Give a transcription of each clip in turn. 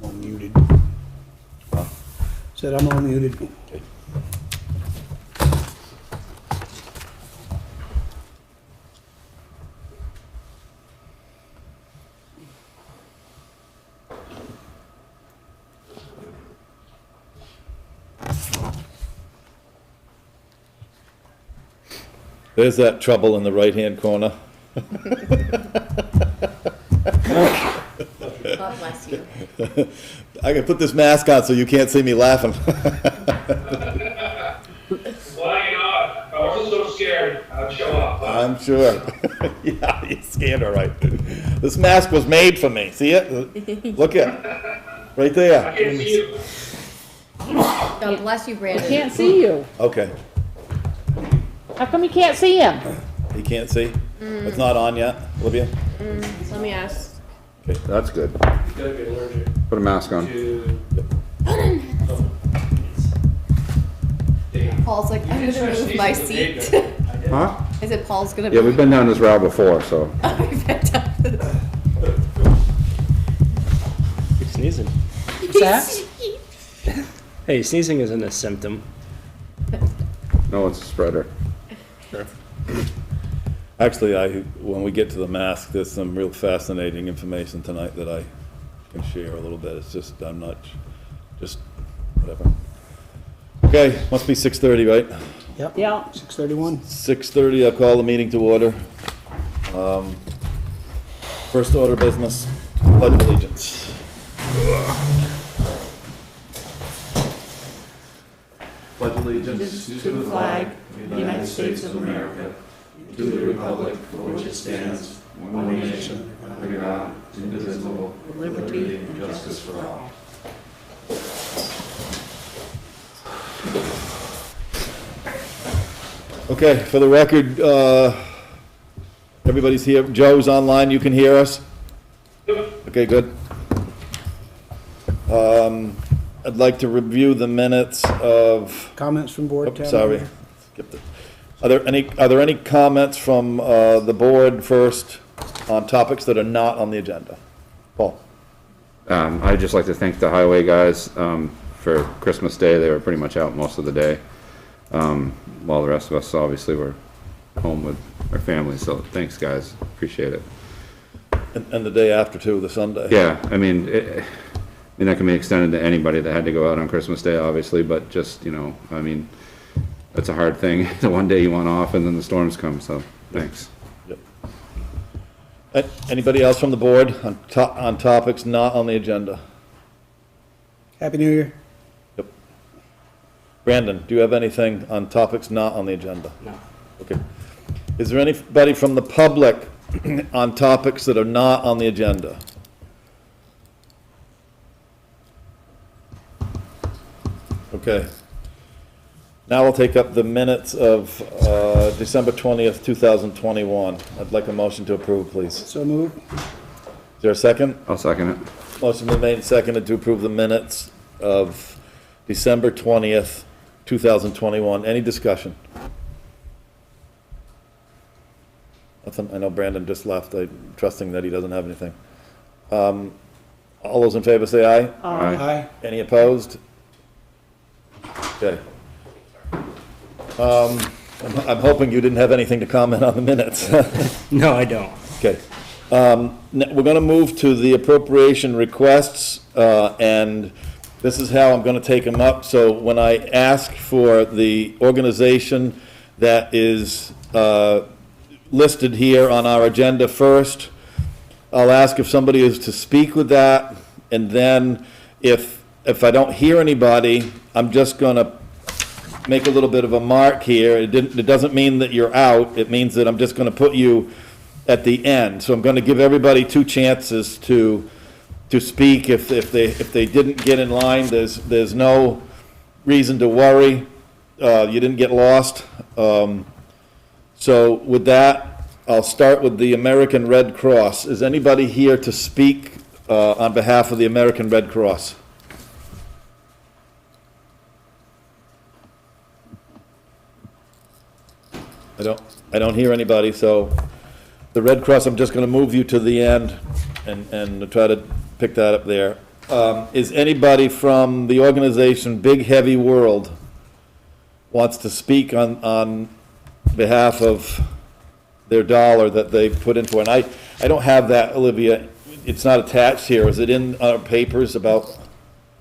I'm all muted. Said I'm all muted. Okay. There's that trouble in the right-hand corner. God bless you. I can put this mask on so you can't see me laughing. Why not? I wasn't so scared. I'd show up. I'm sure. Yeah, you're scared, all right. This mask was made for me. See it? Look at it. Right I there. can't see you. God bless you, Brandon. Can't see you. Okay. How come you can't see him? You can't see? It's not on yet, Olivia? Let me ask. That's good. You gotta be allergic Put a mask on. to. Paul's like, I'm gonna move my seat. Huh? I said, Paul's gonna Yeah, move. we've been down this route before, so. We've been done this. You're sneezing. What's that? Hey, sneezing isn't a symptom. No, it's a spreader. Actually, when we get to the mask, there's some real fascinating information tonight that I can share a little bit. It's just, I'm not, just whatever. Okay, must be 6:30, right? Yep. Yeah. 6:31. 6:30, I'll call the meeting to order. First order of business, pledge of allegiance. Pledge allegiance To the flag of the United States of America, to the republic for which it stands, one nation, under God, indivisible, with liberty and justice for all. Okay, for the record, everybody's here. Joe's online, you can hear us? Okay, good. I'd like to review the minutes of, Comments from board? Tab? sorry, skipped it. Are there any comments from the board first on topics that are not on the agenda? Paul? I'd just like to thank the highway guys, for Christmas Day. They were pretty much out most of the day. While the rest of us obviously were home with our families, so thanks guys, appreciate it. And the day after too, the Sunday? Yeah, I mean, that can be extended to anybody that had to go out on Christmas Day, obviously, but just, I mean, that's a hard thing. The one day you want off and then the storms come, so thanks. Yep. Anybody else from the board on topics not on the agenda? Happy New Year. Yep. Brandon, do you have anything on topics not on the agenda? No. Okay. Is there anybody from the public on topics that are not on the agenda? Okay. Now we'll take up the minutes of December 20th, 2021. I'd like a motion to approve, please. So move. Is there a second? I'll second it. Motion been made and seconded to approve the minutes of December 20th, 2021. Any discussion? Nothing? I know Brandon just left. I'm trusting that he doesn't have anything. All those in favor say aye. Aye. Aye. Any opposed? Okay. I'm hoping you didn't have anything to comment on the minutes. No, I don't. Okay. We're going to move to the appropriation requests, and this is how I'm going to take them up. So when I ask for the organization that is listed here on our agenda first, I'll ask if somebody is to speak with that, and then if I don't hear anybody, I'm just going to make a little bit of a mark here. It doesn't mean that you're out. It means that I'm just going to put you at the end. So I'm going to give everybody two chances to speak. If they didn't get in line, there's no reason to worry. You didn't get lost. So with that, I'll start with the American Red Cross. Is anybody here to speak on behalf of the American Red Cross? I don't hear anybody, so the Red Cross, I'm just gonna move you to the end and try to pick that up there. is anybody from the organization Big Heavy World wants to speak on behalf of their dollar that they put into it? And I don't have that, Olivia. It's not attached here. Is it in our papers about,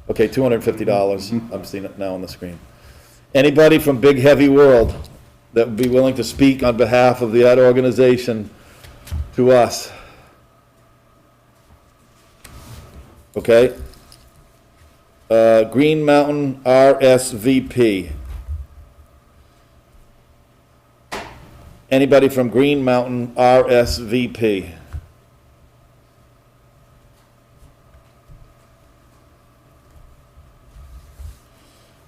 okay, $250. I'm seeing it now on the screen. Anybody from Big Heavy World that would be willing to speak on behalf of that organization to us? Okay. Green Mountain RSVP. Anybody from Green Mountain RSVP?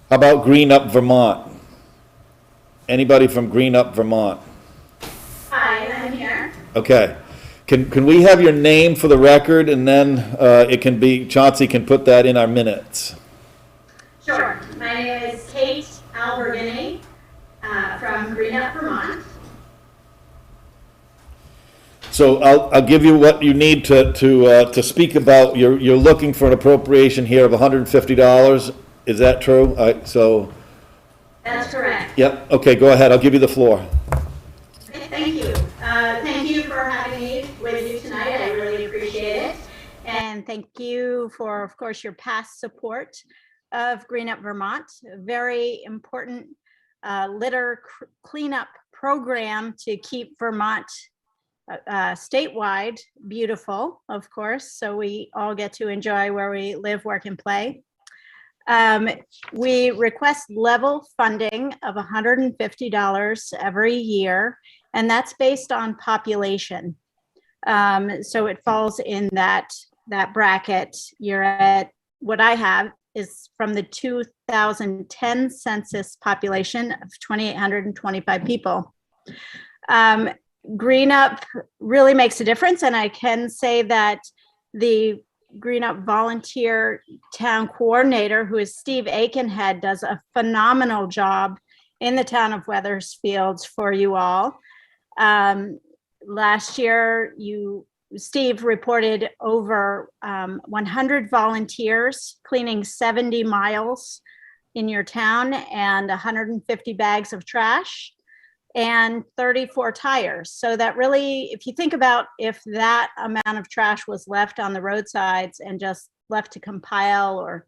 How about Green Up Vermont? Anybody from Green Up Vermont? Hi, I'm here. Okay. Can we have your name for the record, and then it can be, Chauncey can put that in our minutes? Sure. My name is Kate Albergini from Green Up, Vermont. So I'll give you what you need to speak about. You're looking for an appropriation here of $150. Is that true? So. That's correct. Yep. Okay, go ahead. I'll give you the floor. Okay, thank you. Thank you for having me with you tonight. I really appreciate it. And thank you for, of course, your past support of Green Up Vermont, a very important litter cleanup program to keep Vermont statewide beautiful, of course, so we all get to enjoy where we live, work, and play. We request level funding of $150 every year, and that's based on population. So it falls in that bracket. You're at, what I have is from the 2010 census population of 2,825 people. Green Up really makes a difference, and I can say that the Green Up volunteer town coordinator, who is Steve Aikenhead, does a phenomenal job in the town of Weathersfield for you all. Last year, Steve reported over 100 volunteers cleaning 70 miles in your town and 150 bags of trash and 34 tires. So that really, if you think about if that amount of trash was left on the roadsides and just left to compile or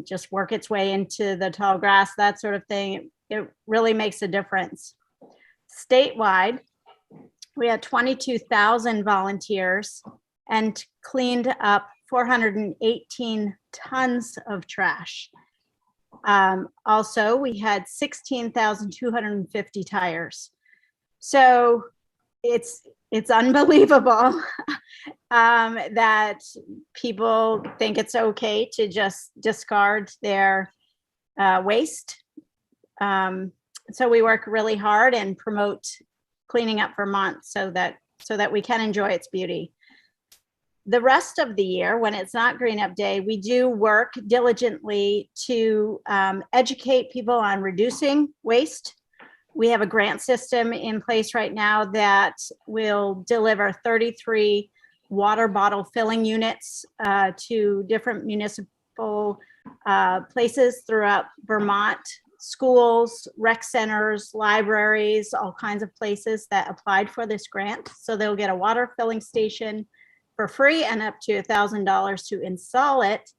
just work its way into the tall grass, that sort of thing, it really makes a difference. Statewide, we had 22,000 volunteers and cleaned up 418 tons of trash. Also, we had 16,250 tires. So it's unbelievable that people think it's okay to just discard their waste. So we work really hard and promote cleaning up Vermont so that we can enjoy its beauty. The rest of the year, when it's not Green Up Day, we do work diligently to educate people on reducing waste. We have a grant system in place right now that will deliver 33 water bottle filling units to different municipal places throughout Vermont, schools, rec centers, libraries, all kinds of places that applied for this grant. So they'll get a water filling station for free and up to $1,000 to install it.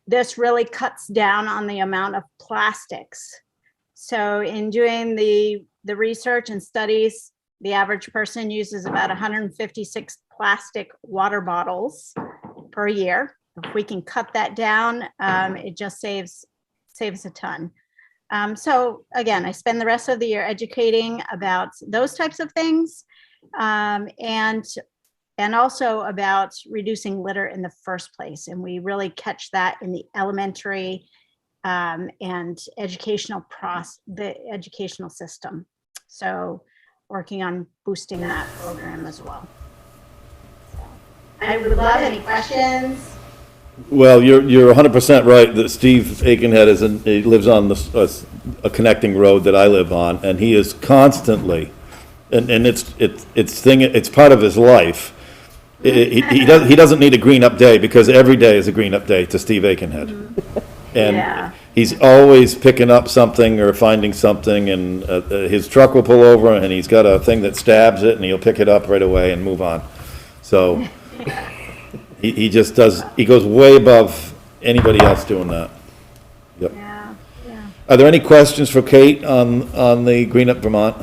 This really cuts down on the amount of plastics. So in doing the research and studies, the average person uses about 156 plastic water bottles per year. If we can cut that down, it just saves a ton. So again, I spend the rest of the year educating about those types of things, and also about reducing litter in the first place. And we really catch that in the elementary and educational the educational system. So working on boosting that program as well. So I would love any questions. Well, you're 100% right that Steve Aikenhead he lives on a connecting road that I live on, and he is constantly, and it's part of his life, He doesn't need a green up day, because every day is a green up day to Steve Aikenhead. And Yeah. he's always picking up something or finding something, and his truck will pull over, and he's got a thing that stabs it, and he'll pick it up right away and move on. So he just does, he goes way above anybody else doing that. Yep. Yeah, yeah. Are there any questions for Kate on the Green Up Vermont?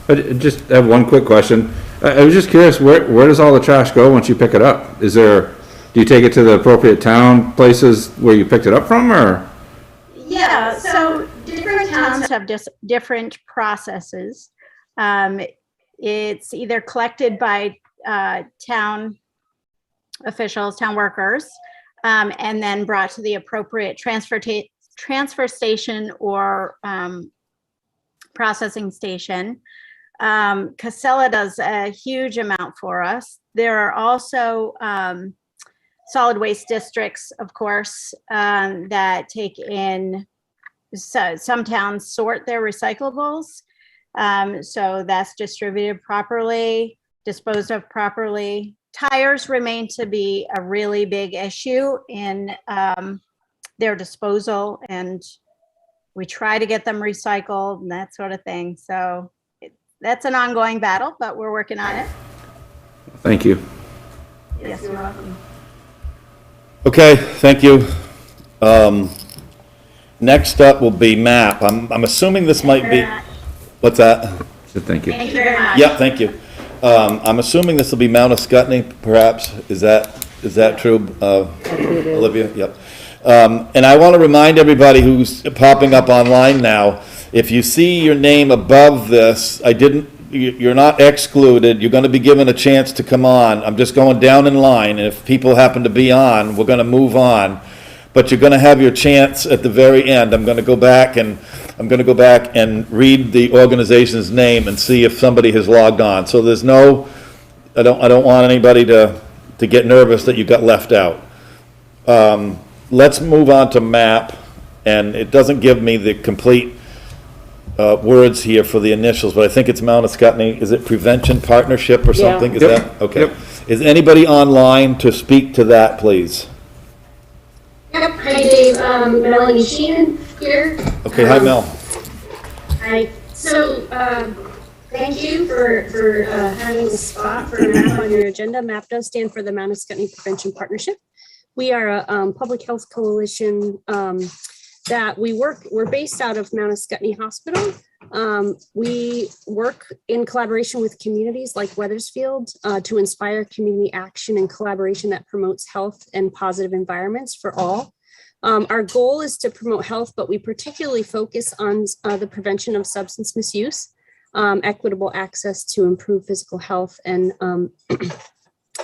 But just have one quick question. I was just curious, where does all the trash go once you pick it up? Do you take it to the appropriate town places where you picked it up from, or? Yeah, so different towns have different processes. It's either collected by town officials, town workers, and then brought to the appropriate transfer station or processing station. Casella does a huge amount for us. There are also solid waste districts, of course, that take in, so some towns sort their recyclables. So that's distributed properly, disposed of properly. Tires remain to be a really big issue in their disposal, and we try to get them recycled and that sort of thing. So that's an ongoing battle, but we're working on it. Thank you. Yes, you're welcome. Okay, thank you. Next up will be MAP. I'm assuming this might be, what's that? Thank you. Thank you very much. Yeah, thank you. I'm assuming this will be Mount Escutney, perhaps. Is that true, Olivia? Yep. And I want to remind everybody who's popping up online now, if you see your name above this, you're not excluded. You're going to be given a chance to come on. I'm just going down in line, and if people happen to be on, we're going to move on. But you're going to have your chance at the very end. I'm going to go back and read the organization's name and see if somebody has logged on. So there's no, I don't want anybody to get nervous that you got left out. Let's move on to MAP, and it doesn't give me the complete words here for the initials, but I think it's Mount Escutney. Is it Prevention Partnership or something? Is Yep. that, okay. Yep. Is anybody online to speak to that, please? Yep, hi Dave, Melanie Sheehan here. Okay, hi Mel. Hi, so, thank you for having a spot for MAP on your agenda. MAP does stand for the Mount Escutney Prevention Partnership. We are a public health coalition that we're based out of Mount Escutney Hospital. We work in collaboration with communities like Weathersfield to inspire community action and collaboration that promotes health and positive environments for all. Our goal is to promote health, but we particularly focus on the prevention of substance misuse, equitable access to improve physical health, and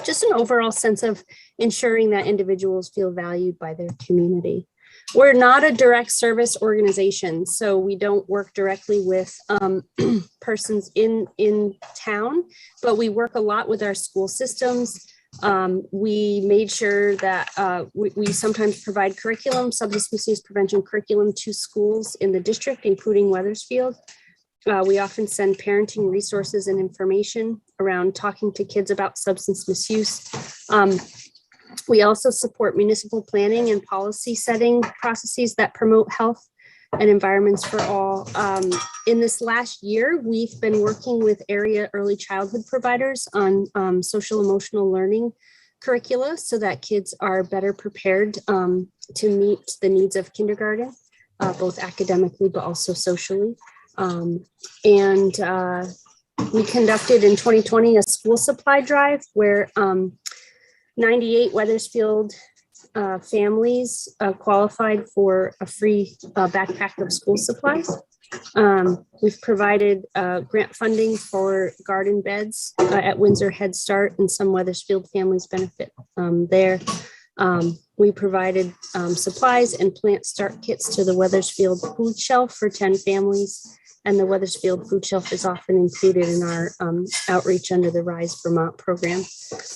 just an overall sense of ensuring that individuals feel valued by their community. We're not a direct service organization, so we don't work directly with persons in town, but we work a lot with our school systems. We made sure that we sometimes provide curriculum, substance misuse prevention curriculum to schools in the district, including Weathersfield. We often send parenting resources and information around talking to kids about substance misuse. We also support municipal planning and policy setting processes that promote health and environments for all. In this last year, we've been working with area early childhood providers on social emotional learning curricula so that kids are better prepared to meet the needs of kindergarten, both academically but also socially. And we conducted in 2020 a school supply drive where 98 Weathersfield families qualified for a free backpack of school supplies. We've provided grant funding for garden beds at Windsor Head Start, and some Weathersfield families benefit there. We provided supplies and plant start kits to the Weathersfield food shelf for 10 families. And the Weathersfield food shelf is often included in our outreach under the Rise Vermont program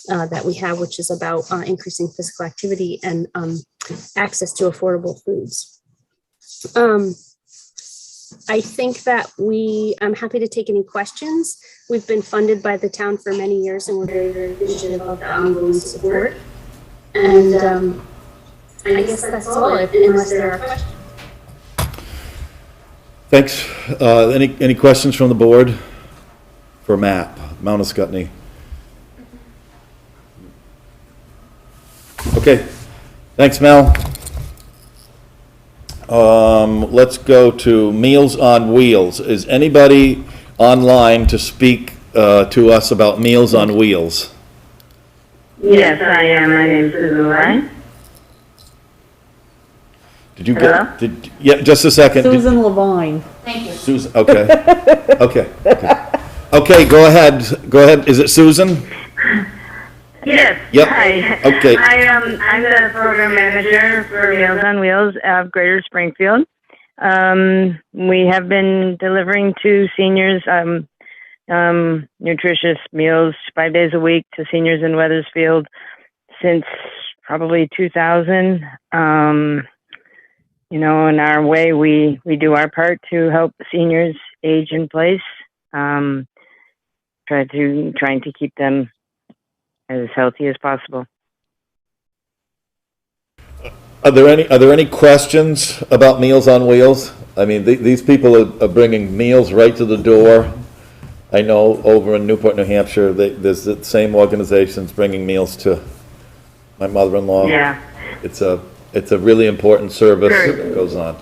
that we have, which is about increasing physical activity and access to affordable foods. I think that I'm happy to take any questions. We've been funded by the town for many years and we're very, very appreciative of the ongoing support. And I guess that's all, unless there are questions. Thanks. Any questions from the board for MAP, Mount Escutney? Okay, thanks, Mel. Let's go to Meals on Wheels. Is anybody online to speak to us about Meals on Wheels? Yes, I am. My name's Susan Levine. Did you Hello? Yeah, just a second. Susan Levine. Thank you. Susan, okay. Okay. Okay, go ahead. Go ahead. Is it Susan? Yes. Yep. Hi. Okay. I'm the program manager for Meals on Wheels of Greater Springfield. We have been delivering to seniors nutritious meals 5 days a week to seniors in Weathersfield since probably 2000. In our way, we do our part to help seniors age in place. Trying to keep them as healthy as possible. Are there any questions about Meals on Wheels? I mean, these people are bringing meals right to the door. I know over in Newport, New Hampshire, there's the same organizations bringing meals to my mother-in-law. Yeah. It's a really important service that goes on.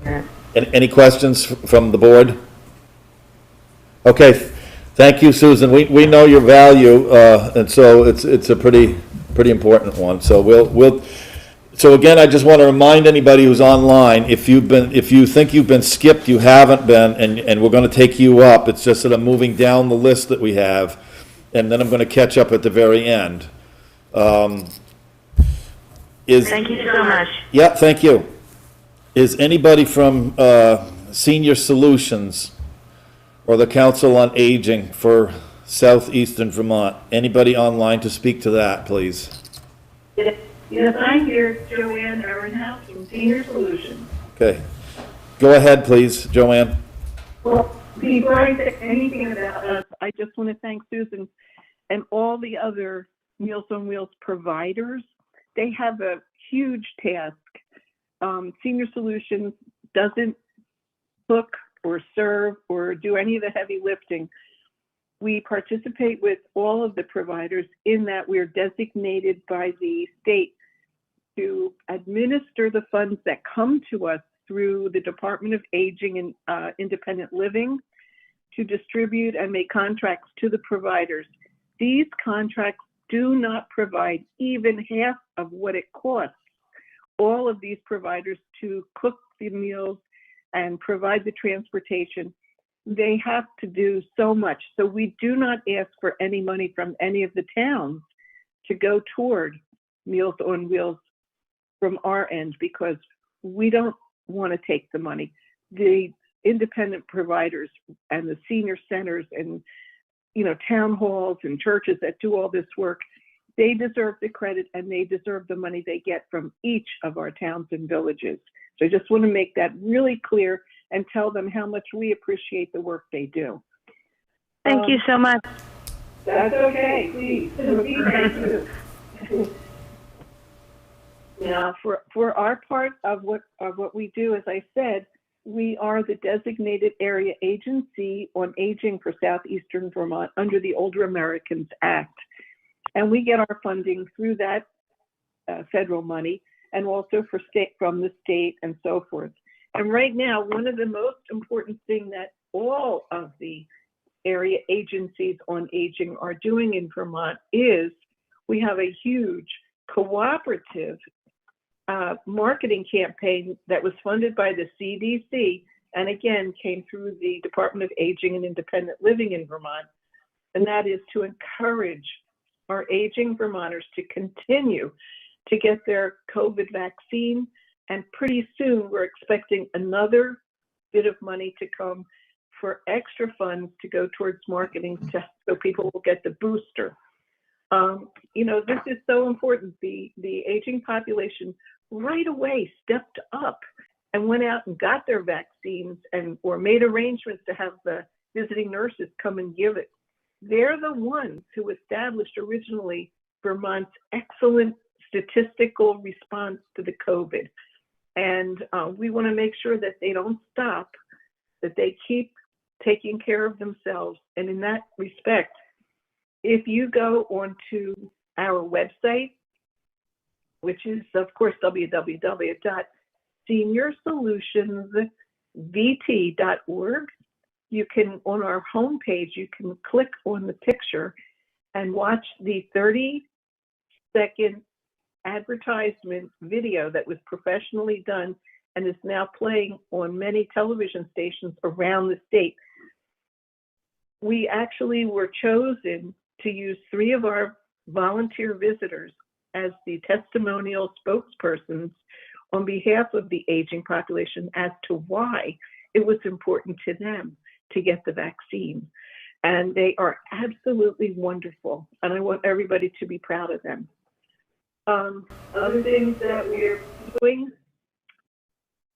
Yeah. Any questions from the board? Okay. Thank you, Susan. We know your value, and so it's a pretty important one. So So again, I just want to remind anybody who's online, if you think you've been skipped, you haven't been, and we're going to take you up. It's just that I'm moving down the list that we have, and then I'm going to catch up at the very end. Thank you so much. Yeah, thank you. Is anybody from Senior Solutions or the Council on Aging for Southeastern Vermont? Anybody online to speak to that, please? Yes, I'm here, Joanne Ehrenhaus from Senior Solutions. Okay. Go ahead, please, Joanne. Well, before I say anything about us, I just want to thank Susan and all the other Meals on Wheels providers. They have a huge task. Senior Solutions doesn't cook or serve or do any of the heavy lifting. We participate with all of the providers in that we're designated by the state to administer the funds that come to us through the Department of Aging and Independent Living to distribute and make contracts to the providers. These contracts do not provide even half of what it costs all of these providers to cook the meals and provide the transportation. They have to do so much. So we do not ask for any money from any of the towns to go toward Meals on Wheels from our end because we don't want to take the money. The independent providers and the senior centers and town halls and churches that do all this work, they deserve the credit and they deserve the money they get from each of our towns and villages. So I just want to make that really clear and tell them how much we appreciate the work they do. Thank you so much. That's okay, please. Now, for our part of what we do, as I said, we are the designated area agency on aging for Southeastern Vermont under the Older Americans Act. And we get our funding through that federal money and also from the state and so forth. And right now, one of the most important things that all of the area agencies on aging are doing in Vermont is we have a huge cooperative marketing campaign that was funded by the CDC and again came through the Department of Aging and Independent Living in Vermont. And that is to encourage our aging Vermonters to continue to get their COVID vaccine. And pretty soon we're expecting another bit of money to come for extra funds to go towards marketing so people will get the booster. This is so important. The aging population right away stepped up and went out and got their vaccines or made arrangements to have the visiting nurses come and give it. They're the ones who established originally Vermont's excellent statistical response to the COVID. And we want to make sure that they don't stop, that they keep taking care of themselves. And in that respect, if you go onto our website, which is, of course, www.seniorsolutionsvt.org, you can, on our homepage, you can click on the picture and watch the 30-second advertisement video that was professionally done and is now playing on many television stations around the state. We actually were chosen to use 3 of our volunteer visitors as the testimonial spokespersons on behalf of the aging population as to why it was important to them to get the vaccine. And they are absolutely wonderful, and I want everybody to be proud of them. Other things that we're doing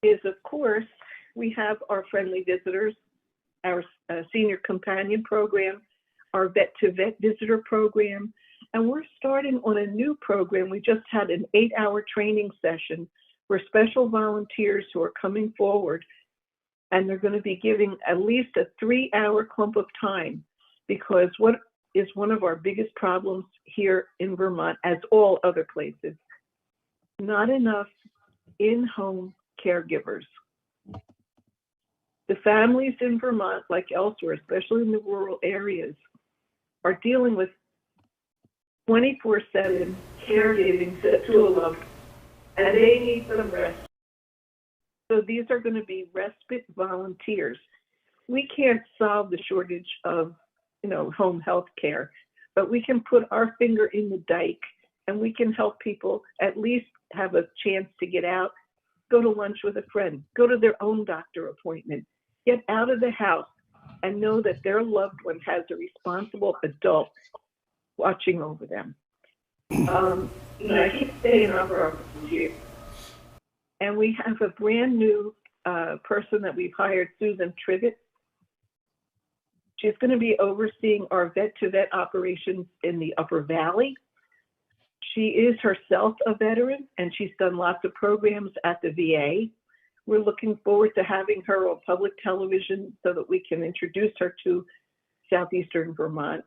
is, of course, we have our friendly visitors, our senior companion program, our vet-to-vet visitor program, and we're starting on a new program. We just had an 8-hour training session where special volunteers who are coming forward, and they're going to be giving at least a 3-hour clump of time, because what is one of our biggest problems here in Vermont, as all other places, not enough in-home caregivers. The families in Vermont, like elsewhere, especially in the rural areas, are dealing with 24/7 caregiving to a loved one, and they need some rest. So these are going to be respite volunteers. We can't solve the shortage of, home health care, but we can put our finger in the dike, and we can help people at least have a chance to get out, go to lunch with a friend, go to their own doctor appointment, get out of the house, and know that their loved one has a responsible adult watching over them. I keep saying over here, and we have a brand new person that we've hired, Susan Trivett. She's going to be overseeing our vet-to-vet operations in the Upper Valley. She is herself a veteran, and she's done lots of programs at the VA. We're looking forward to having her on public television so that we can introduce her to southeastern Vermont.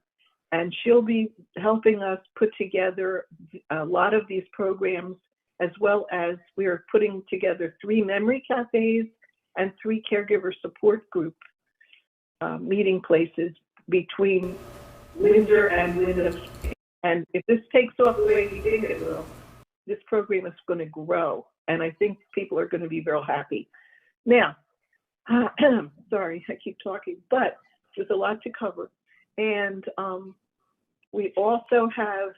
And she'll be helping us put together a lot of these programs, as well as we are putting together 3 memory cafes and 3 caregiver support group meeting places between Windsor and Wyndham. And if this takes off the way we think it will, this program is going to grow, and I think people are going to be real happy. Now, sorry, I keep talking, but there's a lot to cover. And we also have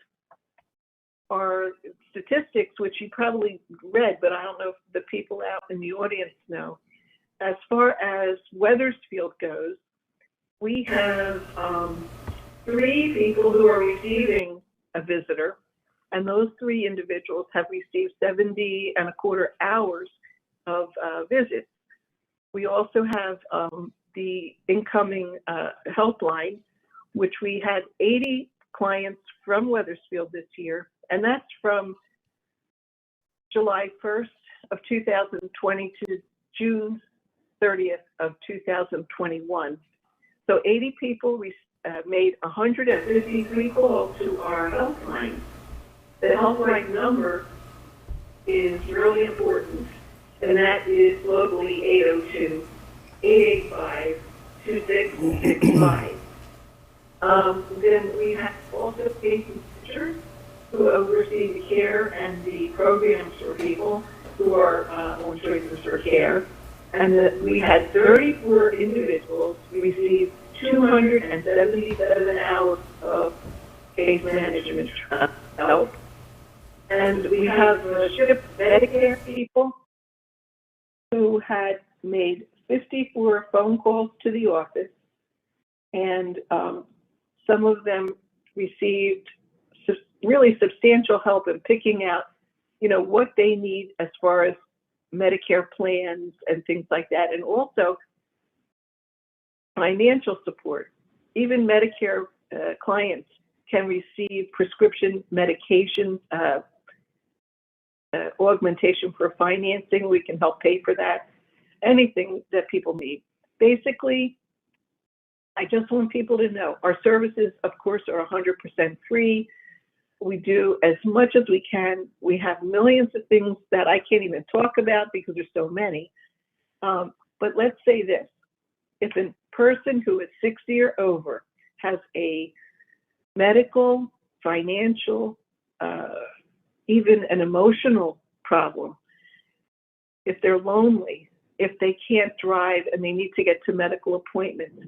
our statistics, which you probably read, but I don't know if the people out in the audience know. As far as Weathersfield goes, we have 3 people who are receiving a visitor, and those 3 individuals have received 70.25 hours of visits. We also have the incoming helpline, which we had 80 clients from Weathersfield this year, and that's from July 1st of 2020 to June 30th of 2021. So 80 people made 153 calls to our helpline. The helpline number is really important, and that is locally 802-885-2665. Then we have also patient teachers who oversee the care and the programs for people who are on choices for care. And we had 34 individuals receive 277 hours of case management help. And we have shift Medicare people who had made 54 phone calls to the office, and some of them received really substantial help in picking out, what they need as far as Medicare plans and things like that, and also financial support. Even Medicare clients can receive prescription medication augmentation for financing. We can help pay for that. Anything that people need. Basically, I just want people to know our services, of course, are 100% free. We do as much as we can. We have millions of things that I can't even talk about because there's so many. But let's say this. If a person who is 60 or over has a medical, financial, even an emotional problem, if they're lonely, if they can't drive and they need to get to medical appointments,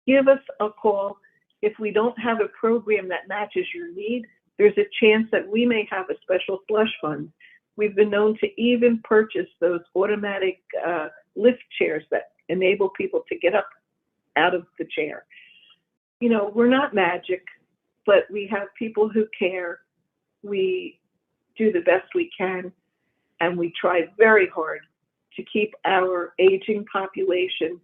give us a call. If we don't have a program that matches your need, there's a chance that we may have a special slush fund. We've been known to even purchase those automatic lift chairs that enable people to get up out of the chair. You know, we're not magic, but we have people who care. We do the best we can, and we try very hard to keep our aging population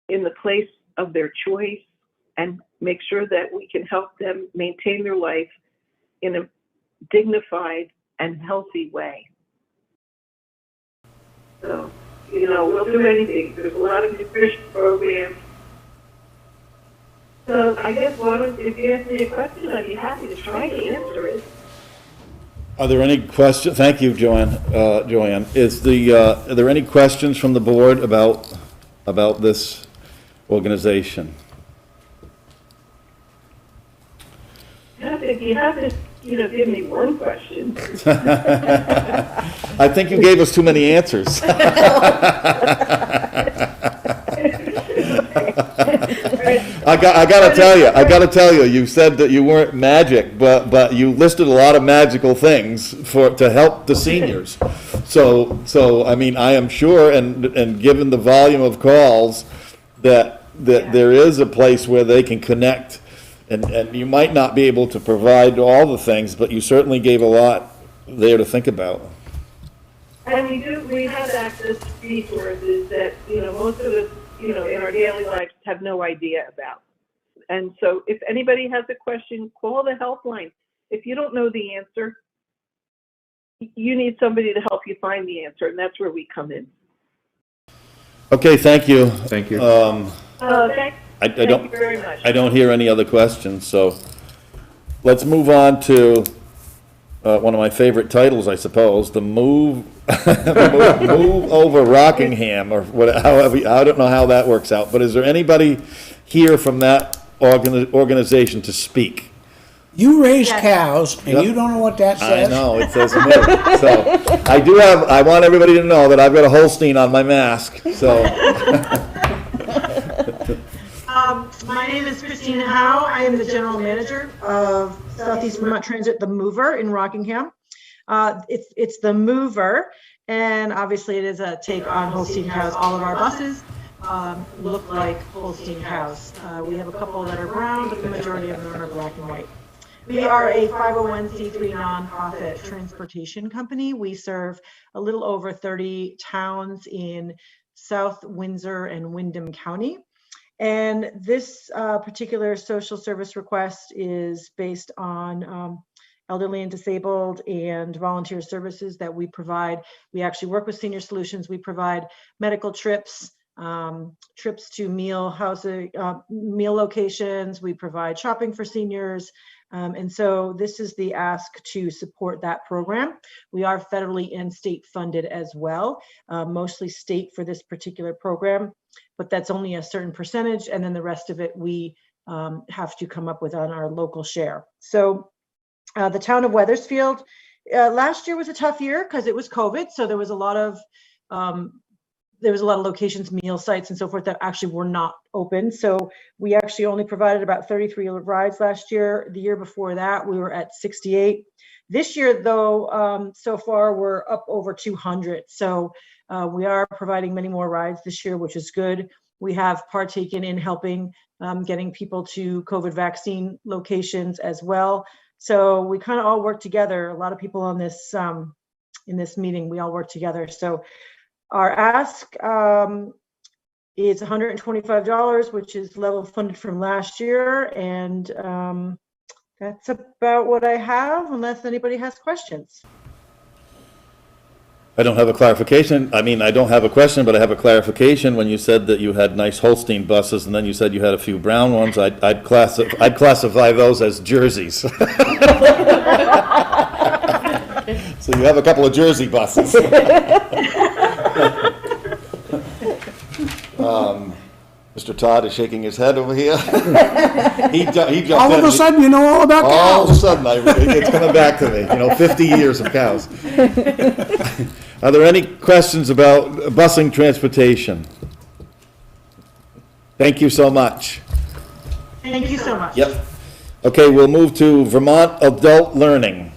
in the place of their choice and make sure that we can help them maintain their life in a dignified and healthy way. So, you know, we'll do anything. There's a lot of nutrition programs. So I guess if you ask me a question, I'd be happy to try to answer it. Are there any questions? Thank you, Joanne. Joanne, are there any questions from the board about this organization? You have to, give me one question. I think you gave us too many answers. I gotta tell you, you said that you weren't magic, but you listed a lot of magical things to help the seniors. So I mean, I am sure, and given the volume of calls, that there is a place where they can connect, and you might not be able to provide all the things, but you certainly gave a lot there to think about. And we have access to resources that, most of us, in our daily lives have no idea about. And so if anybody has a question, call the helpline. If you don't know the answer, you need somebody to help you find the answer, and that's where we come in. Okay, thank you. Thank you. Thank you very much. I don't hear any other questions, so let's move on to one of my favorite titles, I suppose, the move over Rockingham, or however, I don't know how that works out, but is there anybody here from that organization to speak? You raise cows, and you don't know what that says? I know, it says milk. So I want everybody to know that I've got a Holstein on my mask, so. My name is Christina Howe. I am the general manager of Southeast Vermont Transit, the Mover in Rockingham. It's the Mover, and obviously it is a take on Holstein cows. All of our buses look like Holstein cows. We have a couple that are brown, but the majority of them are black and white. We are a 501c3 nonprofit transportation company. We serve a little over 30 towns in South Windsor and Windham County. And this particular social service request is based on elderly and disabled and volunteer services that we provide. We actually work with Senior Solutions. We provide medical trips, trips to meal locations. We provide shopping for seniors. And so this is the ask to support that program. We are federally and state funded as well, mostly state for this particular program, but that's only a certain percentage. And then the rest of it, we have to come up with on our local share. So the town of Weathersfield, last year was a tough year because it was COVID. So there was a lot of locations, meal sites and so forth that actually were not open. So we actually only provided about 33 rides last year. The year before that, we were at 68. This year, though, so far we're up over 200. So we are providing many more rides this year, which is good. We have partaken in helping getting people to COVID vaccine locations as well. So we kind of all work together. A lot of people on this in this meeting. We all work together. So our ask is $125, which is level funded from last year. And that's about what I have, unless anybody has questions. I don't have a clarification. I mean, I don't have a question, but I have a clarification. When you said that you had nice Holstein buses, and then you said you had a few brown ones, I'd classify those as jerseys. So you have a couple of Jersey buses. Mr. Todd is shaking his head over here. He jumped All of in. a sudden, you know all about cows. All of a sudden, it's coming back to me, 50 years of cows. Are there any questions about busing transportation? Thank you so much. Thank you so much. Yep. Okay, we'll move to Vermont Adult Learning.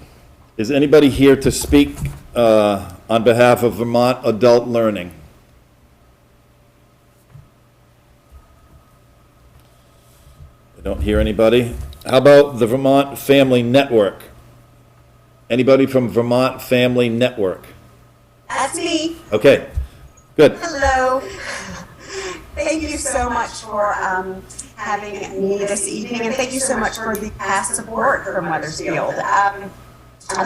Is anybody here to speak on behalf of Vermont Adult Learning? I don't hear anybody. How about the Vermont Family Network? Anybody from Vermont Family Network? That's me. Okay, good. Hello. Thank you so much for having me this evening, and thank you so much for the past support from Weathersfield. I'm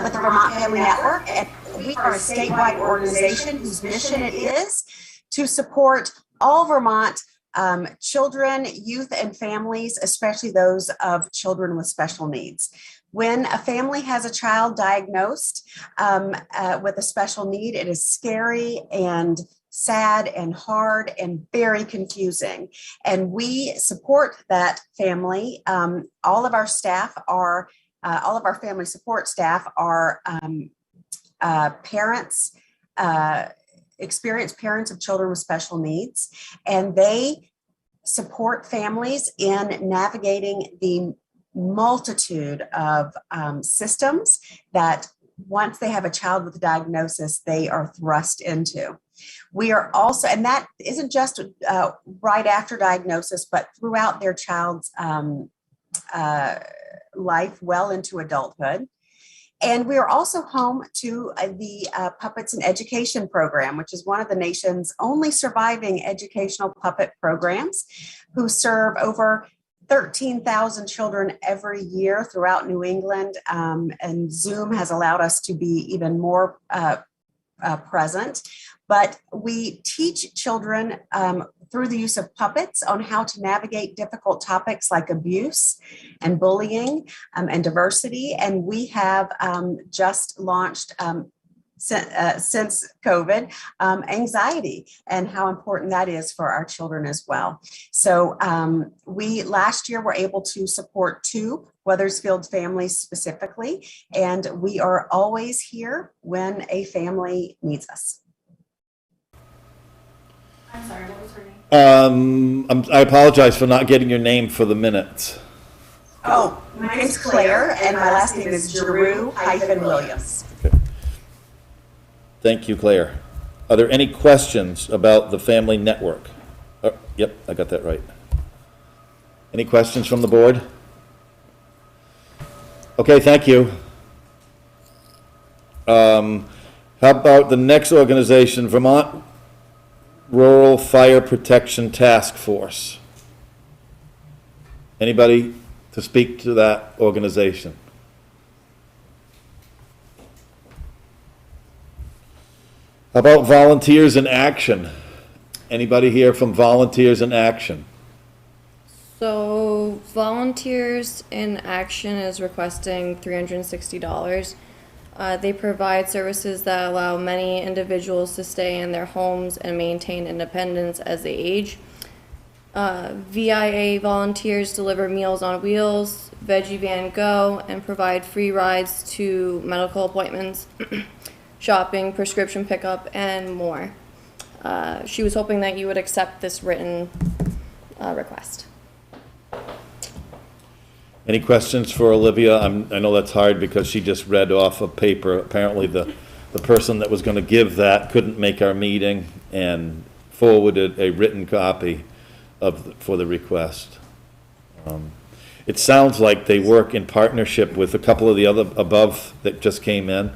with the Vermont Family Network, and we are a statewide organization whose mission it is to support all Vermont children, youth, and families, especially those of children with special needs. When a family has a child diagnosed with a special need, it is scary and sad and hard and very confusing. And we support that family. All of our family support staff are parents, experienced parents of children with special needs, and they support families in navigating the multitude of systems that once they have a child with a diagnosis, they are thrust into. We are also, and that isn't just right after diagnosis, but throughout their child's life well into adulthood. And we are also home to the Puppets in Education program, which is one of the nation's only surviving educational puppet programs, who serve over 13,000 children every year throughout New England. And Zoom has allowed us to be even more present. But we teach children through the use of puppets on how to navigate difficult topics like abuse and bullying and diversity. And we have just launched, since COVID, anxiety and how important that is for our children as well. So we last year were able to support 2 Weathersfield families specifically, and we are always here when a family needs us. I'm sorry, what was her name? I apologize for not getting your name for the minutes. Oh, my name's Claire, and my last name is Giroux-Williams. Okay. Thank you, Claire. Are there any questions about the family network? Yep, I got that right. Any questions from the board? Okay, thank you. How about the next organization, Vermont Rural Fire Protection Task Force? Anybody to speak to that organization? How about Volunteers in Action? Anybody here from Volunteers in Action? So Volunteers in Action is requesting $360. They provide services that allow many individuals to stay in their homes and maintain independence as they age. VIA volunteers deliver Meals on Wheels, Veggie Van Go, and provide free rides to medical appointments, shopping, prescription pickup, and more. She was hoping that you would accept this written request. Any questions for Olivia? I know that's hard because she just read off a paper. Apparently the person that was going to give that couldn't make our meeting and forwarded a written copy for the request. It sounds like they work in partnership with a couple of the other above that just came in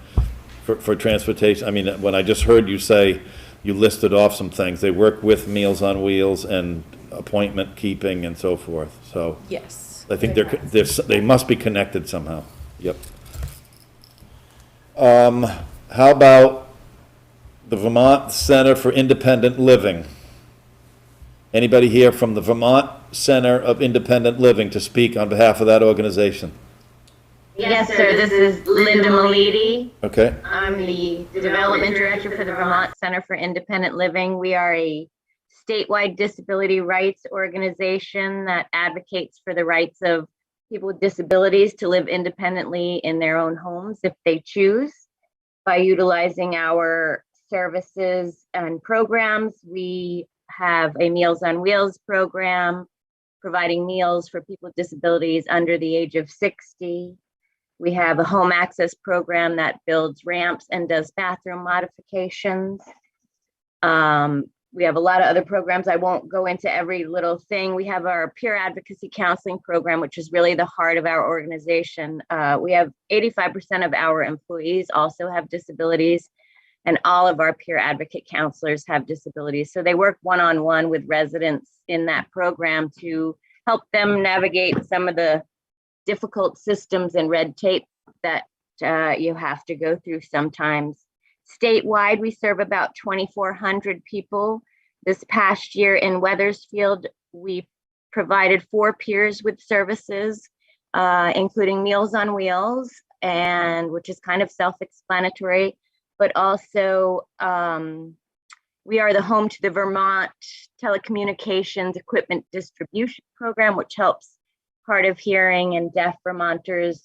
for transportation? I mean, when I just heard you say, you listed off some things, they work with Meals on Wheels and appointment keeping and so forth, so. Yes. I think they must be connected somehow, yep. How about the Vermont Center for Independent Living? Anybody here from the Vermont Center of Independent Living to speak on behalf of that organization? Yes, sir. This is Linda Malidi. Okay. I'm the Development Director for the Vermont Center for Independent Living. We are a statewide disability rights organization that advocates for the rights of people with disabilities to live independently in their own homes if they choose. By utilizing our services and programs, we have a Meals on Wheels program, providing meals for people with disabilities under the age of 60. We have a home access program that builds ramps and does bathroom modifications. We have a lot of other programs. I won't go into every little thing. We have our peer advocacy counseling program, which is really the heart of our organization. We have 85% of our employees also have disabilities, and all of our peer advocate counselors have disabilities. So they work one-on-one with residents in that program to help them navigate some of the difficult systems and red tape that you have to go through sometimes. Statewide, we serve about 2,400 people. This past year in Weathersfield, we provided 4 peers with services, including Meals on Wheels, and which is kind of self-explanatory, but also we are the home to the Vermont Telecommunications Equipment Distribution Program, which helps hard of hearing and deaf Vermonters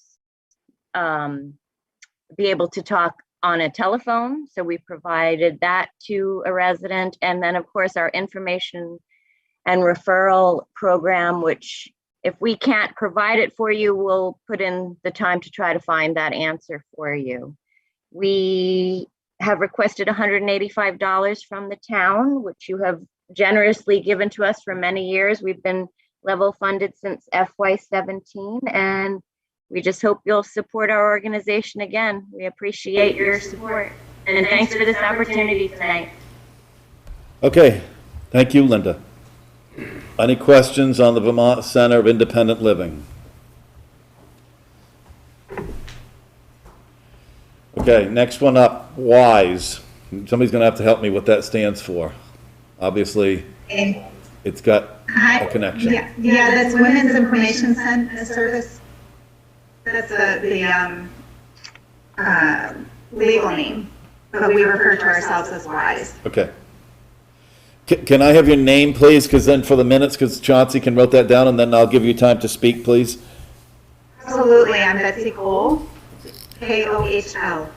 be able to talk on a telephone. So we provided that to a resident. And then of course our information and referral program, which if we can't provide it for you, we'll put in the time to try to find that answer for you. We have requested $185 from the town, which you have generously given to us for many years. We've been level funded since FY17, and we just hope you'll support our organization again. We appreciate your support. And thanks for this opportunity tonight. Okay, thank you, Linda. Any questions on the Vermont Center of Independent Living? Okay, next one up, WISE. Somebody's gonna have to help me what that stands for. Obviously, it's got a connection. Yeah, that's Women's Information Service. That's the legal name, but we refer to ourselves as WISE. Okay. Can I have your name, please? Because then for the minutes, because Chauncey can write that down, and then I'll give you time to speak, please. Absolutely. I'm Betsy Cole, Kohl.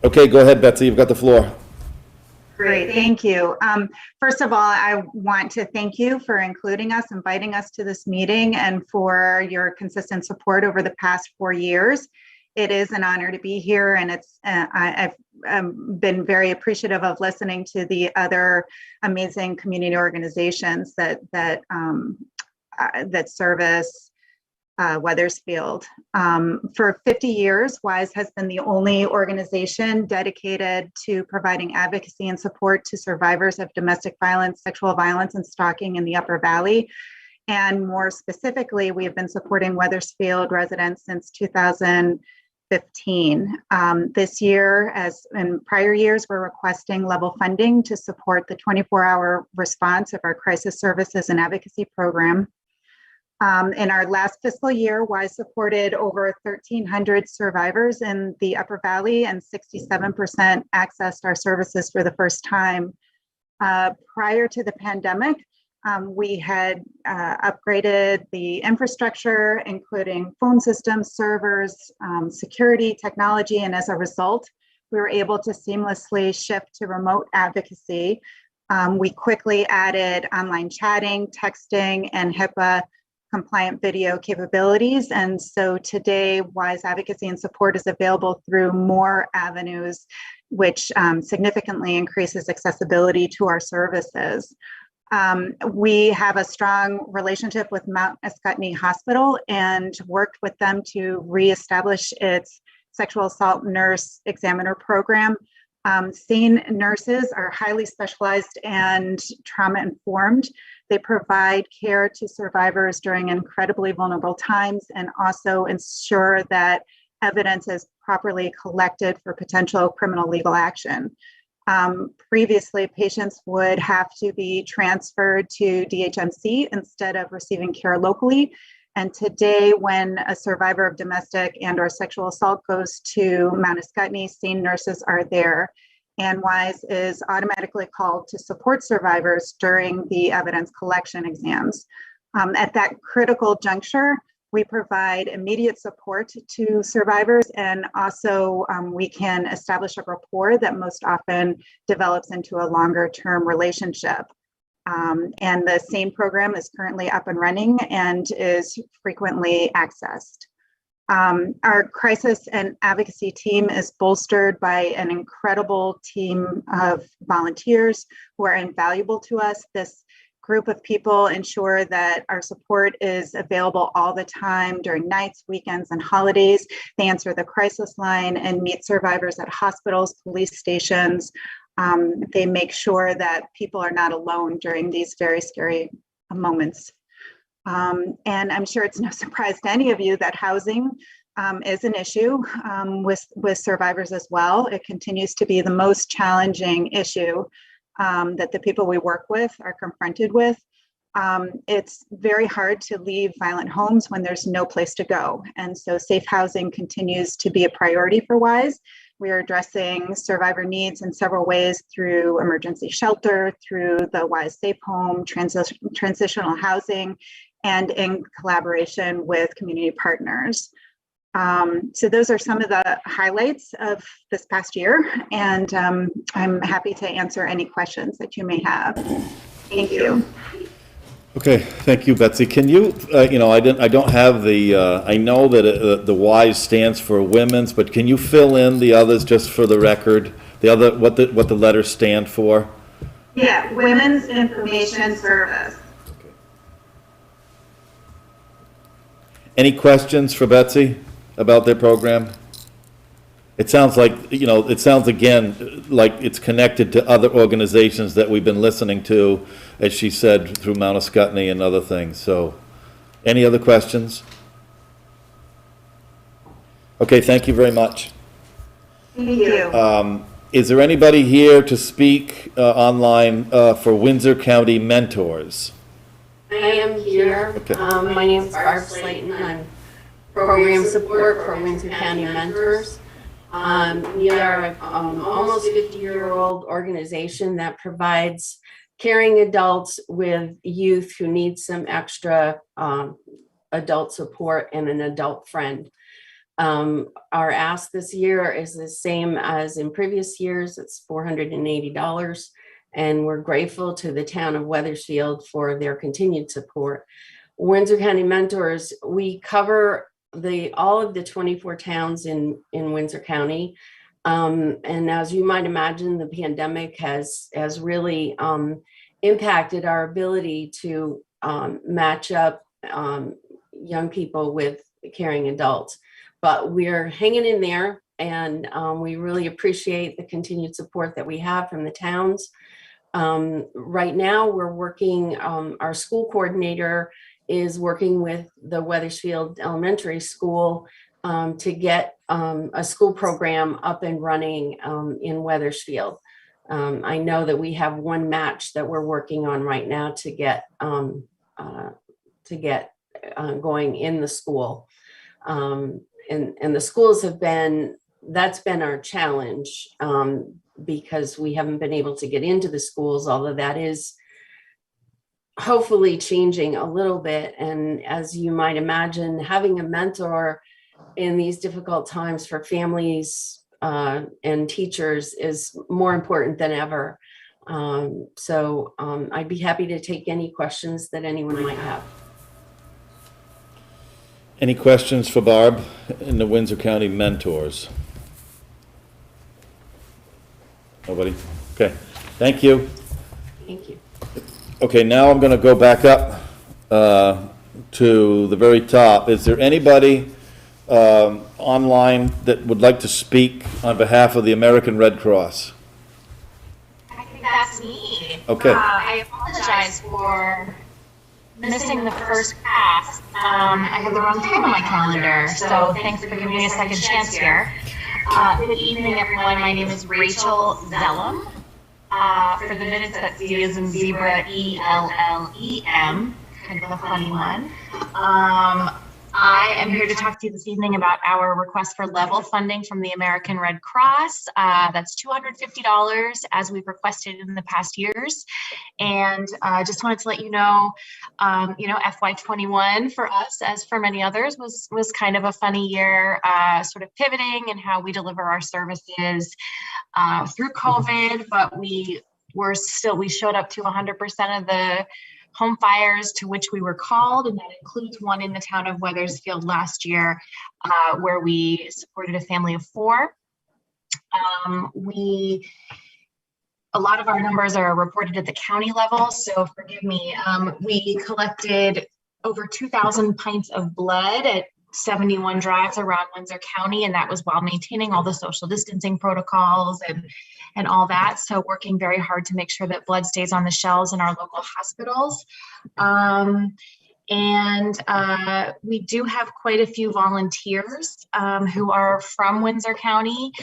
Okay, go ahead, Betsy. You've got the floor. Great, thank you. First of all, I want to thank you for including us, inviting us to this meeting, and for your consistent support over the past 4 years. It is an honor to be here, and I've been very appreciative of listening to the other amazing community organizations that service Weathersfield. For 50 years, WISE has been the only organization dedicated to providing advocacy and support to survivors of domestic violence, sexual violence, and stalking in the Upper Valley. And more specifically, we have been supporting Weathersfield residents since 2015. This year, as in prior years, we're requesting level funding to support the 24-hour response of our crisis services and advocacy program. In our last fiscal year, WISE supported over 1,300 survivors in the Upper Valley, and 67% accessed our services for the first time. Prior to the pandemic, we had upgraded the infrastructure, including phone systems, servers, security, technology, and as a result, we were able to seamlessly shift to remote advocacy. We quickly added online chatting, texting, and HIPAA compliant video capabilities. And so today, WISE advocacy and support is available through more avenues, which significantly increases accessibility to our services. We have a strong relationship with Mount Escutney Hospital and worked with them to reestablish its sexual assault nurse examiner program. SANE nurses are highly specialized and trauma informed. They provide care to survivors during incredibly vulnerable times and also ensure that evidence is properly collected for potential criminal legal action. Previously, patients would have to be transferred to DHMC instead of receiving care locally. And today, when a survivor of domestic and/or sexual assault goes to Mount Escutney, SANE nurses are there. And WISE is automatically called to support survivors during the evidence collection exams. At that critical juncture, we provide immediate support to survivors, and also we can establish a rapport that most often develops into a longer-term relationship. And the SANE program is currently up and running and is frequently accessed. Our crisis and advocacy team is bolstered by an incredible team of volunteers who are invaluable to us. This group of people ensure that our support is available all the time during nights, weekends, and holidays. They answer the crisis line and meet survivors at hospitals, police stations. They make sure that people are not alone during these very scary moments. And I'm sure it's no surprise to any of you that housing is an issue with survivors as well. It continues to be the most challenging issue that the people we work with are confronted with. It's very hard to leave violent homes when there's no place to go. And so safe housing continues to be a priority for WISE. We are addressing survivor needs in several ways through emergency shelter, through the WISE Safe Home, transitional housing, and in collaboration with community partners. So those are some of the highlights of this past year, and I'm happy to answer any questions that you may have. Thank you. Okay, thank you, Betsy. Can you, I don't have the, I know that the WISE stands for women's, but can you fill in the others just for the record? The other, what the letters stand for? Yeah, Women's Information Service. Any questions for Betsy about their program? It sounds like, it sounds again like it's connected to other organizations that we've been listening to, as she said, through Mount Escutney and other things. So, any other questions? Okay, thank you very much. Thank you. Is there anybody here to speak online for Windsor County Mentors? I am here. Okay. My name is Barb Slayton. I'm program support for Windsor County Mentors. We are an almost 50-year-old organization that provides caring adults with youth who need some extra adult support and an adult friend. Our ask this year is the same as in previous years. It's $480. And we're grateful to the town of Weathersfield for their continued support. Windsor County Mentors, we cover all of the 24 towns in Windsor County. And as you might imagine, the pandemic has really impacted our ability to match up young people with caring adults. But we're hanging in there, and we really appreciate the continued support that we have from the towns. Right now, we're working, our school coordinator is working with the Weathersfield Elementary School to get a school program up and running in Weathersfield. I know that we have one match that we're working on right now to get going in the school. And the schools that's been our challenge, because we haven't been able to get into the schools, although that is hopefully changing a little bit. And as you might imagine, having a mentor in these difficult times for families and teachers is more important than ever. So I'd be happy to take any questions that anyone might have. Any questions for Barb in the Windsor County Mentors? Nobody? Okay, thank you. Thank you. Okay, now I'm gonna go back up to the very top. Is there anybody online that would like to speak on behalf of the American Red Cross? I think that's me. Okay. I apologize for missing the first pass. I had the wrong time on my calendar, so thanks for giving me a second chance here. Good evening, everyone. My name is Rachel Zellum. For the minutes, that's Z as in zebra, ELLEM, kind of a funny one. I am here to talk to you this evening about our request for level funding from the American Red Cross. That's $250 as we've requested in the past years. And just wanted to let you know, FY21 for us, as for many others, was kind of a funny year, sort of pivoting and how we deliver our services through COVID, but we showed up to 100% of the home fires to which we were called, and that includes one in the town of Weathersfield last year, where we supported a family of 4. A lot of our numbers are reported at the county level, so forgive me. We collected over 2,000 pints of blood at 71 drives around Windsor County, and that was while maintaining all the social distancing protocols and all that. So working very hard to make sure that blood stays on the shelves in our local hospitals. We do have quite a few volunteers who are from Windsor County,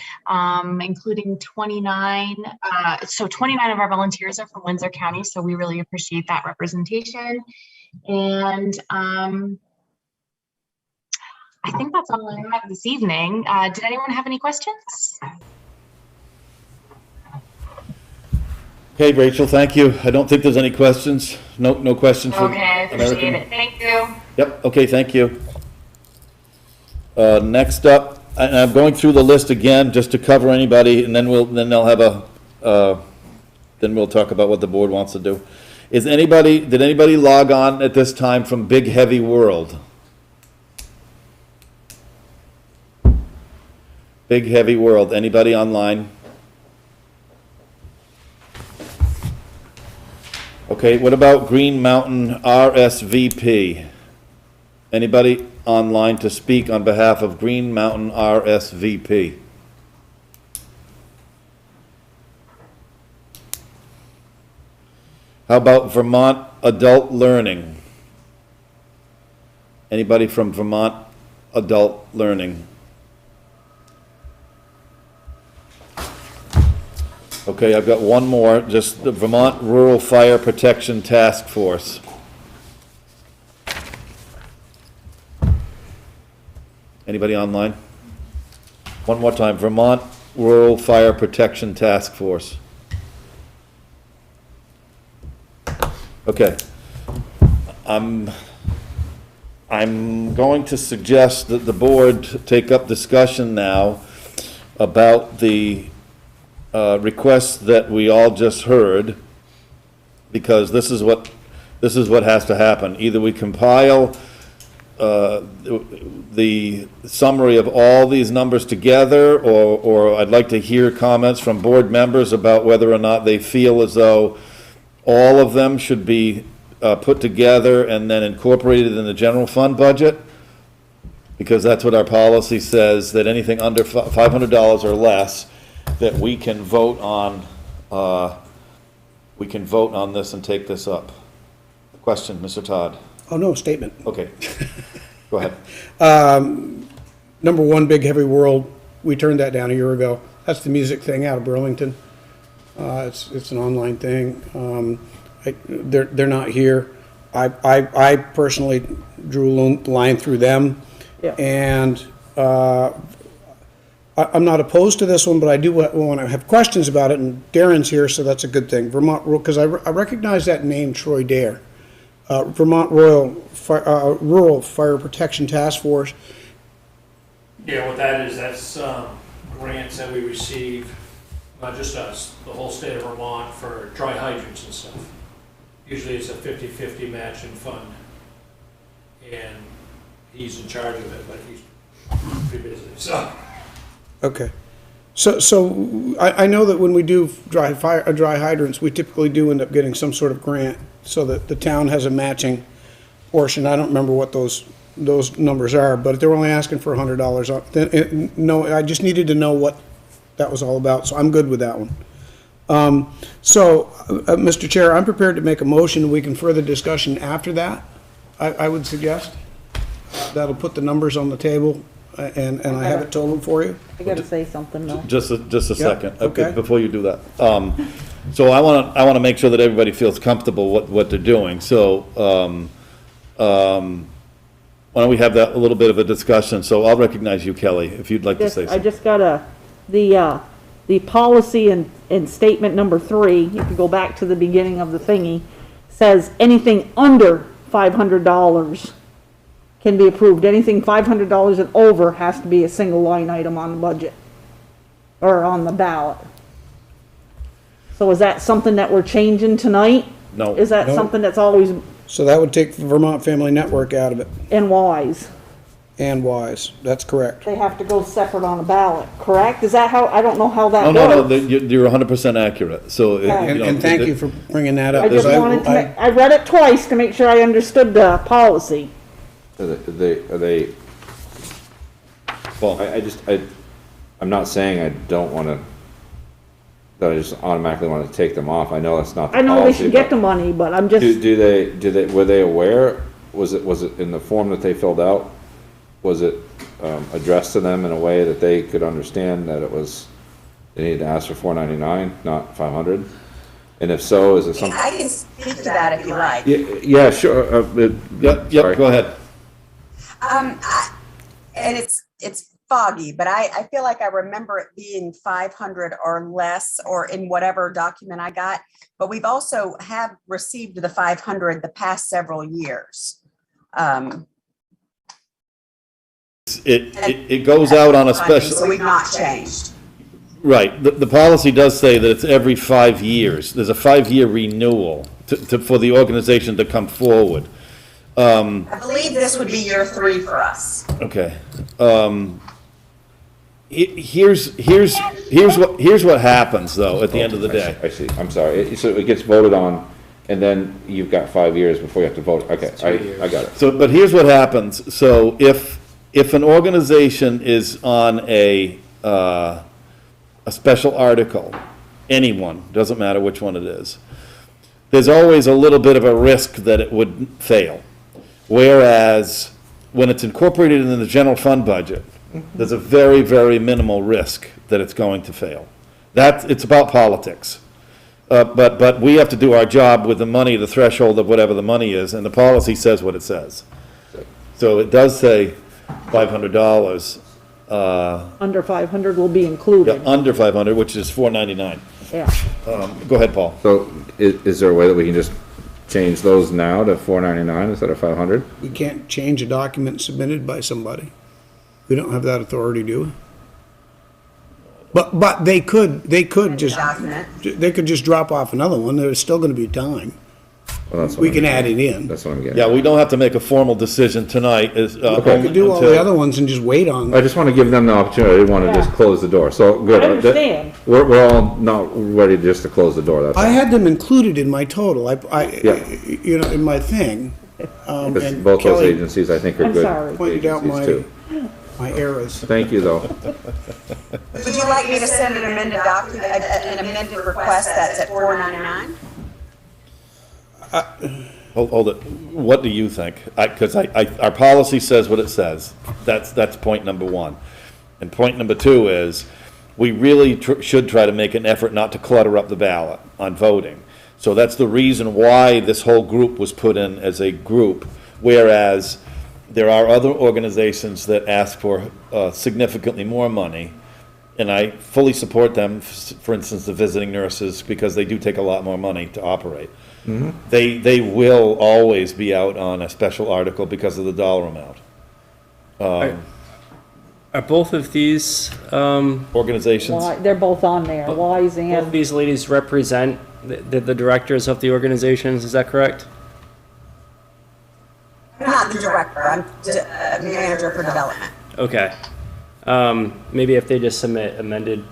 including 29. So 29 of our volunteers are from Windsor County, so we really appreciate that representation. And I think that's all I have this evening. Did anyone have any questions? Okay, Rachel, thank you. I don't think there's any questions. No questions. Okay, I appreciate it. Thank you. Yep, okay, thank you. Next up, and I'm going through the list again just to cover anybody, and then they'll have then we'll talk about what the board wants to do. Did anybody log on at this time from Big Heavy World? Big Heavy World, anybody online? Okay, what about Green Mountain RSVP? Anybody online to speak on behalf of Green Mountain RSVP? How about Vermont Adult Learning? Anybody from Vermont Adult Learning? Okay, I've got one more, just the Vermont Rural Fire Protection Task Force. Anybody online? One more time, Vermont Rural Fire Protection Task Force. Okay. I'm going to suggest that the board take up discussion now about the requests that we all just heard, because this is what has to happen. Either we compile the summary of all these numbers together, or I'd like to hear comments from board members about whether or not they feel as though all of them should be put together and then incorporated in the general fund budget, because that's what our policy says, that anything under $500 or less, that we can vote on this and take this up. Question, Mr. Todd? Oh, no, statement. Okay. Go ahead. Number 1, Big Heavy World, we turned that down a year ago. That's the music thing out of Burlington. It's an online thing. They're not here. I personally drew a line through them. Yeah. And I'm not opposed to this one, but I do want to have questions about it, and Darren's here, so that's a good thing. Vermont Rural, because I recognize that name, Troy Dare. Vermont Rural Fire Protection Task Force. Yeah, what that is, that's grants that we receive, not just us, the whole state of Vermont, for dry hydrants and stuff. Usually it's a 50-50 matching fund. And he's in charge of it, but he's pretty busy, so. Okay. So I know that when we do dry hydrants, we typically do end up getting some sort of grant so that the town has a matching portion. I don't remember what those numbers are, but they're only asking for $100. No, I just needed to know what that was all about, so I'm good with that one. Mr. Chair, I'm prepared to make a motion, and we can further discussion after that, I would suggest. That'll put the numbers on the table, and I have it totaled for you. I gotta say something though. Just a second, okay. before you do that. So I want to make sure that everybody feels comfortable what they're doing. So why don't we have that a little bit of a discussion? So I'll recognize you, Kelly, if you'd like to say I something. just got the policy in statement number 3, if you go back to the beginning of the thingy, says anything under $500 can be approved. Anything $500 and over has to be a single line item on the budget or on the ballot. So is that something that we're changing tonight? No. Is that No. something that's always So that would take Vermont Family Network out of it, in wise? and WISE, that's correct. They have to go separate on a ballot, correct? Is that how, I don't know how that Oh, no, works. you're 100% accurate. So, And thank you for bringing that up. I just wanted to, I read it twice to make sure I understood the policy. Are they, Well, I'm not saying I don't want to, that I just automatically want to take them off. I know that's not the I know they policy, should get but the money, but I'm just, were they aware? Was it in the form that they filled out? Was it addressed to them in a way that they could understand that they needed to ask for $499, not $500? And if so, is it something? I can speak to that if you like. Yeah, sure. Yep, go ahead. And it's foggy, but I feel like I remember it being 500 or less, or in whatever document I got. But we've also have received the 500 the past several years. It goes out on a special. So we've not changed. Right. The policy does say that it's every 5 years. There's a 5-year renewal for the organization to come forward. I believe this would be year 3 for us. Okay. Here's what happens though at the end of the day. I see. I'm sorry. So it gets voted on, and then you've got 5 years before you have to vote. Okay, I got it. So, but here's what happens. So if an organization is on a special article, anyone, doesn't matter which one it is, there's always a little bit of a risk that it would fail. Whereas when it's incorporated in the general fund budget, there's a very, very minimal risk that it's going to fail. It's about politics. But we have to do our job with the money, the threshold of whatever the money is, and the policy says what it says. So it does say $500. under 500 will be included. Yeah, under 500, which is $499. Yeah. Go ahead, Paul. So is there a way that we can just change those now to $499 instead of $500? We can't change a document submitted by somebody. We don't have that authority, do we? But they could just drop off another one. There's still gonna be time. Well, that's what We I'm can getting add at. it in. That's what I'm getting. Yeah, we don't have to make a formal decision tonight. We could do all the other ones and just wait on I them. just want to give them the opportunity. I didn't want to just close the door. So good. I understand. We're all not ready just to close the door. That's I all. had them included in my total, Yeah. in my thing. Because And both those Kelly agencies, I think, are I'm good sorry. pointed out agencies too. my errors. Thank you, though. Would you like me to send an amended document, an amended request that's at $499? Hold it. What do you think? Because our policy says what it says. That's point number one. And point number two is, we really should try to make an effort not to clutter up the ballot on voting. So that's the reason why this whole group was put in as a group, whereas there are other organizations that ask for significantly more money, and I fully support them, for instance, the visiting nurses, because they do take a lot more money to operate. Mm-hmm. They will always be out on a special article because of the dollar amount. Are both of these, Organizations, They're both on there, Wise both of and, these ladies represent the directors of the organizations, is that correct? I'm not the director, I'm manager for development. Okay. Maybe if they just submit amended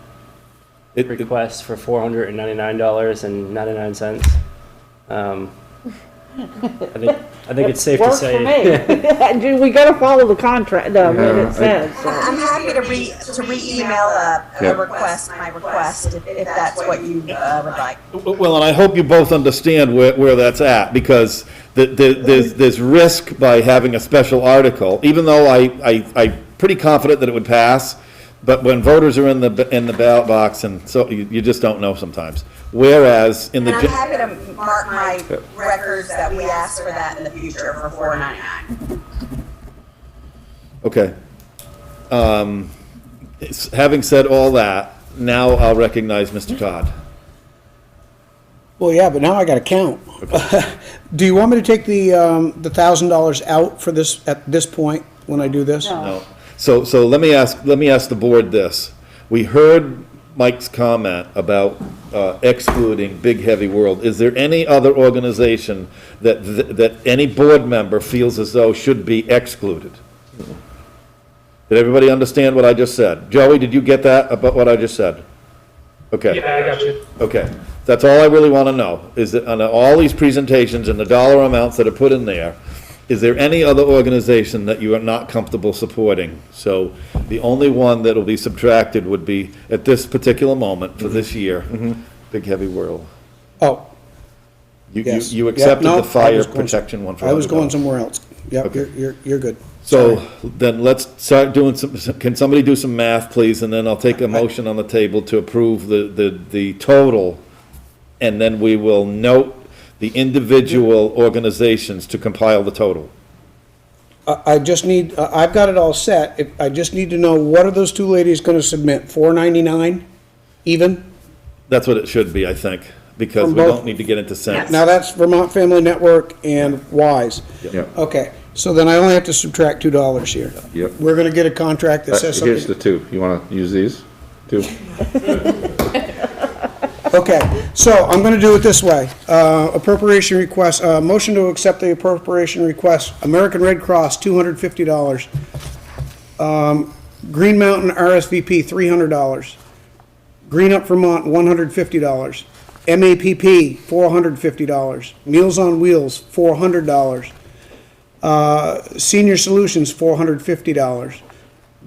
request for $499.99. I think it's safe to Works say. for me. We gotta follow the contract, what Yeah, it says. so. I'm happy to re-email Yeah. my request, if that's what you would like. Well, and I hope you both understand where that's at, because there's risk by having a special article, even though I'm pretty confident that it would pass, but when voters are in the ballot box, and so you just don't know sometimes. Whereas in the. And I'm happy to mark my records that we ask for that in the future for $4.99. Okay. Having said all that, now I'll recognize Mr. Todd. Well, yeah, but now I gotta count. Do you want me to take the $1,000 out for this, at this point, when I do this? No. So let me ask the board this. We heard Mike's comment about excluding Big Heavy World. Is there any other organization that any board member feels as though should be excluded? Did everybody understand what I just said? Joey, did you get that about what I just said? Okay. Yeah, I got you. Okay. That's all I really want to know, is that on all these presentations and the dollar amounts that are put in there, is there any other organization that you are not comfortable supporting? So the only one that will be subtracted would be, at this particular moment for this year, Big Heavy World. Oh. You Yep, accepted no, the I fire was going- protection one for I was $100. going somewhere else. Yep, Okay. you're good. So then let's start doing can somebody do some math, please, and then I'll take a motion on the table to approve the total, and then we will note the individual organizations to compile the total. I just need, I've got it all set. I just need to know, what are those two ladies gonna submit? $4.99 even? That's what it should be, I think, because From we both- don't need to get into cents. Now, that's Vermont Family Network and WISE. Yep. Okay, so then I only have to subtract $2 here. Yep. We're gonna get a contract that says Here's the something. two. You wanna use these? Two? Okay, so I'm gonna do it this way. Appropriation request, motion to accept the appropriation request, American Red Cross, $250. Green Mountain RSVP, $300. Green Up Vermont, $150. MAPP, $450. Meals on Wheels, $400. Senior Solutions, $450.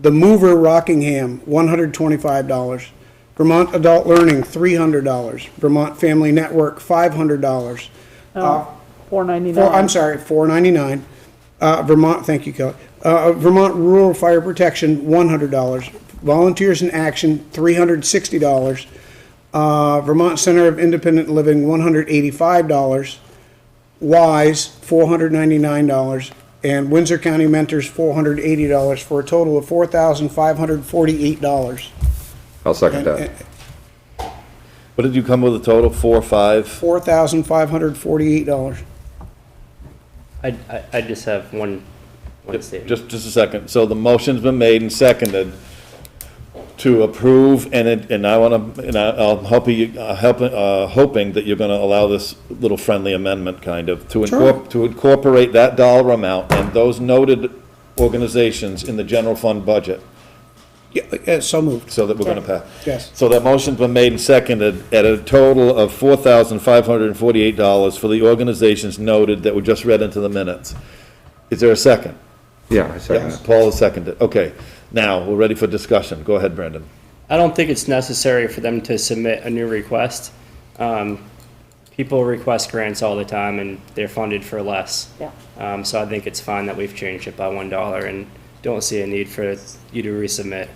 The Mover Rockingham, $125. Vermont Adult Learning, $300. Vermont Family Network, $500. $4.99. I'm sorry, $4.99. Vermont, thank you, Kelly. Vermont Rural Fire Protection, $100. Volunteers in Action, $360. Vermont Center of Independent Living, $185. WISE, $499. And Windsor County Mentors, $480, for a total of $4,548. I'll second that. What did you come with a total, 4, 5? $4,548. I just have one statement. Just a second. So the motion's been made and seconded to approve, and I'm hoping that you're gonna allow this little friendly amendment, kind of, to incorporate that dollar amount and those noted organizations in the general fund budget. Yeah, so moved. So that we're gonna pass. Yes. So that motion's been made and seconded at a total of $4,548 for the organizations noted that were just read into the minutes. Is there a second? Yeah, I second it. Paul has seconded. Okay, now, we're ready for discussion. Go ahead, Brandon. I don't think it's necessary for them to submit a new request. People request grants all the time and they're funded for less. Yeah. So I think it's fine that we've changed it by $1 and don't see a need for you to resubmit.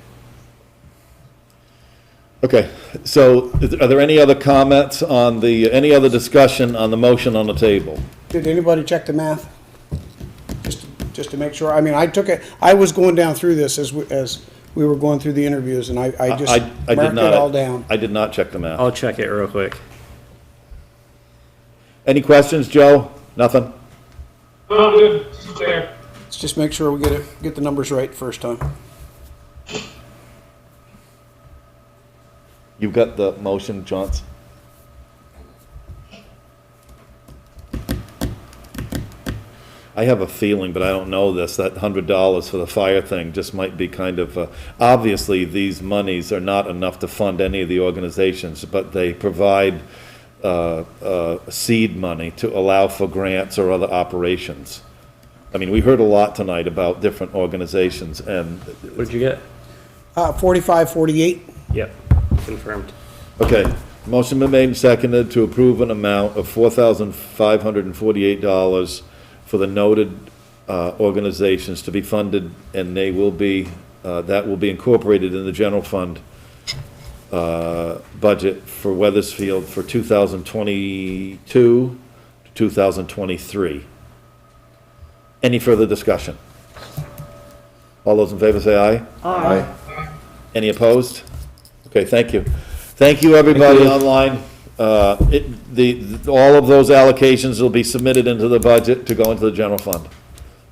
Okay, so are there any other comments on any other discussion on the motion on the table? Did anybody check the math? Just to make sure. I mean, I was going down through this as we were going through the interviews, and I just marked it all down. I did not check the math. I'll check it real quick. Any questions, Joe? Nothing? Oh, good, it's clear. Let's just make sure we get the numbers right first time. You've got the motion, Johns? I have a feeling, but I don't know this, that $100 for the fire thing just might be kind of, obviously, these monies are not enough to fund any of the organizations, but they provide seed money to allow for grants or other operations. I mean, we heard a lot tonight about different organizations, and... What did you get? 4548. Yep, confirmed. Okay, motion been made and seconded to approve an amount of $4,548 for the noted organizations to be funded, and they will be, that will be incorporated in the general fund budget for Weathersfield for 2022 to 2023. Any further discussion? All those in favor say aye. Aye. Any opposed? Okay, thank you. Thank you, everybody online. All of those allocations will be submitted into the budget to go into the general fund.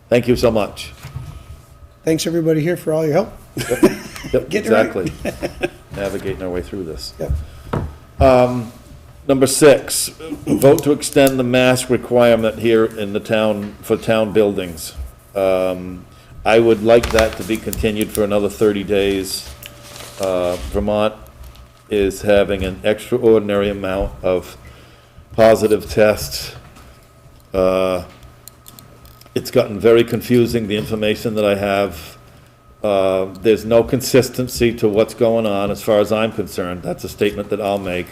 Thank you so much. Thanks, everybody here, for all your help. Yep, Getting it right. exactly. Navigating our way through this. Yep. Number 6, vote to extend the mask requirement here in the town, for town buildings. I would like that to be continued for another 30 days. Vermont is having an extraordinary amount of positive tests. It's gotten very confusing, the information that I have. There's no consistency to what's going on as far as I'm concerned. That's a statement that I'll make.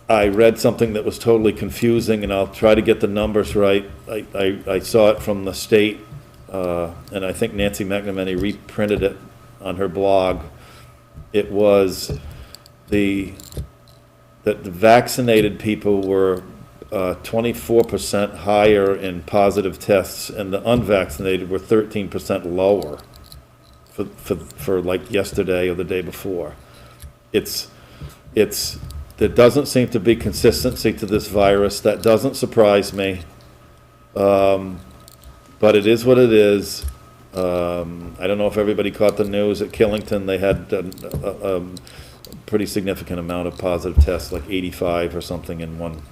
I read something that was totally confusing, and I'll try to get the numbers right. I saw it from the state, and I think Nancy McNamee reprinted it on her blog. It was that the vaccinated people were 24% higher in positive tests, and the unvaccinated were 13% lower for like yesterday or the day before. There doesn't seem to be consistency to this virus. That doesn't surprise me. But it is what it is. I don't know if everybody caught the news at Killington. They had a pretty significant amount of positive tests, like 85 or something in one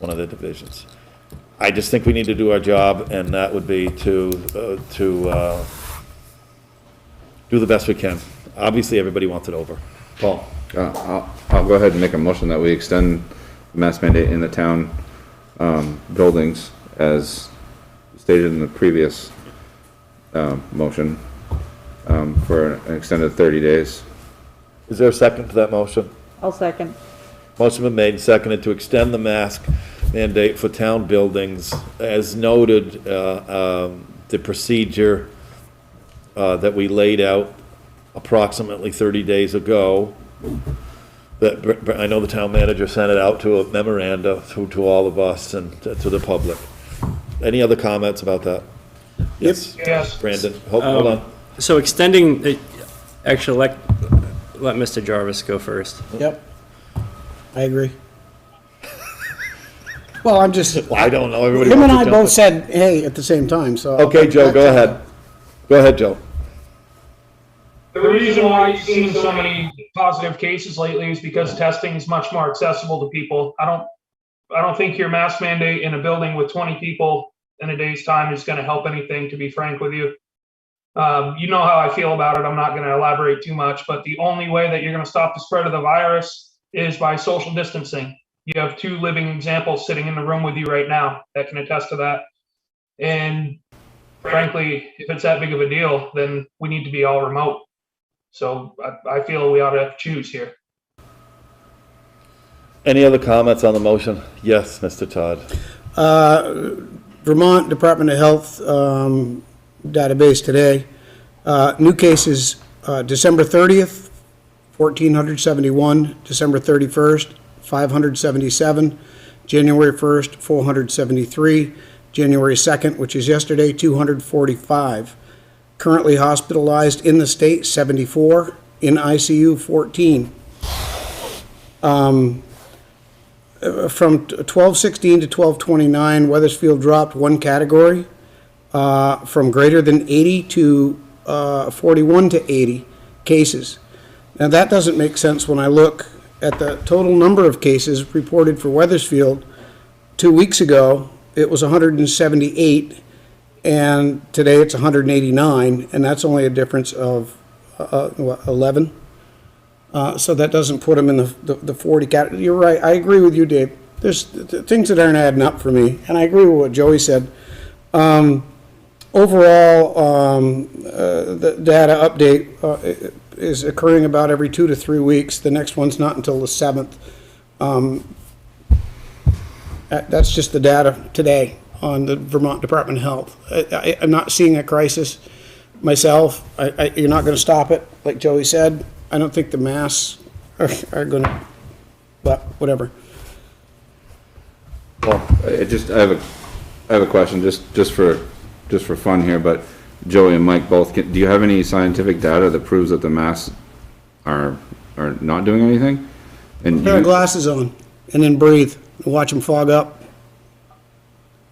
of the divisions. I just think we need to do our job, and that would be to do the best we can. Obviously, everybody wants it over. Paul? I'll go ahead and make a motion that we extend the mask mandate in the town buildings as stated in the previous motion for an extended 30 days. Is there a second to that motion? I'll second. Motion been made and seconded to extend the mask mandate for town buildings. As noted, the procedure that we laid out approximately 30 days ago, that I know the town manager sent it out to a memoranda to all of us and to the public. Any other comments about that? Yes. Yes. Brandon, hold on. So extending, actually, let Mr. Jarvis go first. Yep. I agree. Well, I'm just. Well, I don't know. Everybody Him and wants I to jump both said, hey, at the same time, so. Okay, Joe, go ahead. Go ahead, Joe. The reason why you've seen so many positive cases lately is because testing is much more accessible to people. I don't think your mask mandate in a building with 20 people in a day's time is going to help anything, to be frank with you. You know how I feel about it. I'm not going to elaborate too much, but the only way that you're going to stop the spread of the virus is by social distancing. You have 2 living examples sitting in the room with you right now that can attest to that. And frankly, if it's that big of a deal, then we need to be all remote. So I feel we ought to choose here. Any other comments on the motion? Yes, Mr. Todd. Vermont Department of Health database today. New cases, December 30th, 1,471. December 31st, 577. January 1st, 473. January 2nd, which is yesterday, 245. Currently hospitalized in the state, 74. In ICU, 14. From 12/16 to 12/29, Weathersfield dropped 1 category from greater than 80 to 41 to 80 cases. Now that doesn't make sense when I look at the total number of cases reported for Weathersfield 2 weeks ago. it was 178, and today it's 189, and that's only a difference of, what, 11? So that doesn't put them in the 40 category. You're right, I agree with you, Dave. There's things that aren't adding up for me, and I agree with what Joey said. Overall, the data update is occurring about every 2 to 3 weeks. The next one's not until the 7th. That's just the data today on the Vermont Department of Health. I'm not seeing a crisis myself. You're not going to stop it, like Joey said. I don't think the masks are going to, but whatever. Well, I have a question, just for fun here, but Joey and Mike both, do you have any scientific data that proves that the masks are not doing anything? And Put glasses on and then breathe and watch them fog up.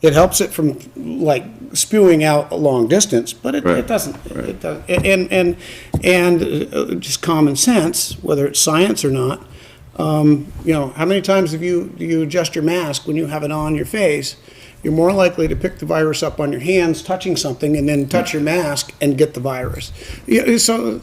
It helps it from like spewing out a long distance, but it doesn't. Right. It doesn't. And just common sense, whether it's science or not. You know, how many times do you adjust your mask when you have it on your face? You're more likely to pick the virus up on your hands, touching something, and then touch your mask and get the virus. So,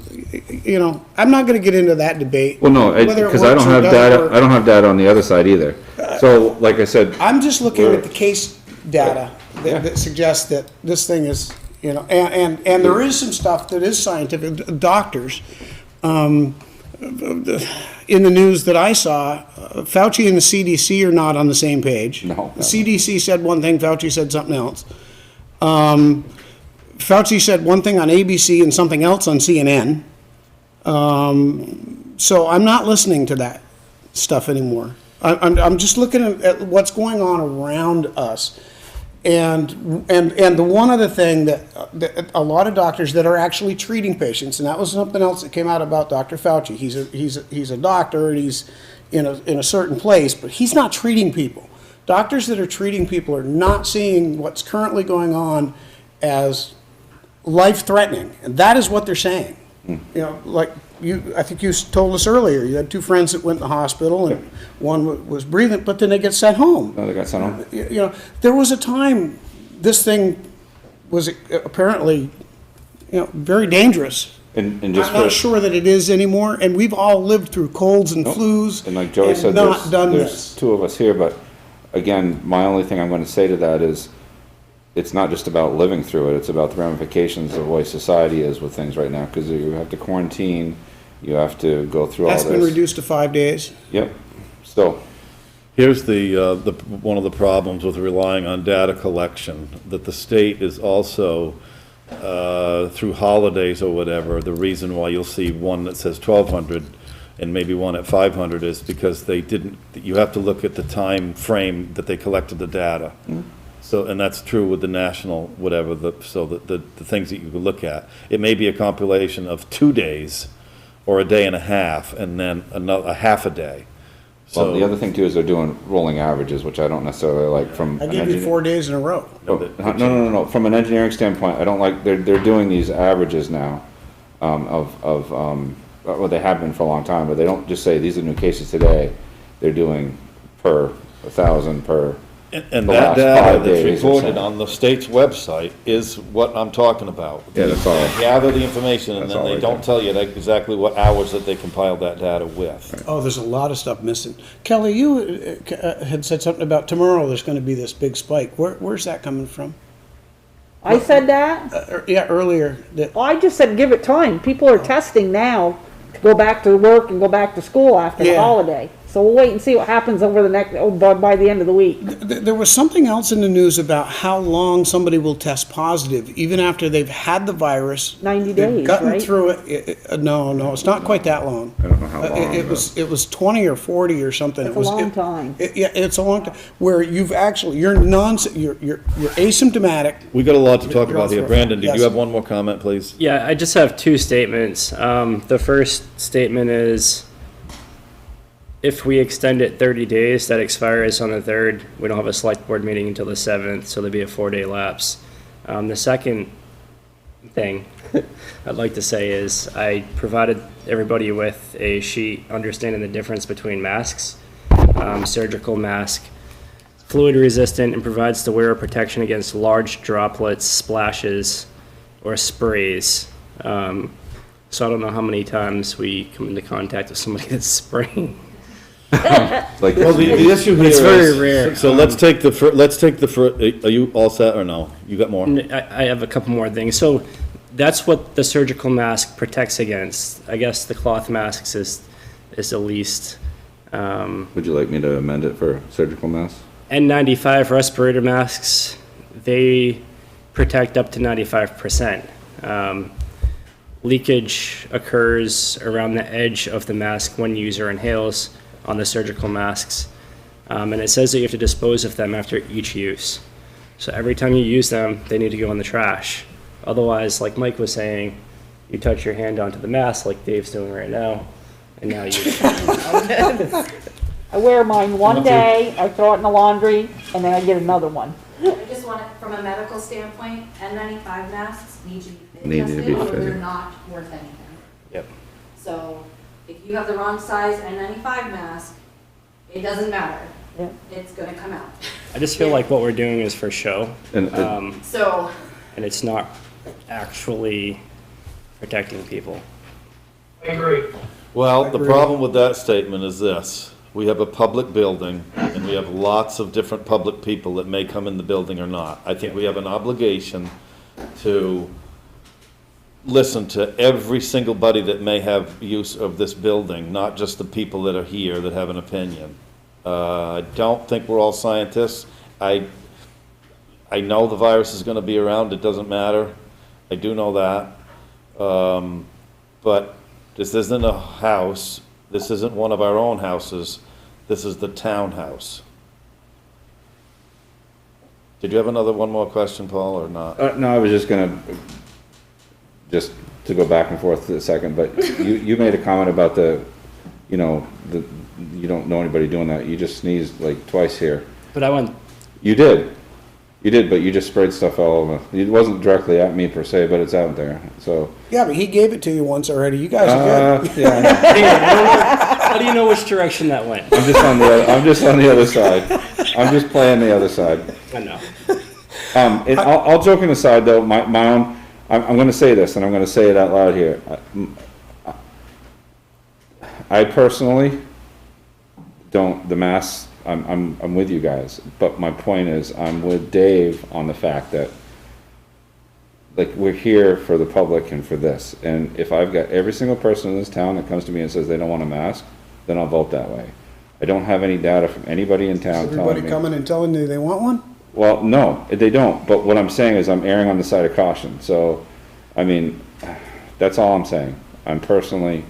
you know, I'm not going to get into that debate. Well, no, because I don't have data. I don't have data on the other side either. So, like I said, I'm just looking at the case data that suggests that this thing is, you know, and there is some stuff that is scientific. Doctors, in the news that I saw, Fauci and the CDC are not on the same page. No. The CDC said one thing, Fauci said something else. Fauci said one thing on ABC and something else on CNN. So I'm not listening to that stuff anymore. I'm just looking at what's going on around us. And the one other thing that a lot of doctors that are actually treating patients, and that was something else that came out about Dr. Fauci. He's a doctor and he's in a certain place, but he's not treating people. Doctors that are treating people are not seeing what's currently going on as life-threatening, and that is what they're saying. You know, like I think you told us earlier, you had 2 friends that went to the hospital, and one was breathing, but then they get sent home. No, they got sent home. You know, there was a time this thing was apparently, you know, very dangerous. And just I'm not sure that it is anymore, and we've all lived through colds and flus. And like Joey said, there's 2 of us here, but again, my only thing I'm going to say to that is, it's not just about living through it, it's about the ramifications of the way society is with things right now, because you have to quarantine, you have to go through all this. That's been reduced to 5 days. Yep. So, here's the one of the problems with relying on data collection, that the state is also, through holidays or whatever, the reason why you'll see one that says 1,200 and maybe one at 500 is because you have to look at the time frame that they collected the data. So, and that's true with the national, whatever, the things that you can look at. It may be a compilation of 2 days or a day and a half, and then a half a day. Well, the other thing too is they're doing rolling averages, which I don't necessarily like from. I gave you 4 days in a row. No. From an engineering standpoint, I don't like, they're doing these averages now, well, they have been for a long time, but they don't just say these are new cases today. They're doing per 1,000 per. And that data that's reported on the state's website is what I'm talking about. Yeah, that's all. They gather the information, and then they don't tell you exactly what hours that they compiled that data with. Oh, there's a lot of stuff missing. Kelly, you had said something about tomorrow there's going to be this big spike. Where's that coming from? I said that? Yeah, earlier. I just said give it time. People are testing now to go back to work and go back to school after the holiday. So we'll wait and see what happens over the next, by the end of the week. There was something else in the news about how long somebody will test positive, even after they've had the virus. 90 days, gotten right? through it. No, it's not quite that long. I don't know how long. It was 20 or 40 or something. It's a long time. It's a long time where you've actually, you're asymptomatic. We got a lot to talk about here. Brandon, did Yes. you have one more comment, please? Yeah, I just have 2 statements. The first statement is, if we extend it 30 days, that expires on the 3rd. We don't have a select board meeting until the 7th, so there'll be a 4-day lapse. The second thing I'd like to say is I provided everybody with a sheet understanding the difference between masks. Surgical mask fluid resistant, and provides the wearer protection against large droplets, splashes, or sprays. So I don't know how many times we come into contact with somebody that's spraying. Like, Well, the issue here It's very is- rare. So let's take are you all set or no? You got more? I have a couple more things. So that's what the surgical mask protects against. I guess the cloth masks is the least. would you like me to amend it for surgical masks? N95 respirator masks, they protect up to 95%. Leakage occurs around the edge of the mask when user inhales on the surgical masks. And it says that you have to dispose of them after each use. So every time you use them, they need to go in the trash. Otherwise, like Mike was saying, you touch your hand onto the mask like Dave's doing right now, and now you. I wear mine one day, I throw it in the laundry, and then I get another one. I just want it, from a medical standpoint, N95 masks need to be fit Need to tested, be or fitted. they're not worth anything. Yep. So if you have the wrong size N95 mask, it doesn't matter. Yeah. It's gonna come out. I just feel like what we're doing is for show. And, So, And it's not actually protecting people. I agree. Well, the problem with that statement is this. We have a public building, and we have lots of different public people that may come in the building or not. I think we have an obligation to listen to every single buddy that may have use of this building, not just the people that are here that have an opinion. I don't think we're all scientists. I know the virus is gonna be around, it doesn't matter. I do know that. But this isn't a house, this isn't one of our own houses, this is the townhouse. Did you have one more question, Paul, or not? no, I was just gonna, just to go back and forth a second, but you made a comment about you don't know anybody doing that. You just sneezed like twice here. But I went. You did, but you just sprayed stuff all over. It wasn't directly at me per se, but it's out there, so. Yeah, but he gave it to you once already. You guys are good. Yeah. How do you know which direction that went? I'm just on the other side. I'm just playing the other side. I know. And all joking aside, though, my own, I'm going to say this, and I'm going to say it out loud here. I personally don't, the masks, I'm with you guys, but my point is, I'm with Dave on the fact that, like, we're here for the public and for this, and if I've got every single person in this town that comes to me and says they don't want a mask, then I'll vote that way. I don't have any data from anybody in town telling me. Everybody coming and telling you they want one? Well, no, they don't, but what I'm saying is I'm erring on the side of caution, so, I mean, that's all I'm saying. I'm personally,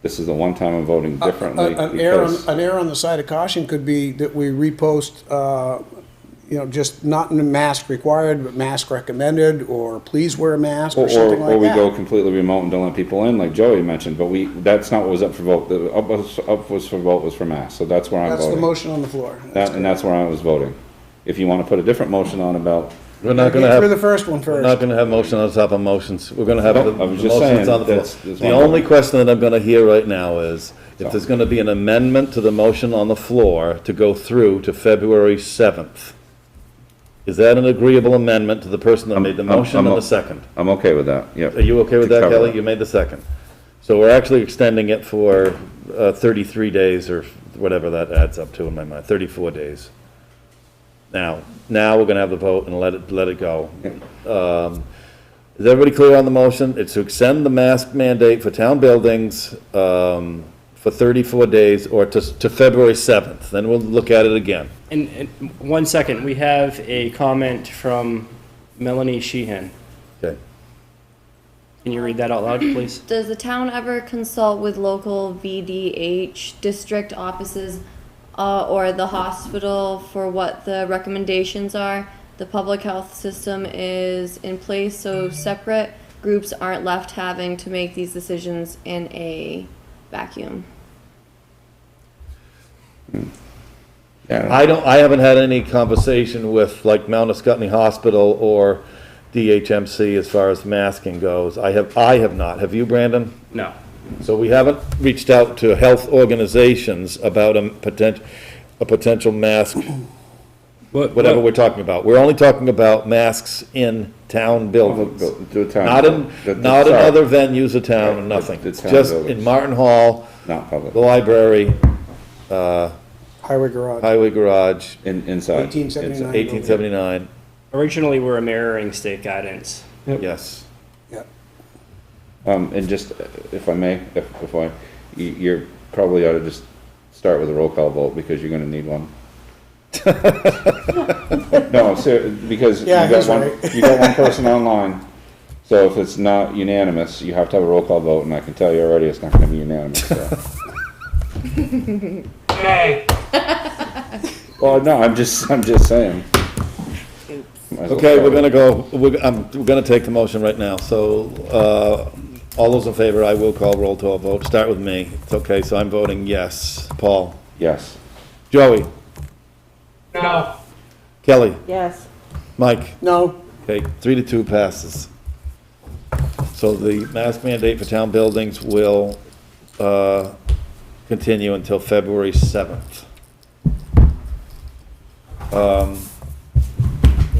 this is the one time I'm voting differently. An error on the side of caution could be that we repost, just not in a mask required, but mask recommended, or please wear a mask, or something like that. Or we go completely remote and don't let people in, like Joey mentioned, but that's not what was up for vote. The up was for vote was for masks, so that's where I'm voting. That's the motion on the floor. And that's where I was voting. If you want to put a different motion on about. We're not gonna Get have. through the first one We're first. not gonna have motion on top of motions. We're gonna have No, the I was just motions saying on the floor. that's The one. only question that I'm gonna hear right now is, if there's gonna be an amendment to the motion on the floor to go through to February 7th, is that an agreeable amendment to the person that made the motion and the second? I'm okay with that, yep. Are you okay with To that, cover Kelly? it. You made the second. So we're actually extending it for 33 days, or whatever that adds up to in my mind, 34 days. Now we're gonna have the vote and let it go. Is everybody clear on the motion? It's to extend the mask mandate for town buildings for 34 days, or to February 7th. Then we'll look at it again. And 1 second, we have a comment from Melanie Sheehan. Okay. Can you read that out loud, please? Does the town ever consult with local VDH district offices or the hospital for what the recommendations are? The public health system is in place, so separate groups aren't left having to make these decisions in a vacuum. I haven't had any conversation with like Mount Escutney Hospital or DHMC as far as masking goes. I have not. Have you, Brandon? No. So we haven't reached out to health organizations about a potential mask whatever we're talking about. We're only talking about masks in town buildings. The town Not in, building. not in Sorry. other venues of town or nothing. the It's town just buildings. in Martin Hall, Not public. the library, Highway garage. highway garage, Inside. 1879. 1879, Originally, we were mirroring state guidance. yes. And just, if I may, you're probably ought to just start with a roll call vote, because you're gonna need one. No, because Yeah, he's you got one person online, so if it's not unanimous, you have to have a roll call vote, and I can tell you already, it's not gonna be unanimous, so. Okay. Well, no, I'm just saying. Might as well Okay, we're start gonna go, we're gonna take the motion right now, so, all those in favor, I will call roll call vote, start with me. It's okay, so I'm voting yes. Paul? Yes. Joey? No. Kelly? Yes. Mike? No, Okay, 3-2 passes. So the mask mandate for town buildings will, continue until February 7th.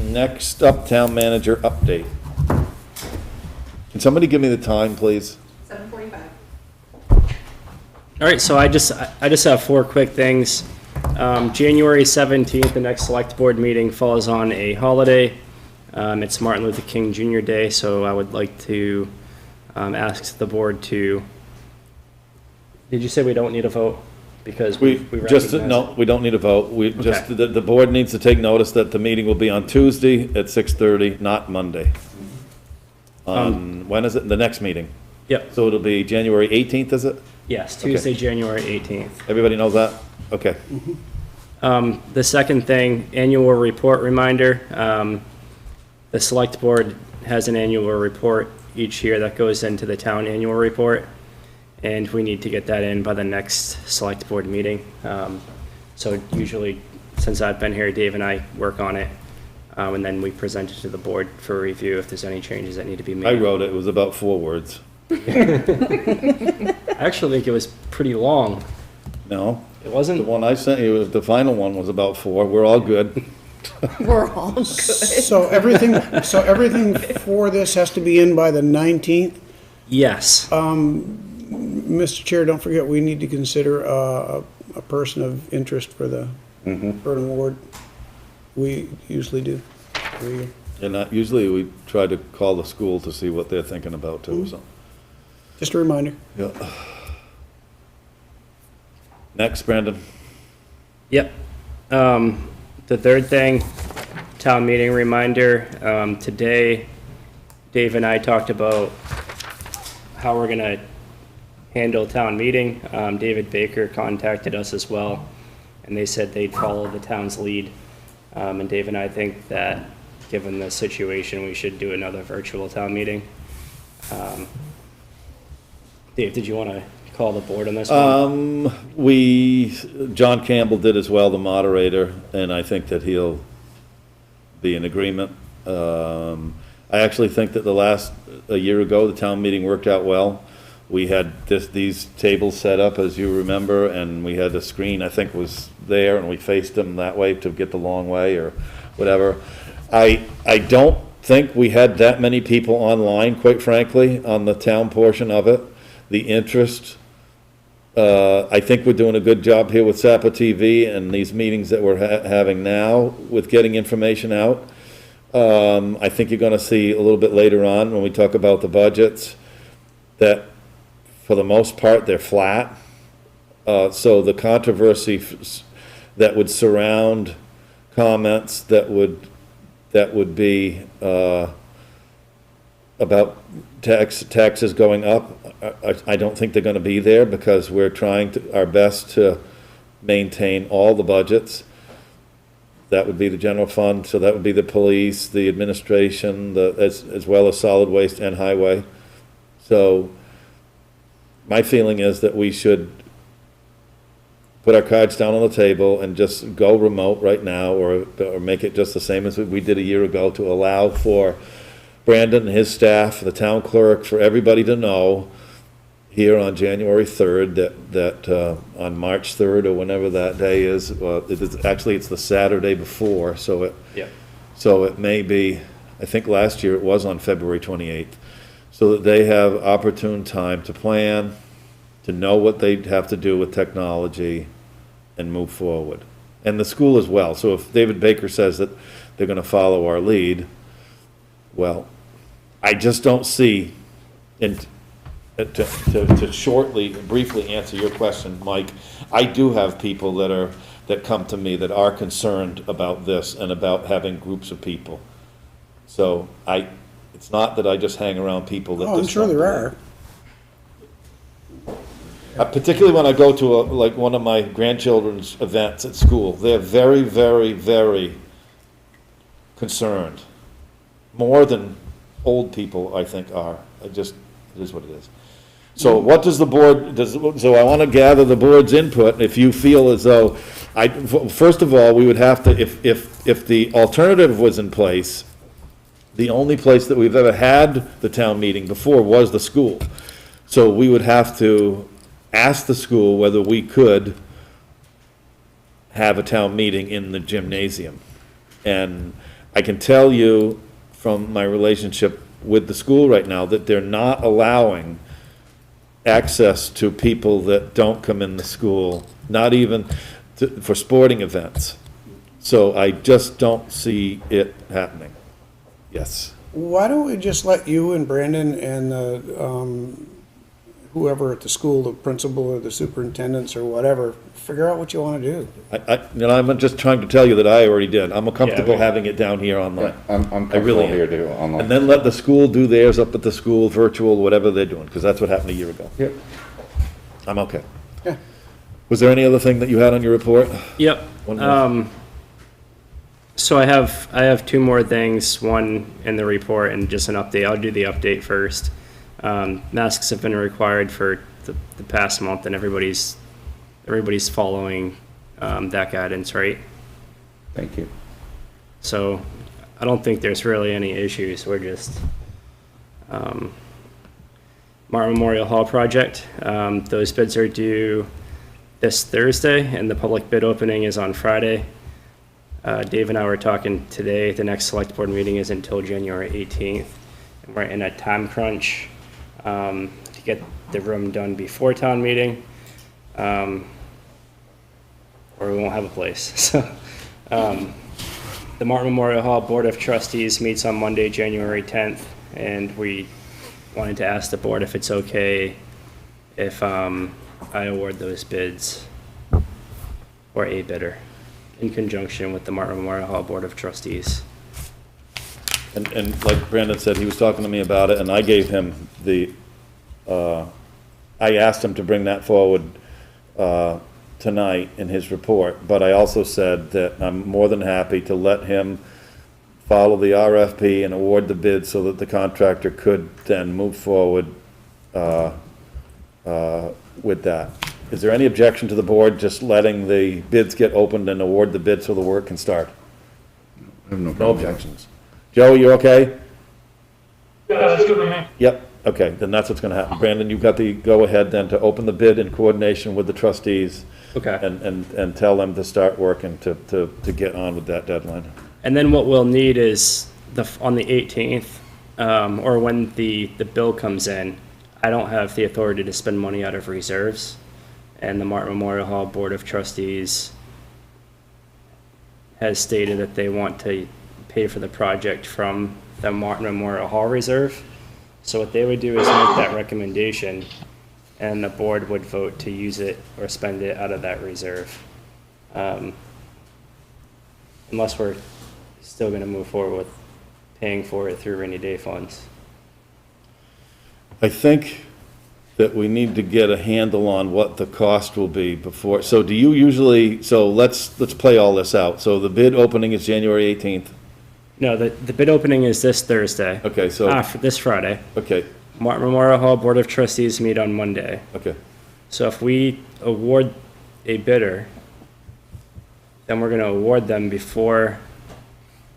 Next up, town manager update. Can somebody give me the time, please? 7:45. All right, so I just have four quick things. January 17th, the next select board meeting falls on a holiday. It's Martin Luther King Jr. Day, so I would like to ask the board to, did you say we don't need a vote? Because we Just, recognize no, we don't need a vote. We just, Okay. the board needs to take notice that the meeting will be on Tuesday at 6:30, not Monday. When is it? The next meeting? Yep. So it'll be January 18th, is it? Yes, Okay. Tuesday, January 18th. Everybody knows that? Okay. The second thing, annual report reminder. The select board has an annual report each year that goes into the town annual report, and we need to get that in by the next select board meeting. So usually, since I've been here, Dave and I work on it, and then we present it to the board for review if there's any changes that need to be made. I wrote it. It was about 4 words. I actually think it was pretty long. No? It wasn't? The one I sent you, the final one was about 4. We're all good. We're all good. so everything for this has to be in by the 19th. Yes. Mr. Chair, don't forget, we need to consider a person of interest for the Burnham Award. We usually do every year. And usually we try to call the school to see what they're thinking about too, so. Just a reminder. Yeah. Next, Brandon. Yep. The third thing, town meeting reminder. Today, Dave and I talked about how we're gonna handle town meeting. David Baker contacted us as well, and they said they'd follow the town's lead. And Dave and I think that, given the situation, we should do another virtual town meeting. Dave, did you want to call the board on this one? John Campbell did as well, the moderator, and I think that he'll be in agreement. I actually think that a year ago, the town meeting worked out well. We had these tables set up, as you remember, and we had a screen, I think, was there, and we faced them that way to get the long way or whatever. I don't think we had that many people online, quite frankly, on the town portion of it. The interest, I think we're doing a good job here with SAPA TV and these meetings that we're having now with getting information out. I think you're gonna see a little bit later on when we talk about the budgets that for the most part, they're flat. So the controversy that would surround comments that would be about taxes going up, I don't think they're gonna be there because we're trying our best to maintain all the budgets. That would be the general fund, so that would be the police, the administration, as well as solid waste and highway. So my feeling is that we should put our cards down on the table and just go remote right now, or make it just the same as we did a year ago, to allow for Brandon and his staff, the town clerk, for everybody to know here on January 3rd, that on March 3rd, or whenever that day is, actually, it's the Saturday before, so it may be, I think last year it was on February 28th, so that they have opportune time to plan, to know what they have to do with technology, and move forward. And the school as well. So if David Baker says that they're gonna follow our lead, well, I just don't see, and to shortly, briefly answer your question, Mike, I do have people that come to me that are concerned about this and about having groups of people. So it's not that I just hang around people that. Oh, I'm sure there are. Particularly when I go to like one of my grandchildren's events at school, they're very, very, very concerned. More than old people, I think, are. It is what it is. So what does the board, so I want to gather the board's input. If you feel as though, first of all, we would have to, if the alternative was in place, the only place that we've ever had the town meeting before was the school. So we would have to ask the school whether we could have a town meeting in the gymnasium. And I can tell you from my relationship with the school right now that they're not allowing access to people that don't come in the school, not even for sporting events. So I just don't see it happening. Yes. Why don't we just let you and Brandon and whoever at the school, the principal or the superintendents or whatever, figure out what you want to do? I'm just trying to tell you that I already did. I'm comfortable having it down here online. I'm comfortable here too, online. And then let the school do theirs up at the school, virtual, whatever they're doing, because that's what happened a year ago. Yep. I'm okay. Yeah. Was there any other thing that you had on your report? Yep. One more. So I have two more things, one in the report and just an update. I'll do the update first. Masks have been required for the past month, and everybody's following that guidance, right? Thank you. So I don't think there's really any issues. We're just Martin Memorial Hall project. Those bids are due this Thursday, and the public bid opening is on Friday. Dave and I were talking today. The next select board meeting is until January 18th, and we're in a time crunch to get the room done before town meeting, or we won't have a place. So the Martin Memorial Hall Board of Trustees meets on Monday, January 10th, and we wanted to ask the board if it's okay if I award those bids or a bidder in conjunction with the Martin Memorial Hall Board of Trustees. And like Brandon said, he was talking to me about it, and I gave him I asked him to bring that forward tonight in his report, but I also said that I'm more than happy to let him follow the RFP and award the bid so that the contractor could then move forward with that. Is there any objection to the board just letting the bids get opened and award the bid so the work can start? I have no No objections. Joe, you okay? Yeah, that's good with me. Yep, okay, then that's what's gonna happen. Brandon, you've got the go-ahead then to open the bid in coordination with the trustees. Okay. And tell them to start working to get on with that deadline. And then what we'll need is on the 18th, or when the bill comes in, I don't have the authority to spend money out of reserves. And the Martin Memorial Hall Board of Trustees has stated that they want to pay for the project from the Martin Memorial Hall Reserve. So what they would do is make that recommendation, and the board would vote to use it or spend it out of that reserve. Unless we're still gonna move forward with paying for it through rainy day funds. I think that we need to get a handle on what the cost will be before, so do you usually, so let's play all this out. So the bid opening is January 18th? No, the bid opening is this Thursday. Okay, so. This Friday. Okay. Martin Memorial Hall Board of Trustees meet on Monday. Okay. So if we award a bidder, then we're gonna award them before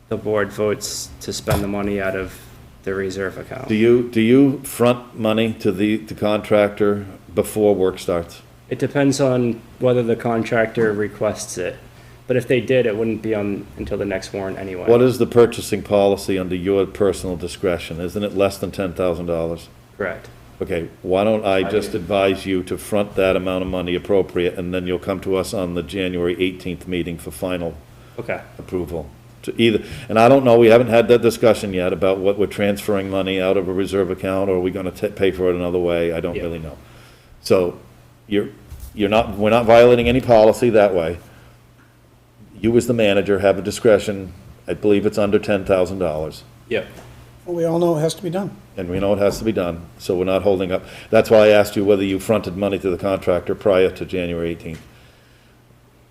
the board votes to spend the money out of the reserve account. Do you front money to the contractor before work starts? It depends on whether the contractor requests it, but if they did, it wouldn't be on until the next warrant anyway. What is the purchasing policy under your personal discretion? Isn't it less than $10,000? Correct. Okay, why don't I just advise you to front that amount of money appropriate, and then you'll come to us on the January 18th meeting for final Okay. approval. To either, and I don't know, we haven't had that discussion yet about what we're transferring money out of a reserve account, or are we gonna pay for it another way? I don't Yeah. really know. So, we're not violating any policy that way. You as the manager have a discretion, I believe it's under $10,000. Yep. Well, we all know it has to be done. And we know it has to be done, so we're not holding up. That's why I asked you whether you fronted money to the contractor prior to January 18th,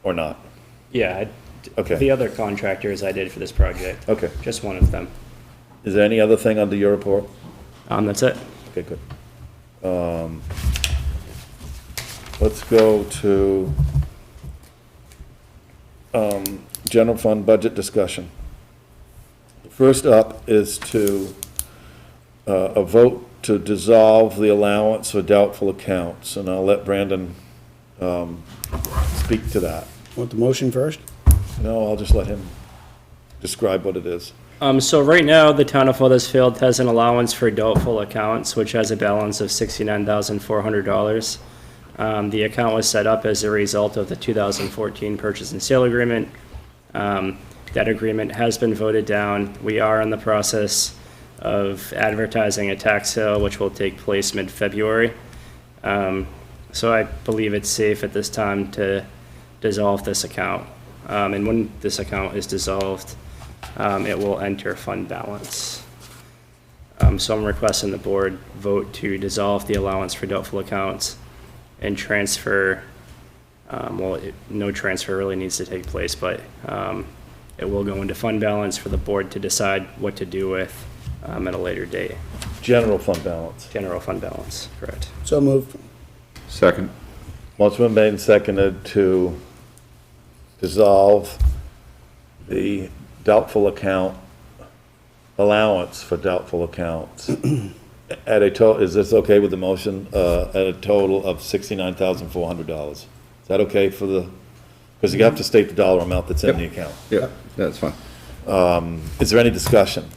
or not. Yeah. Okay. The other contractors I did for this project. Okay. Just one of them. Is there any other thing under your report? That's it. Okay, good. Let's go to general fund budget discussion. First up is a vote to dissolve the allowance for doubtful accounts, and I'll let Brandon speak to that. Want the motion first? No, I'll just let him describe what it is. So right now, the town of Weathersfield has an allowance for doubtful accounts, which has a balance of $69,400. The account was set up as a result of the 2014 purchase and sale agreement. That agreement has been voted down. We are in the process of advertising a tax sale, which will take place mid-February. So I believe it's safe at this time to dissolve this account. And when this account is dissolved, it will enter fund balance. So I'm requesting the board vote to dissolve the allowance for doubtful accounts and transfer, no transfer really needs to take place, but it will go into fund balance for the board to decide what to do with at a later date. General fund balance. General fund balance, correct. So moved. Second. Motion been made and seconded to dissolve the doubtful account, allowance for doubtful accounts at a total, is this okay with the motion, at a total of $69,400? Is that okay for the, because you have to state the dollar amount that's in the account. Yep, that's fine. Is there any discussion?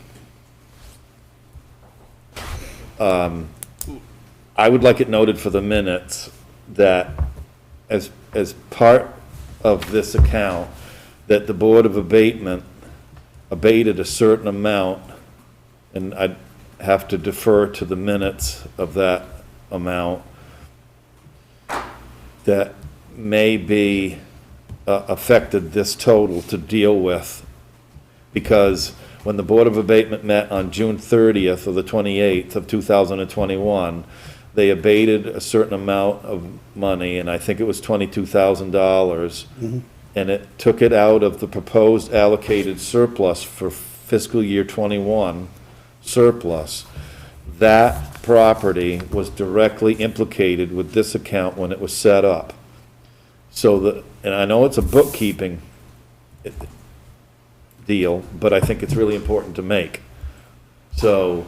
I would like it noted for the minutes that as part of this account, that the Board of Abatement abated a certain amount, and I'd have to defer to the minutes of that amount, that may be affected this total to deal with, because when the Board of Abatement met on June 30th or the 28th of 2021, they abated a certain amount of money, and I think it was $22,000, and it took it out of the proposed allocated surplus for fiscal year 21 surplus. That property was directly implicated with this account when it was set up. So that, and I know it's a bookkeeping deal, but I think it's really important to make. So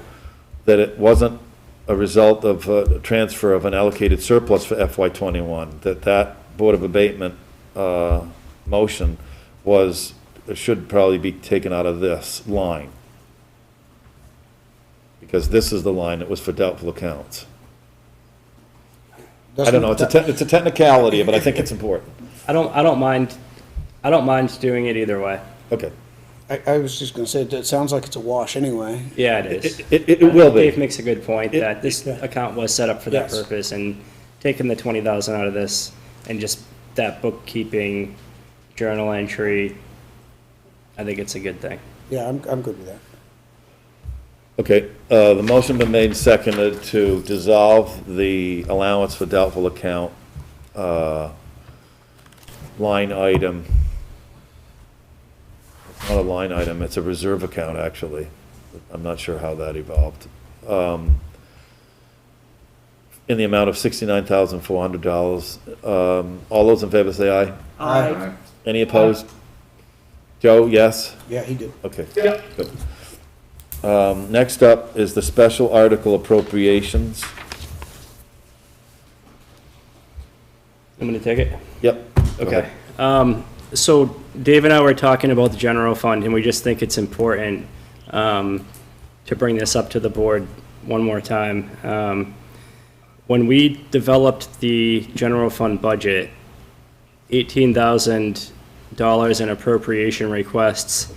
that it wasn't a result of a transfer of an allocated surplus for FY21, that Board of Abatement motion should probably be taken out of this line. Because this is the line that was for doubtful accounts. I don't know, it's a technicality, but I think it's important. I don't mind doing it either way. Okay. I was just gonna say, it sounds like it's a wash anyway. Yeah, it is. It will be. Dave makes a good point that this account was set up for that purpose, and taking the 20,000 out of this and just that bookkeeping journal entry, I think it's a good thing. Yeah, I'm good with that. Okay, the motion been made and seconded to dissolve the allowance for doubtful account line item. It's not a line item, it's a reserve account, actually. I'm not sure how that evolved. In the amount of $69,400. All those in favor say aye. Aye. Any opposed? Joe, yes? Yeah, he did. Okay. Yeah. Good. Next up is the special article appropriations. I'm gonna take it? Yep. Okay. So Dave and I were talking about the general fund, and we just think it's important to bring this up to the board one more time. When we developed the general fund budget, $18,000 in appropriation requests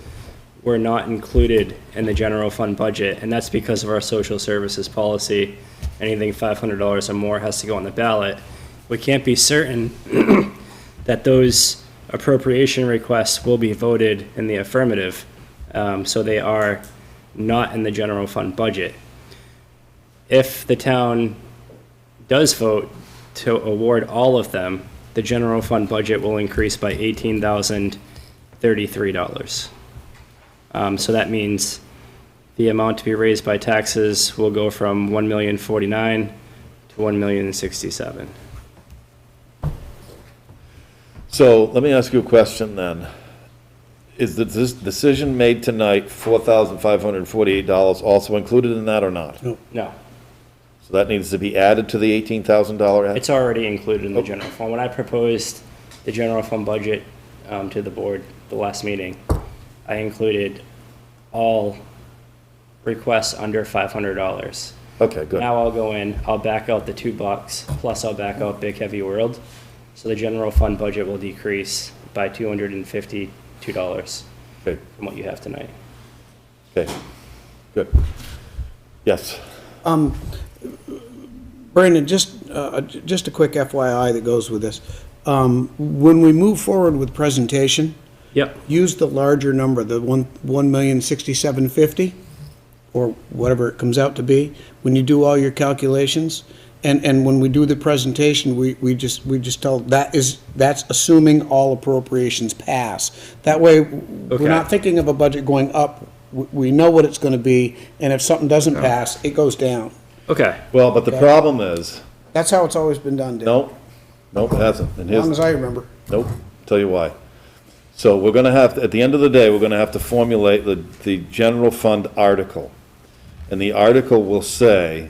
were not included in the general fund budget, and that's because of our social services policy. Anything $500 or more has to go on the ballot. We can't be certain that those appropriation requests will be voted in the affirmative, so they are not in the general fund budget. If the town does vote to award all of them, the general fund budget will increase by $18,033. So that means the amount to be raised by taxes will go from $1,049,000 to $1,067,000. So let me ask you a question then. Is this decision made tonight, $4,548, also included in that or not? No. No, So that needs to be added to the $18,000 add? it's already included in the general fund. When I proposed the general fund budget to the board the last meeting, I included all requests under $500. Okay, good. Now I'll go in, I'll back out the $2, plus I'll back out Big Heavy World. So the general fund budget will decrease by $252 Okay. from what you have tonight. Okay, good. Yes. Brandon, just a quick FYI that goes with this. When we move forward with presentation, Yep. use the larger number, the 1,067,50, or whatever it comes out to be, when you do all your calculations. And when we do the presentation, we just tell, that's assuming all appropriations pass. That way, we're not thinking of a budget going up. We know what it's gonna be, and if something doesn't pass, it goes down. Okay. Well, but the problem is, That's how it's always been done, Dave. nope, it hasn't. As long as I remember. Nope, tell you why. So we're gonna have, at the end of the day, we're gonna have to formulate the general fund article. And the article will say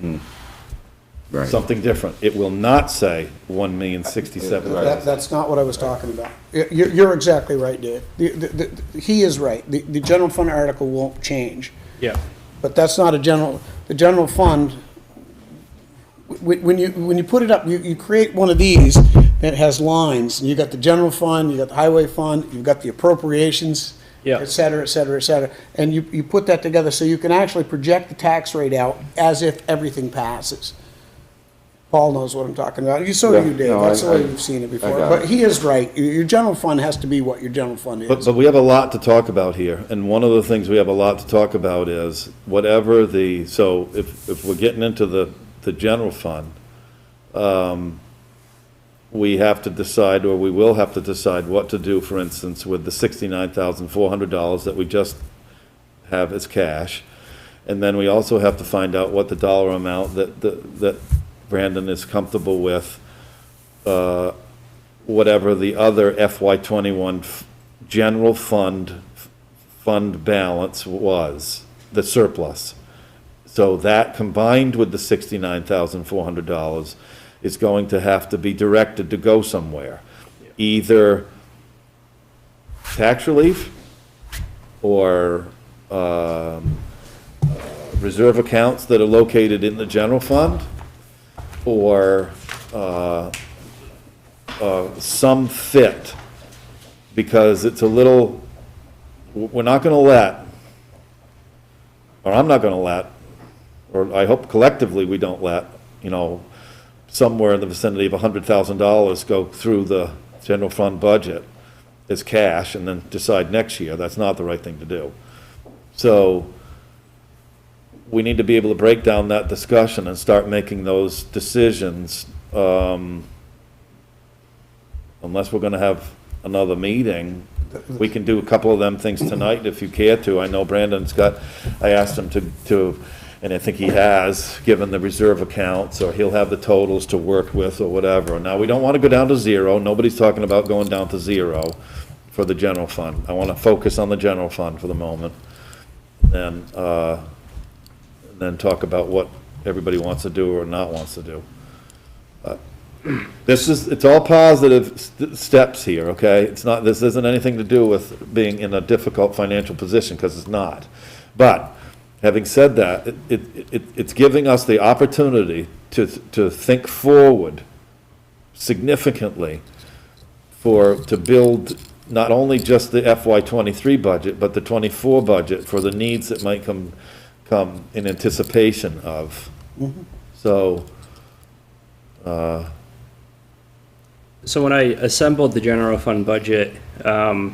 something different. It will not say $1,067,000. That's not what I was talking about. You're exactly right, Dave. He is right. The general fund article won't change. Yeah. But that's not the general fund, when you put it up, you create one of these that has lines, and you got the general fund, you got the highway fund, you've got the appropriations, et cetera, et cetera, et cetera. And you put that together so you can actually project the tax rate out as if everything passes. Paul knows what I'm talking about. So do you, Dave. That's the way you've seen it before. But he is right. Your general fund has to be what your general fund is. But we have a lot to talk about here, and one of the things we have a lot to talk about is whatever so if we're getting into the general fund, we have to decide, or we will have to decide what to do, for instance, with the $69,400 that we just have as cash. And then we also have to find out what the dollar amount that Brandon is comfortable with, whatever the other FY21 general fund balance was, the surplus. So that combined with the $69,400 is going to have to be directed to go somewhere. Either tax relief or reserve accounts that are located in the general fund, or some fit, because it's a little, we're not gonna let, or I'm not gonna let, or I hope collectively we don't let, somewhere in the vicinity of $100,000 go through the general fund budget as cash and then decide next year. That's not the right thing to do. So we need to be able to break down that discussion and start making those decisions, unless we're gonna have another meeting. We can do a couple of them things tonight if you care to. I know Brandon's I asked him to, and I think he has, given the reserve accounts, or he'll have the totals to work with or whatever. Now, we don't wanna go down to zero. Nobody's talking about going down to zero for the general fund. I wanna focus on the general fund for the moment. And, and then talk about what everybody wants to do or not wants to do. It's all positive steps here, okay? This isn't anything to do with being in a difficult financial position, because it's not. But, having said that, it's giving us the opportunity to think forward significantly to build not only just the FY '23 budget, but the '24 budget for the needs that might come in anticipation of. So, So when I assembled the general fund budget, I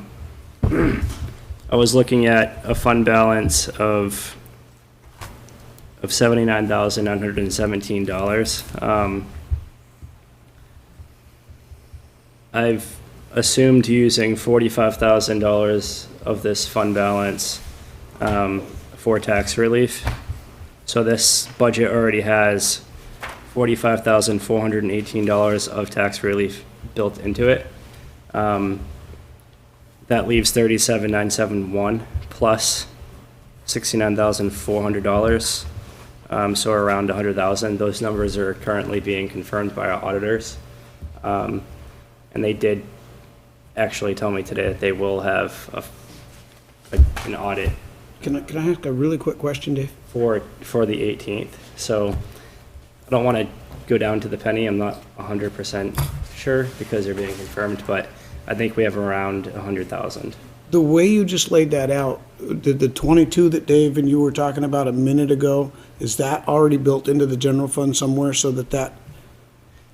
was looking at a fund balance of $79,917. I've assumed using $45,000 of this fund balance for tax relief. So this budget already has $45,418 of tax relief built into it. That leaves $37,971 plus $69,400. So around $100,000. Those numbers are currently being confirmed by our auditors. And they did actually tell me today that they will have an audit. Can I ask a really quick question, Dave? For the 18th. So I don't want to go down to the penny. I'm not 100% sure because they're being confirmed, but I think we have around 100,000. The way you just laid that out, the 22 that Dave and you were talking about a minute ago, is that already built into the general fund somewhere so that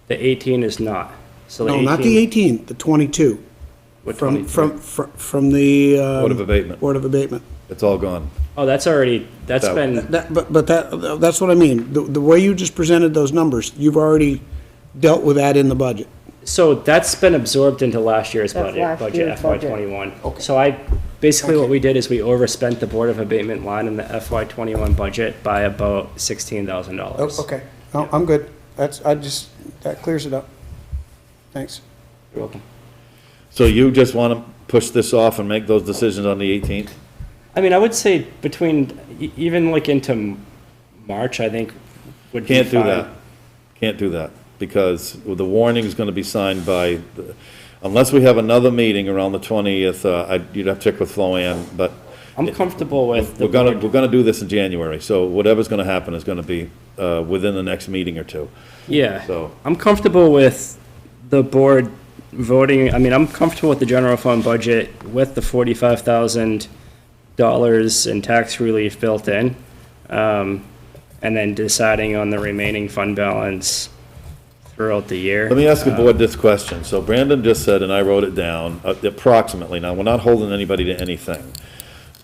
The 18 is not. So the no, 18, not the 18, the 22. What From 22? from the Board of Abatement. Board of Abatement. It's all gone. Oh, that's already, that's been, That's what I mean. The way you just presented those numbers, you've already dealt with that in the budget. so that's been absorbed into last year's That's budget, last year's budget. FY21. So basically what we did is we overspent the Board of Abatement line in the FY21 budget by about $16,000. Oh, okay. No, I'm good. That clears it up. Thanks. You're welcome. So you just want to push this off and make those decisions on the 18th? I mean, I would say between, even like into March, I think would be Can't do fine. that. Can't do that, because the warning is going to be signed by, unless we have another meeting around the 20th, you'd have to check with Floanne, but. I'm comfortable with We're going to do this in January, so whatever's going to happen is going to be within the next meeting or two. Yeah, So, I'm comfortable with the board voting, I mean, I'm comfortable with the general fund budget with the $45,000 in tax relief built in, and then deciding on the remaining fund balance throughout the year. let me ask the board this question. So Brandon just said, and I wrote it down, approximately, now, we're not holding anybody to anything,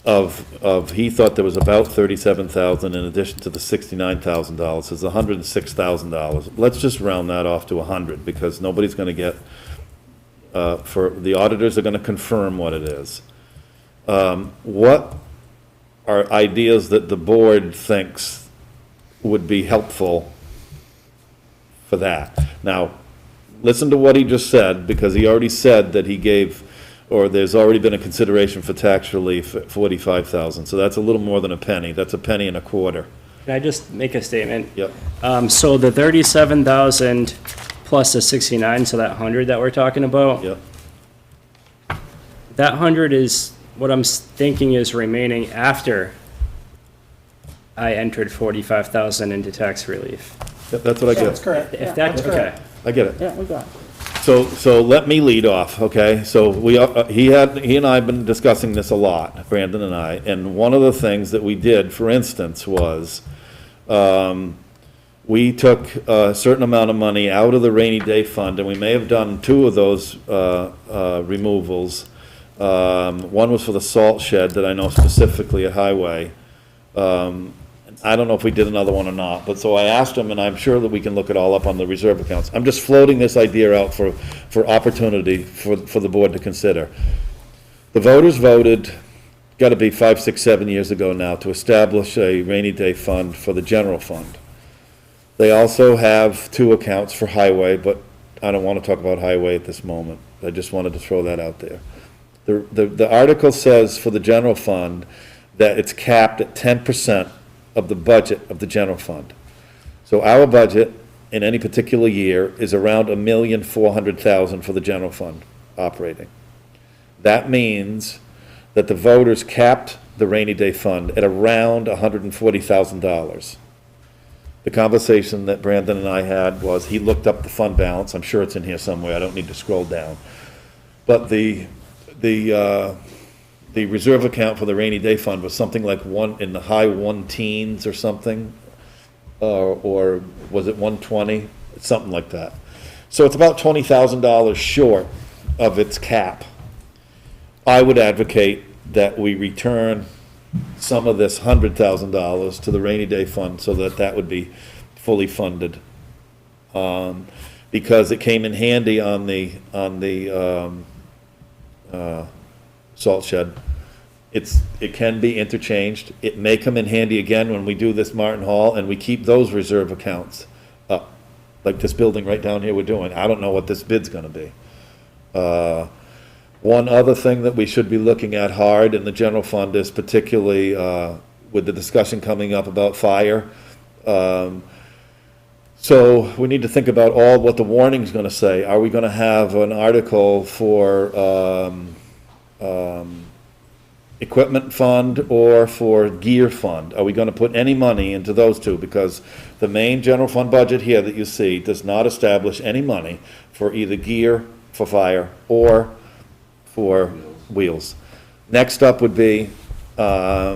he thought there was about $37,000 in addition to the $69,000, is $106,000. Let's just round that off to 100, because nobody's gonna get, the auditors are gonna confirm what it is. What are ideas that the board thinks would be helpful for that? Now, listen to what he just said, because he already said that he gave, or there's already been a consideration for tax relief at $45,000, so that's a little more than a penny. That's a penny and a quarter. Can I just make a statement? Yep. So the 37,000 plus the 69, so that 100 that we're talking about? Yep. That 100 is, what I'm thinking is remaining after I entered 45,000 into tax relief. That's what I get. That's correct. If that, okay. I get it. Yeah, we got it. So let me lead off, okay? So he and I have been discussing this a lot, Brandon and I, and one of the things that we did, for instance, was, we took a certain amount of money out of the rainy day fund, and we may have done two of those, removals. One was for the salt shed that I know specifically at Highway. I don't know if we did another one or not, but so I asked him, and I'm sure that we can look it all up on the reserve accounts. I'm just floating this idea out for opportunity for the board to consider. The voters voted, got to be 5, 6, 7 years ago now, to establish a rainy day fund for the general fund. They also have two accounts for highway, but I don't want to talk about highway at this moment. I just wanted to throw that out there. The article says for the general fund that it's capped at 10% of the budget of the general fund. So our budget in any particular year is around $1,400,000 for the general fund operating. That means that the voters capped the rainy day fund at around $140,000. The conversation that Brandon and I had was, he looked up the fund balance, I'm sure it's in here somewhere, I don't need to scroll down. But the reserve account for the rainy day fund was something like in the high one teens or something, or was it 120? Something like that. So it's about $20,000 short of its cap. I would advocate that we return some of this $100,000 to the rainy day fund so that that would be fully funded. Because it came in handy on the salt shed. It can be interchanged. It may come in handy again when we do this Martin Hall and we keep those reserve accounts up. Like this building right down here we're doing. I don't know what this bid's gonna be. One other thing that we should be looking at hard in the general fund is particularly with the discussion coming up about fire. So we need to think about what the warning's gonna say. Are we gonna have an article for equipment fund or for gear fund? Are we gonna put any money into those two? Because the main general fund budget here that you see does not establish any money for either gear for fire or for wheels. Next up would be, I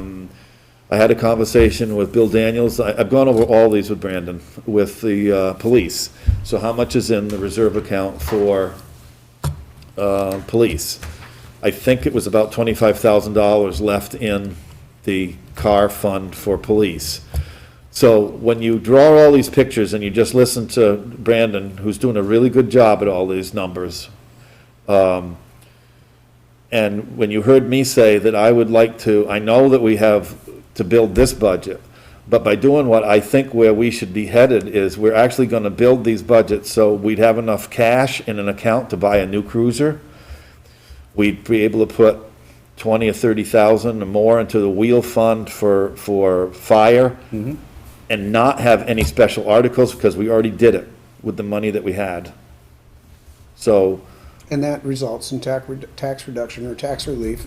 had a conversation with Bill Daniels. I've gone over all these with Brandon, with the police. So how much is in the reserve account for police? I think it was about $25,000 left in the car fund for police. So when you draw all these pictures and you just listen to Brandon, who's doing a really good job at all these numbers, and when you heard me say that I would like to, I know that we have to build this budget, but by doing what I think where we should be headed is we're actually gonna build these budgets so we'd have enough cash in an account to buy a new cruiser. We'd be able to put 20 or 30,000 or more into the wheel fund for fire and not have any special articles because we already did it with the money that we had. So. And that results in tax reduction or tax relief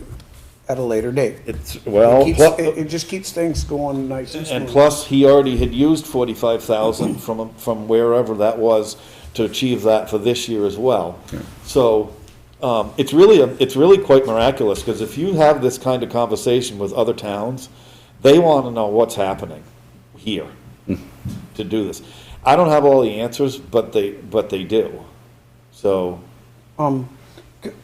at a later date. It just keeps things going nice and smooth. And plus, he already had used 45,000 from wherever that was to achieve that for this year as well. So, it's really quite miraculous, because if you have this kind of conversation with other towns, they want to know what's happening here to do this. I don't have all the answers, but they do. So.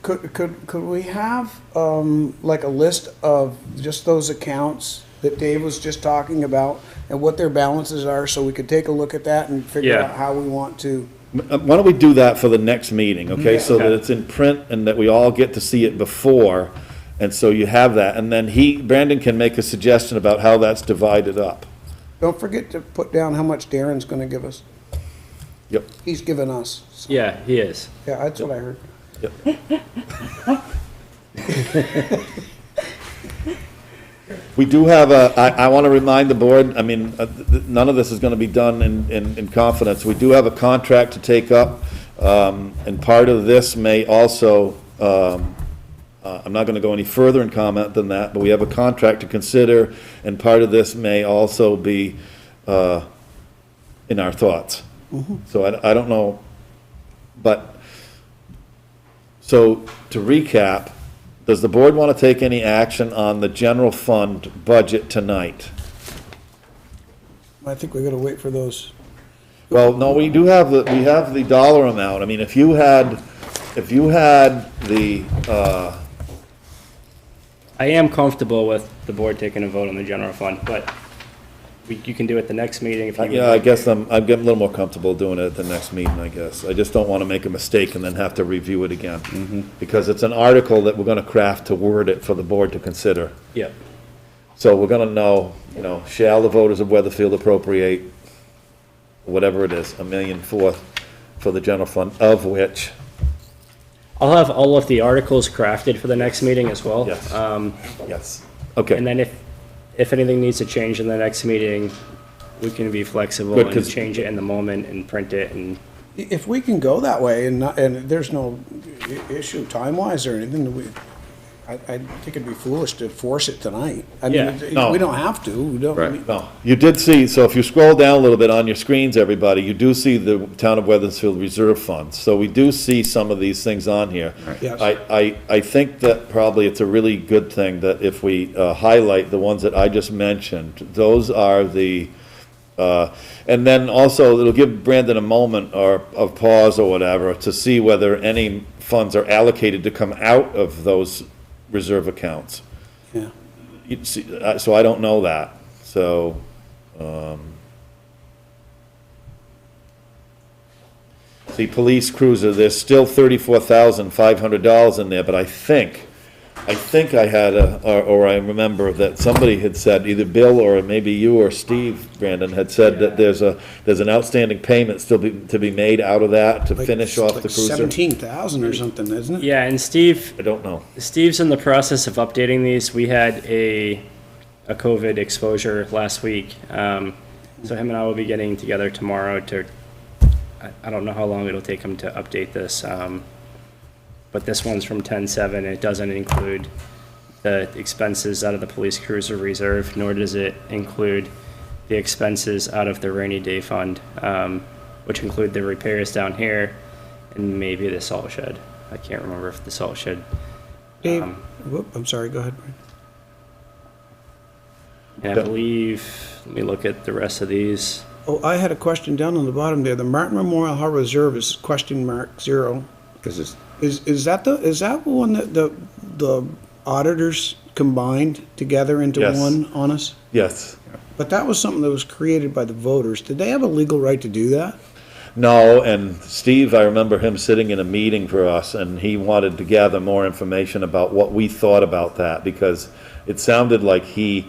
Could we have, like a list of just those accounts that Dave was just talking about and what their balances are, so we could take a look at that and figure out how we want to? Why don't we do that for the next meeting, okay? So that it's in print and that we all get to see it before, and so you have that. And then Brandon can make a suggestion about how that's divided up. Don't forget to put down how much Darren's gonna give us. Yep. He's given us. So. Yeah, he is. Yeah, that's what I heard. Yep. We do have I want to remind the board, I mean, none of this is going to be done in confidence. We do have a contract to take up, and part of this may also, I'm not going to go any further in comment than that, but we have a contract to consider, and part of this may also be in our thoughts. So I don't know, but, so to recap, does the board want to take any action on the general fund budget tonight? I think we gotta wait for those. Well, no, we have the dollar amount. I mean, if you had the, I am comfortable with the board taking a vote on the general fund, but you can do it the next meeting if you. Yeah, I guess I'm getting a little more comfortable doing it at the next meeting, I guess. I just don't want to make a mistake and then have to review it again. Because it's an article that we're going to craft to word it for the board to consider. Yep. So we're going to know, shall the voters of Weathersfield appropriate, whatever it is, $1.4 million for the general fund, of which. I'll have all of the articles crafted for the next meeting as well. Yes. Yes. Okay. And then if anything needs to change in the next meeting, we can be flexible Good, and 'cause- change it in the moment and print it and. If we can go that way and not, and there's no issue time-wise or anything, I think it'd be foolish to force it tonight. I Yeah. mean, No. we don't have to, we don't. Right. No, you did see, so if you scroll down a little bit on your screens, everybody, you do see the Town of Weathersfield Reserve Funds. So we do see some of these things on here. Yes. I think that probably it's a really good thing that if we highlight the ones that I just mentioned, those are the, and then also it'll give Brandon a moment or of pause or whatever to see whether any funds are allocated to come out of those reserve accounts. Yeah. You see, so I don't know that, so, see, police cruiser, there's still $34,500 in there, but I think I had or I remember that somebody had said, either Bill or maybe you or Steve, Brandon, had said that there's an outstanding payment still to be made out of that to finish off the cruiser. 17,000 or something, isn't it? Yeah, and Steve, I don't know. Steve's in the process of updating these. We had a COVID exposure last week. So him and I will be getting together tomorrow to, I don't know how long it'll take him to update this. But this one's from 10/7. It doesn't include the expenses out of the police cruiser reserve, nor does it include the expenses out of the rainy day fund, which include the repairs down here and maybe the salt shed. I can't remember if the salt shed. Dave, whoop, I'm sorry, go ahead. And I believe, let me look at the rest of these. Oh, I had a question down on the bottom there. The Martin Memorial Harbor Reserve is $0. Is that the one that the auditors combined together into Yes. one on us? Yes. But that was something that was created by the voters. Did they have a legal right to do that? No, and Steve, I remember him sitting in a meeting for us, and he wanted to gather more information about what we thought about that, because it sounded like he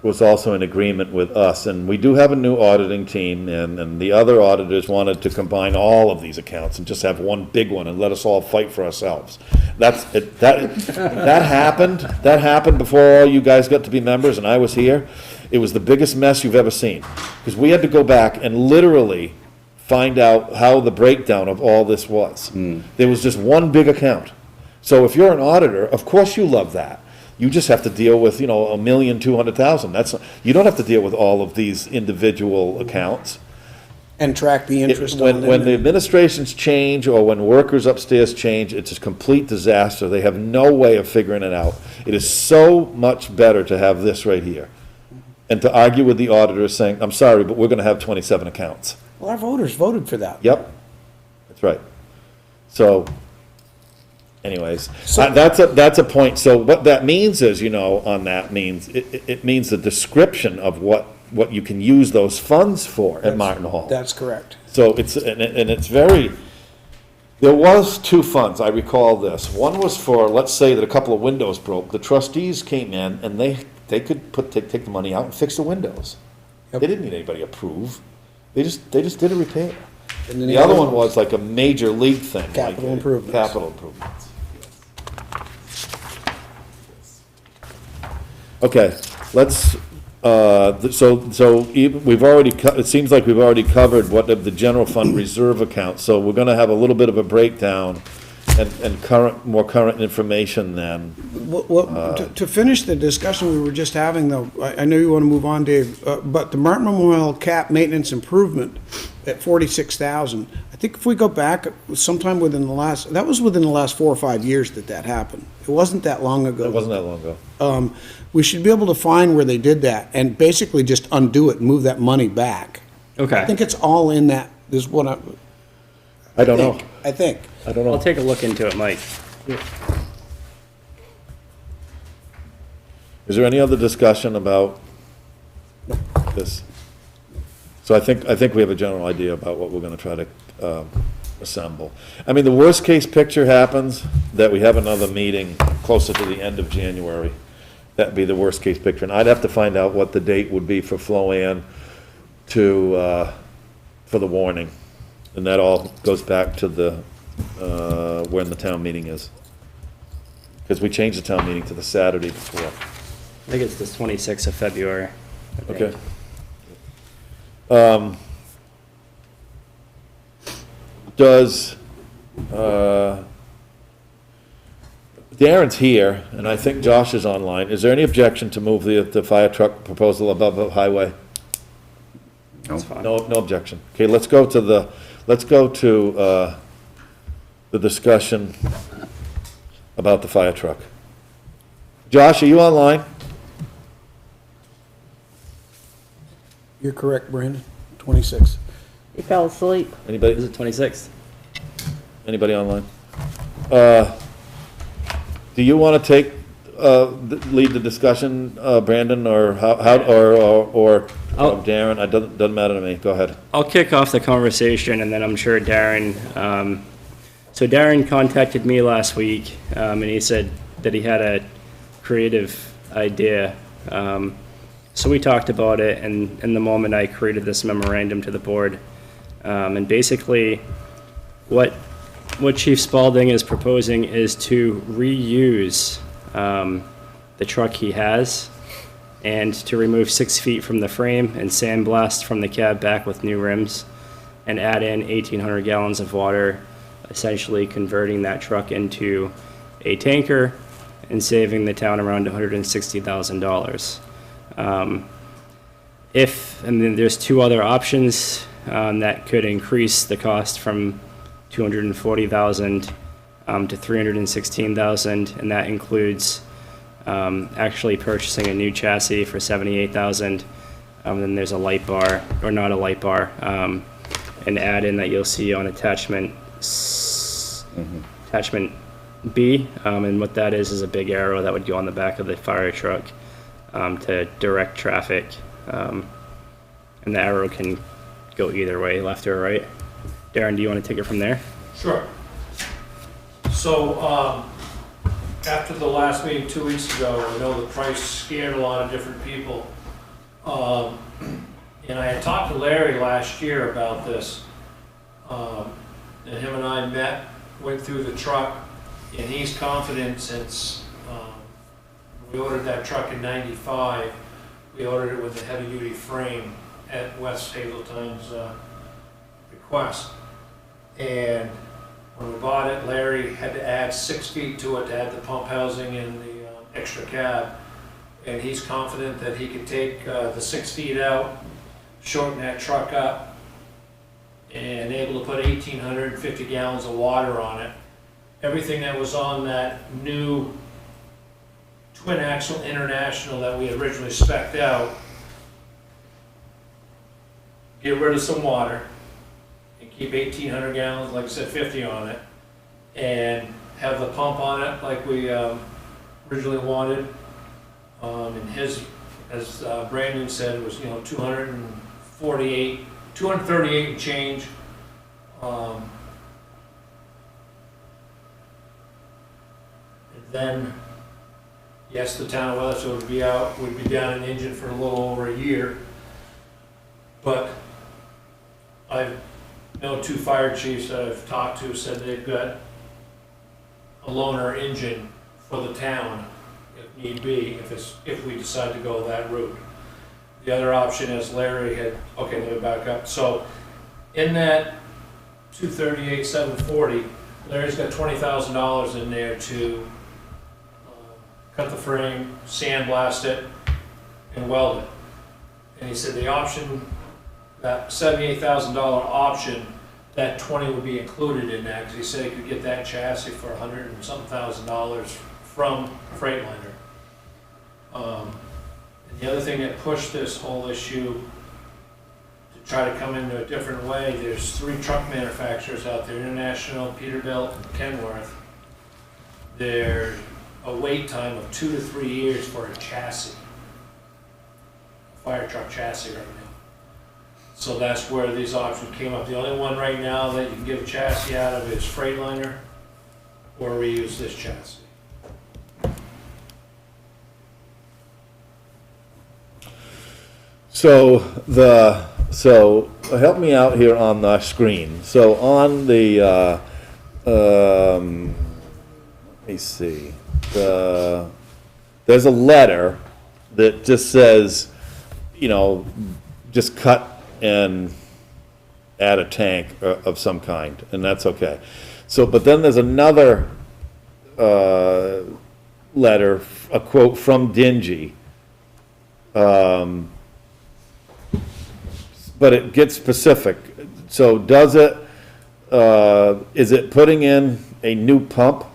was also in agreement with us, and we do have a new auditing team, and the other auditors wanted to combine all of these accounts and just have one big one and let us all fight for ourselves. That happened before all you guys got to be members, and I was here. It was the biggest mess you've ever seen, because we had to go back and literally find out how the breakdown of all this was. There was just one big account. So if you're an auditor, of course you love that. You just have to deal with, $1,200,000. You don't have to deal with all of these individual accounts. And track the interest on them. When the administrations change or when workers upstairs change, it's a complete disaster. They have no way of figuring it out. It is so much better to have this right here and to argue with the auditors saying, I'm sorry, but we're going to have 27 accounts. Well, our voters voted for that. Yep, that's right. So, anyways, that's a point. So what that means is, it means the description of what you can use those funds for at Martin Hall. That's correct. So it's very, there was two funds, I recall this. One was for, let's say that a couple of windows broke. The trustees came in and they could take the money out and fix the windows. They didn't need anybody to approve. They just did a repair. And then the other one was like a major league thing. Capital like improvements. Capital improvements. Okay, let's, we've already, it seems like we've already covered what of the general fund reserve account, so we're gonna have a little bit of a breakdown and more current information then. To finish the discussion we were just having, though, I know you want to move on, Dave, but the Martin Memorial Cap Maintenance Improvement at 46,000, I think if we go back sometime within the last 4 or 5 years that happened. It wasn't that long ago. It wasn't that long ago. We should be able to find where they did that and basically just undo it and move that money back. Okay. I think it's all in that, is what I don't know. I think. I don't know. I'll take a look into it, Mike. Is there any other discussion about this? So I think we have a general idea about what we're gonna try to assemble. I mean, the worst case picture happens that we have another meeting closer to the end of January. That'd be the worst case picture, and I'd have to find out what the date would be for Floanne for the warning. And that all goes back to the, when the town meeting is. Because we changed the town meeting to the Saturday before. I think it's the 26th of February. I think. Okay. Does, Darren's here, and I think Josh is online. Is there any objection to move the fire truck proposal above the highway? No objection. Okay, let's go to the discussion about the fire truck. Josh, are you online? You're correct, Brandon, 26. He fell asleep. Anybody? Is it 26th? Anybody online? Do you want to take, lead the discussion, Brandon, or Darren? It doesn't matter to me. Go ahead. I'll kick off the conversation, and then I'm sure Darren, so Darren contacted me last week, and he said that he had a creative idea. So we talked about it, and in the moment I created this memorandum to the board. And basically, what Chief Spalding is proposing is to reuse the truck he has, and to remove 6 feet from the frame and sandblast from the cab back with new rims, and add in 1,800 gallons of water, essentially converting that truck into a tanker and saving the town around $160,000. And then there's 2 other options that could increase the cost from $240,000 to $316,000, and that includes actually purchasing a new chassis for $78,000. Then there's a light bar, or not a light bar, an add-in that you'll see on attachment B, and what that is a big arrow that would go on the back of the fire truck to direct traffic, and the arrow can go either way, left or right. Darren, do you want to take it from there? Sure. So, after the last meeting 2 weeks ago, I know the price scared a lot of different people. And I had talked to Larry last year about this. And him and I met, went through the truck, and he's confident since we ordered that truck in '95, we ordered it with a heavy-duty frame at West Hazeltine's request. And when we bought it, Larry had to add 6 feet to it to add the pump housing and the extra cab. And he's confident that he could take the 6 feet out, shorten that truck up, and able to put 1,850 gallons of water on it. Everything that was on that new twin axle International that we originally spec'd out, get rid of some water and keep 1,800 gallons, like I said, 50 on it, and have the pump on it like we originally wanted. And his, as Brandon said, was 238 and change. And then, yes, the town of Weathersfield would be down an engine for a little over a year. But I know 2 fire chiefs that I've talked to said they've got a loaner engine for the town if need be, if we decide to go that route. The other option is Larry had, okay, let me back up. So in that 238,740, Larry's got $20,000 in there to cut the frame, sandblast it, and weld it. And he said the option, that $78,000 option, that 20 would be included in that, because he said he could get that chassis for $100 and something thousand from Freightliner. And the other thing that pushed this whole issue to try to come into a different way, there's 3 truck manufacturers out there, International, Peterbilt, and Kenworth. There's a wait time of 2 to 3 years for a chassis, a fire truck chassis right now. So that's where these options came up. The only one right now that you can get a chassis out of is Freightliner, or reuse this chassis. So help me out here on the screen. So on the let me see, there's a letter that just says, you know, just cut and add a tank of some kind, and that's okay. So, but then there's another letter, a quote from Dingy. But it gets specific. So does it, is it putting in a new pump?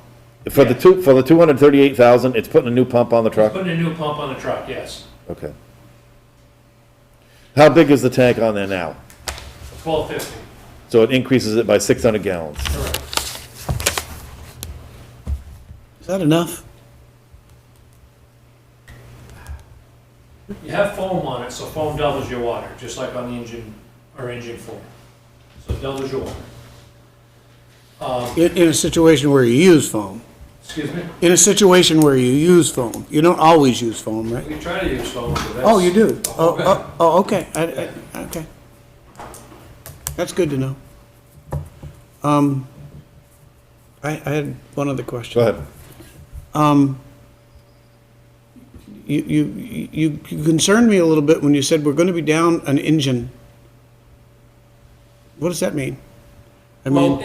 For the for the 238,000, it's putting a new pump on the truck? Putting a new pump on the truck, yes. Okay. How big is the tank on there now? 1250. So it increases it by 600 gallons? Correct. Is that enough? You have foam on it, so foam doubles your water, just like on the engine or engine 4. So it doubles your water. In a situation where you use foam? Excuse me? In a situation where you use foam? You don't always use foam, right? We try to use foam, but that's... Oh, you do? Okay. Okay. That's good to know. I had one other question. Go ahead. You concerned me a little bit when you said we're going to be down an engine. What does that mean? Well,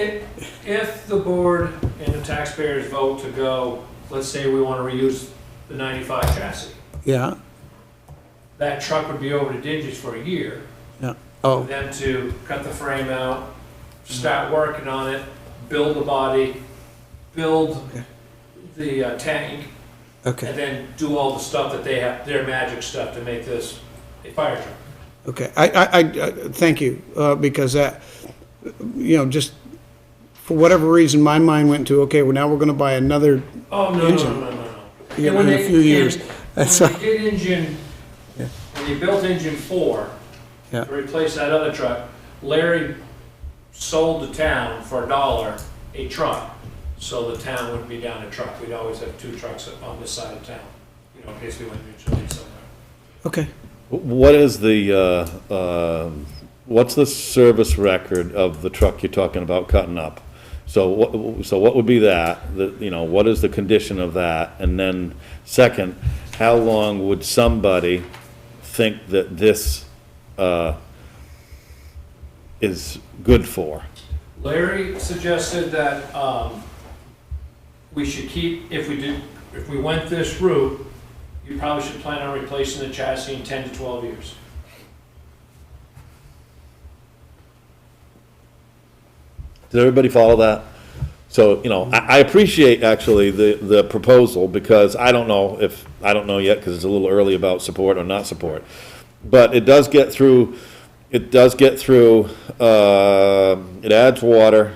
if the board and the taxpayers vote to go, let's say we want to reuse the 95 chassis, Yeah, that truck would be over to Dinges for a year. yeah. For Oh, them to cut the frame out, start working on it, build the body, build the tank, okay. and then do all the stuff that they have, their magic stuff to make this a fire truck. Okay, I thank you, because that, you know, just for whatever reason, my mind went to, okay, well, now we're gonna buy another Oh, no, engine. no. Yeah, And when in a they- few years. and That's When right. they did engine, Yeah. when they built engine 4, Yeah. to replace that other truck, Larry sold the town for $1 a truck, so the town wouldn't be down a truck. We'd always have 2 trucks on this side of town, you know, in case we went mutually somewhere. Okay. What is the, what's the service record of the truck you're talking about cutting up? So what would be that, you know, what is the condition of that? And then, second, how long would somebody think that this, is good for? Larry suggested that we should keep, if we went this route, you probably should plan on replacing the chassis in 10 to 12 years. Does everybody follow that? So, you know, I appreciate actually the proposal, because I don't know yet, because it's a little early about support or not support. But it does get through, it adds water,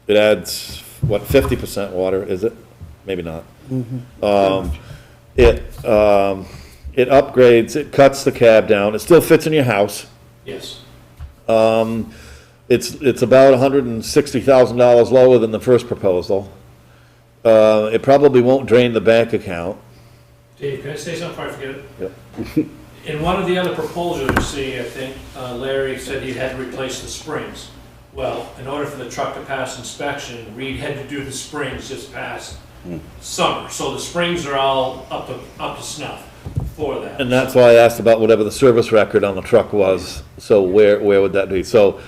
it adds, what, 50% water, is it? Maybe not. It upgrades, it cuts the cab down, it still fits in your house. Yes. It's about $160,000 lower than the first proposal. It probably won't drain the bank account. Dave, can I say something before I forget it? Yep. In one of the other proposals you see, I think Larry said he had to replace the springs. Well, in order for the truck to pass inspection, Reed had to do the springs this past summer. So the springs are all up to snuff for that. And that's why I asked about whatever the service record on the truck was. So where would that be? So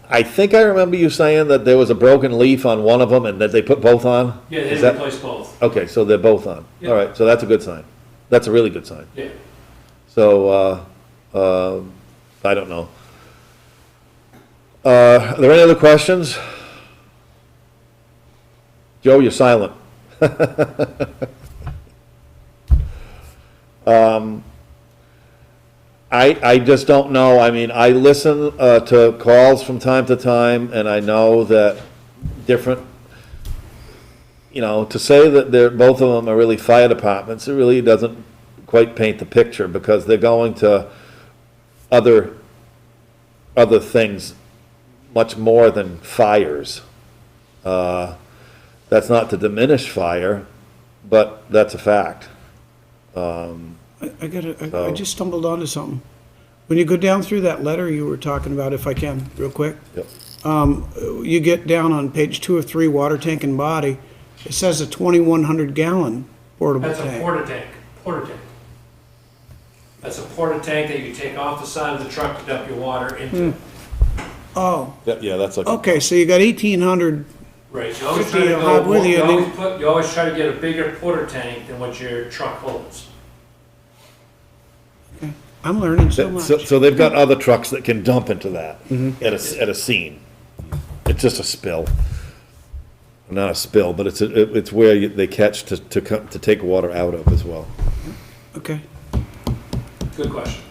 I think I remember you saying that there was a broken leaf on one of them and that they put both on? Yeah, they Is that- replaced both. Okay, so they're both on. Yeah. All right, so that's a good sign. That's a really good sign. Yeah. So, I don't know. Are there any other questions? Joe, you're silent. I just don't know. I mean, I listen to calls from time to time, and I know that different, you know, to say that both of them are really fire departments, it really doesn't quite paint the picture, because they're going to other things much more than fires. That's not to diminish fire, but that's a fact. I just stumbled onto something. When you go down through that letter you were talking about, if I can, real quick. Yep. You get down on page 2 of 3, water tank and body. It says a 2,100 gallon portable That's a tank. porta tank. That's a porta tank that you take off the side of the truck to dump your water into. Oh, Yeah, that's like. okay, so you got 1,800, Right, you always 50 try to you'll have go, with you, you and always then- you always try to get a bigger porta tank than what your truck holds. I'm learning so much. So they've got other trucks that can dump into that Mm-hmm. at a scene. It's just a spill. Not a spill, but it's where they catch to take water out of as well. Okay. Good question.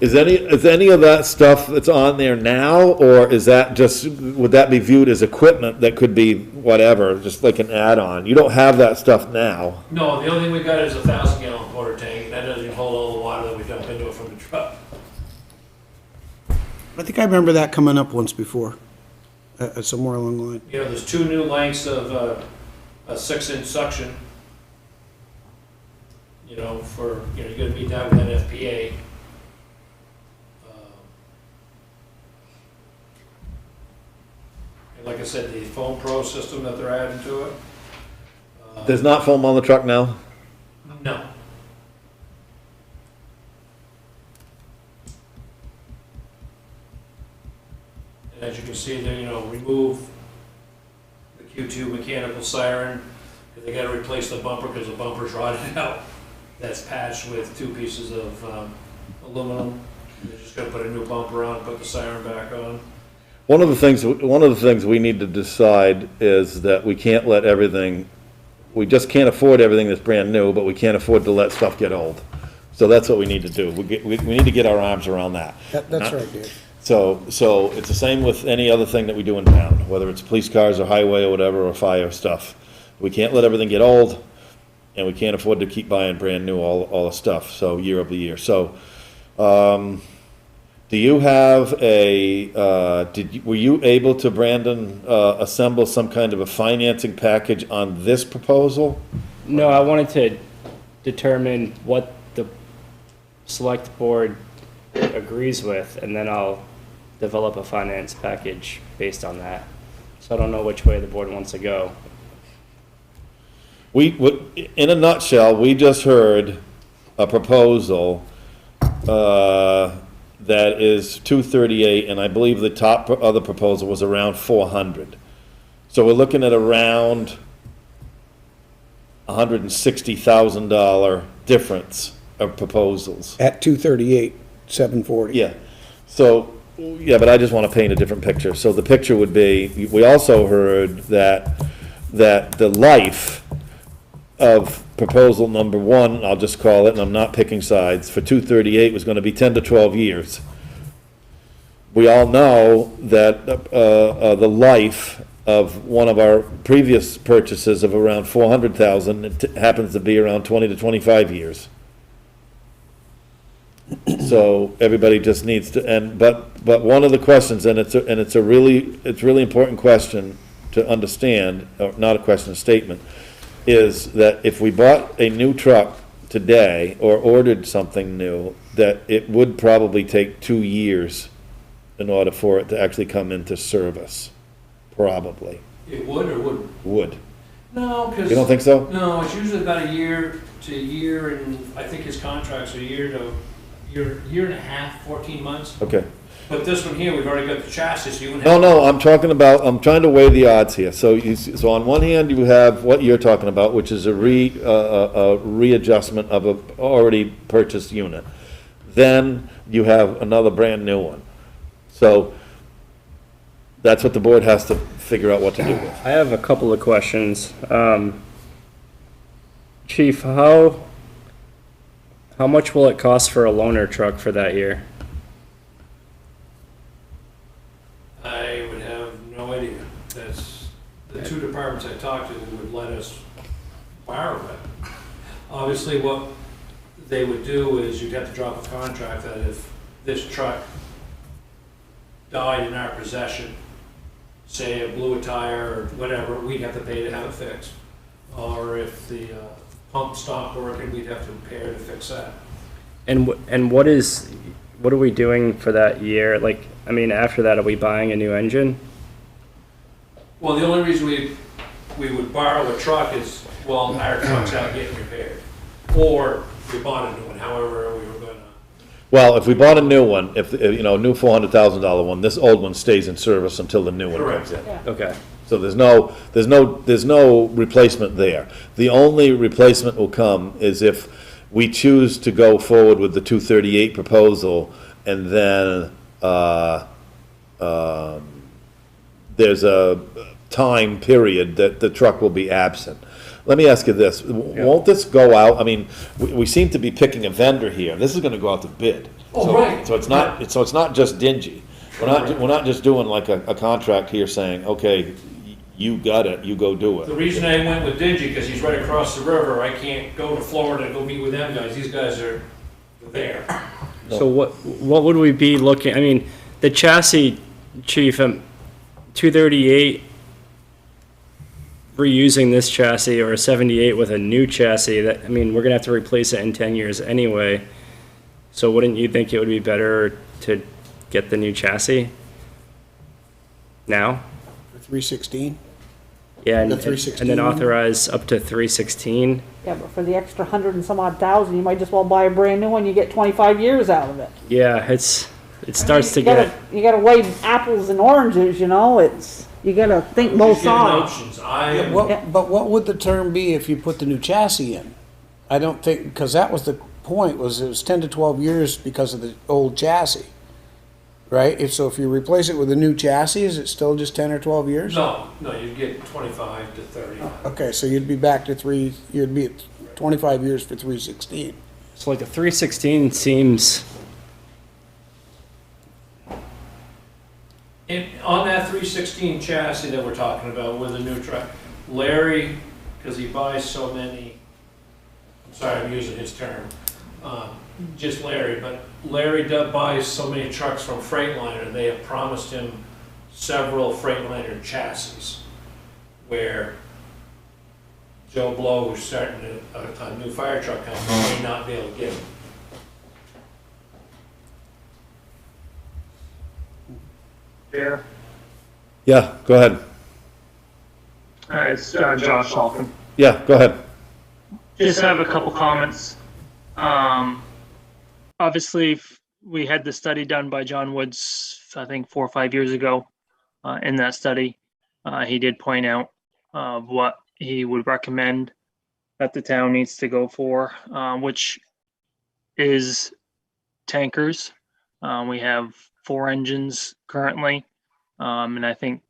Is any of that stuff that's on there now, or is that just, would that be viewed as equipment that could be whatever, just like an add-on? You don't have that stuff now. No, the only thing we got is a 1,000-gallon porta tank, and that doesn't even hold all the water that we dump into it from the truck. I think I remember that coming up once before, somewhere along the line. You know, there's 2 new lengths of a 6-inch suction. You know, you gotta meet that with an FPA. And like I said, the Foam Pro system that they're adding to it. There's not foam on the truck now? No. And as you can see there, remove the Q2 mechanical siren. If they gotta replace the bumper because the bumper's rotted out, that's patched with 2 pieces of aluminum. They're just gonna put a new bumper on, put the siren back on. One of the things we need to decide is that we can't let everything, we just can't afford everything that's brand new, but we can't afford to let stuff get old. So that's what we need to do. We need to get our arms around that. That's right, Dave. So it's the same with any other thing that we do in town, whether it's police cars or highway or whatever, or fire stuff. We can't let everything get old, and we can't afford to keep buying brand new all the stuff, so year over year. So, do you have were you able to, Brandon, assemble some kind of a financing package on this proposal? No, I wanted to determine what the select board agrees with, and then I'll develop a finance package based on that. So I don't know which way the board wants to go. In a nutshell, we just heard a proposal that is 238, and I believe the top other proposal was around 400. So we're looking at around $160,000 difference of proposals. At 238, 740. Yeah. So, yeah, but I just want to paint a different picture. So the picture would be, we also heard that the life of proposal number 1, I'll just call it, and I'm not picking sides, for 238 was going to be 10 to 12 years. We all know that the life of one of our previous purchases of around 400,000, it happens to be around 20 to 25 years. So everybody just needs to, but one of the questions, and it's a really important question to understand, or not a question, a statement, is that if we bought a new truck today or ordered something new, that it would probably take 2 years in order for it to actually come into service, probably. It would or wouldn't? Would. No, because... You don't think so? No, it's usually about a year to a year, and I think his contract's a year and a half, 14 months. Okay. But this one here, we've already got the chassis, so you wouldn't have... No, I'm trying to weigh the odds here. So on one hand, you have what you're talking about, which is a readjustment of a already purchased unit. Then you have another brand new one. So that's what the board has to figure out what to do with. I have a couple of questions. Chief, how much will it cost for a loaner truck for that year? I would have no idea. That's the 2 departments I talked to who would let us borrow it. Obviously, what they would do is you'd have to drop a contract that if this truck died in our possession, say it blew a tire or whatever, we'd have to pay to have it fixed. Or if the pump stopped working, we'd have to repair to fix that. And what are we doing for that year? Like, I mean, after that, are we buying a new engine? Well, the only reason we would borrow a truck is, well, our truck's out getting repaired. Or we bought a new one, however we were going Well, if we bought a new one, if, you know, a new $400,000 one, this old one stays in service until the new one comes in. Okay. So there's no replacement there. The only replacement will come is if we choose to go forward with the 238 proposal, and then, there's a time period that the truck will be absent. Let me ask you this, won't this go out, I mean, we seem to be picking a vendor here, this is gonna go out to bid. Oh, So- right. So it's not just dingy. We're not just doing like a contract here saying, okay, you got it, you go do The it. reason I went with Dingy, because he's right across the river, I can't go to Florida and go meet with them guys, these guys are there. So what would we be looking, I mean, the chassis, chief, 238, reusing this chassis, or a 78 with a new chassis, that, I mean, we're gonna have to replace it in 10 years anyway. So wouldn't you think it would be better to get the new chassis now? For 316? Yeah, and The and 316 then one? authorize up to 316. Yeah, but for the extra 100 and some odd thousand, you might just well buy a brand new one, you get 25 years out of it. Yeah, it starts to You gotta- get, You gotta weigh apples and oranges, you know, you gotta think both Just giving sides. options. But what would the term be if you put the new chassis in? I don't think, because that was the point, was it was 10 to 12 years because of the old chassis, right? If you replace it with a new chassis, is it still just 10 or 12 years? No, you'd get 25 to 30. Okay, so you'd be back to you'd be at 25 years for 316. so like a 316 seems, And on that 316 chassis that we're talking about with the new truck, Larry, because he buys so many, I'm sorry, I'm using his term, just Larry, but Larry buys so many trucks from Freightliner, and they have promised him several Freightliner chassis, where Joe Blow, who's starting a new fire truck company, may not be able to get them. Chair. Yeah, go ahead. It's Josh Salkin. Yeah, go ahead. Just have a couple comments. Obviously, we had the study done by John Woods, I think 4 or 5 years ago. In that study, he did point out what he would recommend that the town needs to go for, which is tankers. We have 4 engines currently, and I think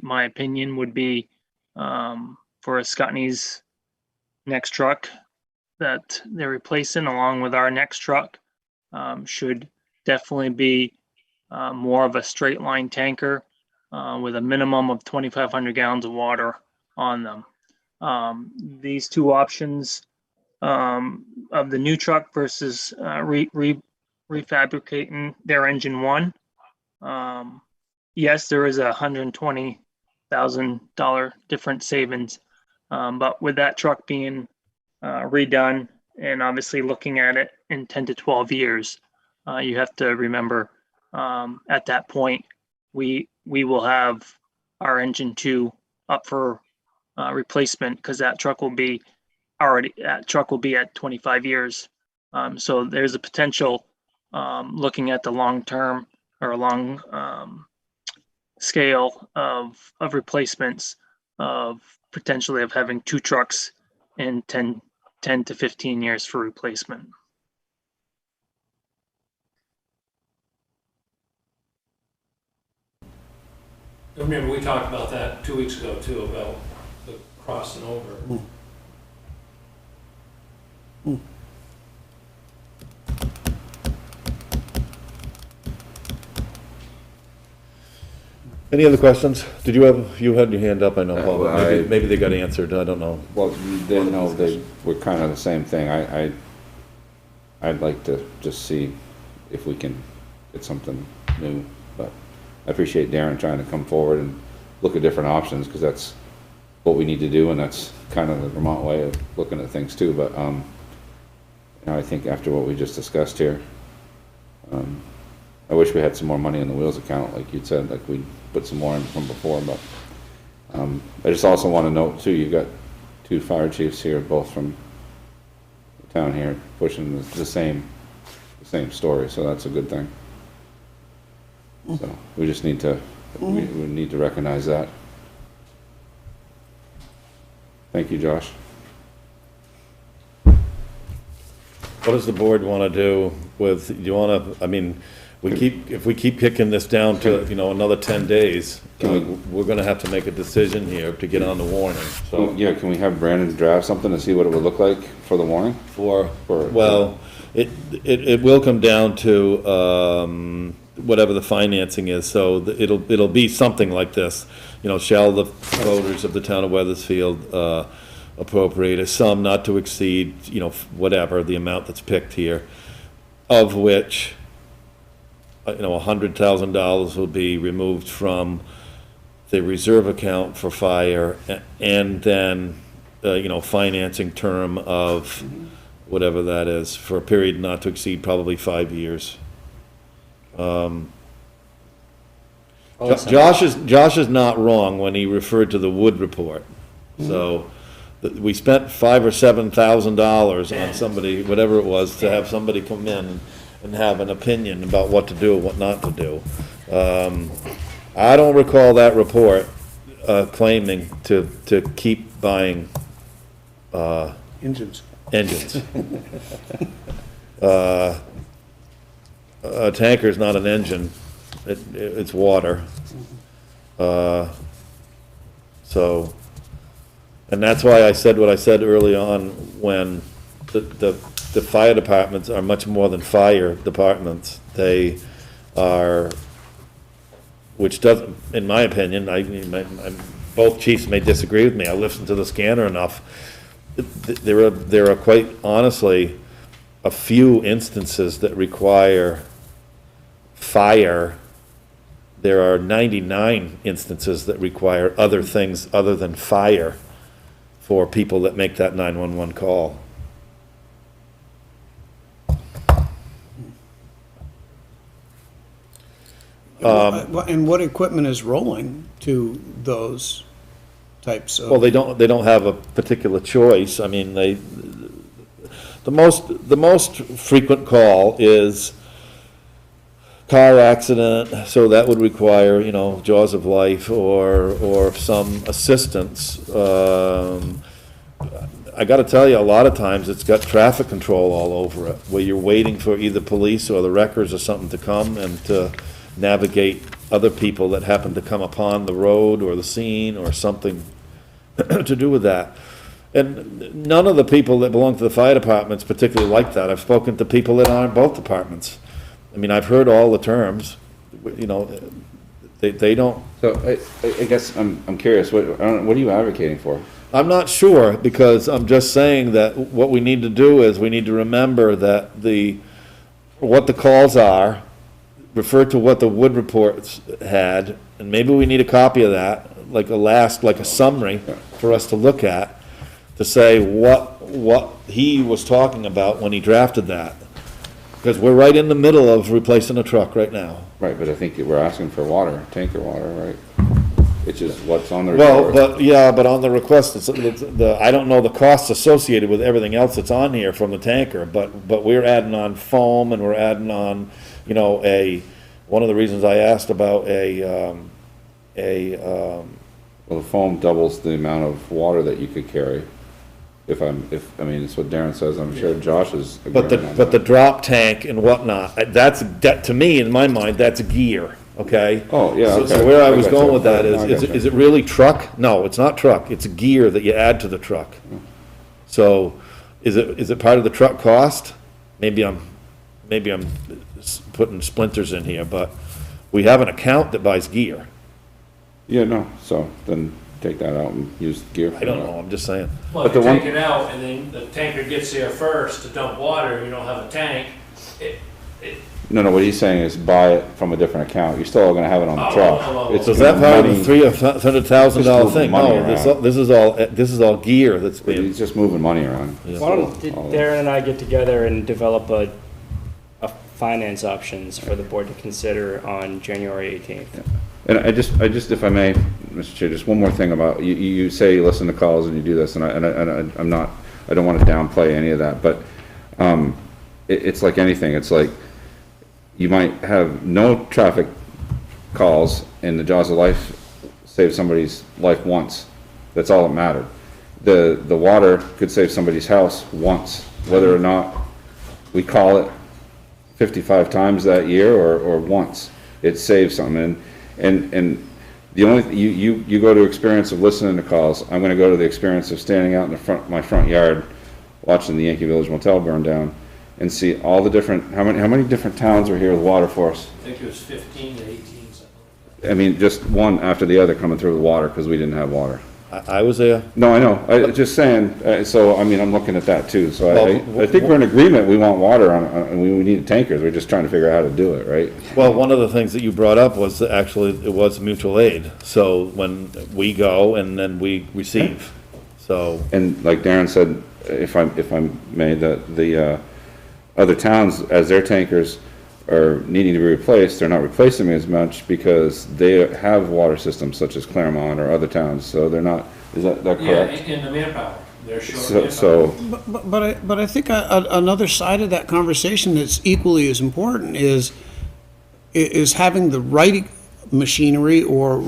my opinion would be for a Scotney's next truck that they're replacing along with our next truck should definitely be more of a straight line tanker with a minimum of 2,500 gallons of water on them. These two options of the new truck versus refabricating their engine one. Yes, there is a $120,000 different savings, but with that truck being redone and obviously looking at it in 10 to 12 years, you have to remember at that point we will have our engine 2 up for replacement, because that truck will be at 25 years. So there's a potential, looking at the long term or long scale of replacements, of potentially of having 2 trucks in 10 to 15 years for replacement. Remember, we talked about that 2 weeks ago too, about the crossing over. Any other questions? You had your hand up, I know, Paul, but I- maybe they got answered, I don't know. Well, they know they were kind of the same thing. I'd like to just see if we can get something new, but I appreciate Darren trying to come forward and look at different options, because that's what we need to do, and that's kind of the Vermont way of looking at things too, but, I think after what we just discussed here, I wish we had some more money in the wheels account, like you'd said, like we put some more in from before, but, I just also want to note too, you've got 2 fire chiefs here, both from the town here, pushing the same the same story, so that's a good thing. So we just need to, we need to recognize that. Thank you, Josh. What does the board want to do with, do you want to, I mean, if we keep kicking this down to, another 10 days, we're going to have to make a decision here to get on the warning, so. Yeah, can we have Brandon draft something to see what it would look like for the warning? Well, it will come down to, whatever the financing is, so it'll be something like this. Shall the voters of the town of Weathersfield, appropriate a sum not to exceed, whatever the amount that's picked here, of which, $100,000 will be removed from the reserve account for fire, and then, financing term of whatever that is, for a period not to exceed probably 5 years. Josh is not wrong when he referred to the Wood report. So we spent $5,000 or $7,000 on somebody, whatever it was, to have somebody come in and have an opinion about what to do and what not to do. I don't recall that report claiming to keep buying Engines. A tanker is not an engine, it's water. So, and that's why I said what I said early on, when the fire departments are much more than fire departments. They are, which doesn't, in my opinion, both chiefs may disagree with me, I listened to the scanner enough. There are quite honestly a few instances that require fire. There are 99 instances that require other things other than fire for people that make that 911 call. And what equipment is rolling to those types of? Well, they don't have a particular choice. I mean, the most frequent call is car accident, so that would require, jaws of life or some assistance. I gotta tell you, a lot of times it's got traffic control all over it, where you're waiting for either police or the wreckers or something to come and to navigate other people that happen to come upon the road or the scene or something to do with that. And none of the people that belong to the fire departments particularly like that. I've spoken to people that are in both departments. I mean, I've heard all the terms, they don't. So I guess I'm curious, what are you advocating for? I'm not sure, because I'm just saying that what we need to do is we need to remember that what the calls are, refer to what the Wood reports had, and maybe we need a copy of that, like a summary for us to look at, to say what he was talking about when he drafted that. Because we're right in the middle of replacing a truck right now. Right, but I think we're asking for water, tanker water, right? It's just what's on the Well, report. but on the request, I don't know the costs associated with everything else that's on here from the tanker, but we're adding on foam, and we're adding on, one of the reasons I asked about Well, the foam doubles the amount of water that you could carry. I mean, it's what Darren says, I'm sure Josh is agreeing on but that. the drop tank and whatnot, that, to me, in my mind, that's gear, okay? Oh, yeah, okay. So where I was gotcha. going with that No, I gotcha. is it really truck? No, it's not truck, it's gear that you add to the truck. So, is it part of the truck cost? Maybe I'm putting splinters in here, but we have an account that buys gear. Yeah, no, so then take that out and use gear. I don't know, I'm just saying. Well, if you take it out and then the tanker gets there first to dump water, and you don't have a tank, No, what he's saying is buy it from a different account. You're still gonna have it on the truck. It's So is that part of the money- $300,000 Just thing? moving money No, around. this is all gear that's being. He's just moving money around. Why don't Darren and I get together and develop a finance options for the board to consider on January 18th? And I just, if I may, Mr. Chair, just one more thing about, you say you listen to calls and you do this, and I don't want to downplay any of that, but, it's like anything. It's like, you might have no traffic calls and the jaws of life save somebody's life once. That's all that mattered. The water could save somebody's house once, whether or not we call it 55 times that year or once. It saves something. And the only, you go to experience of listening to calls. I'm gonna go to the experience of standing out in my front yard, watching the Yankee Village Motel burn down, and see all the different, how many different towns are here with water for us? I think it was 15 to 18, something. I mean, just one after the other coming through with water, because we didn't have water. I was there. No, I know, just saying, so, I mean, I'm looking at that too, so I think we're in agreement, we want water and we need tankers, we're just trying to figure out how to do it, right? Well, one of the things that you brought up was that actually it was mutual aid. So when we go and then we receive, so. And like Darren said, if I may, that the other towns, as their tankers are needing to be replaced, they're not replacing them as much because they have water systems such as Claremont or other towns, so they're not, is that correct? Yeah, in the manpower, they're short manpower. So, But I think another side of that conversation that's equally as important is having the right machinery or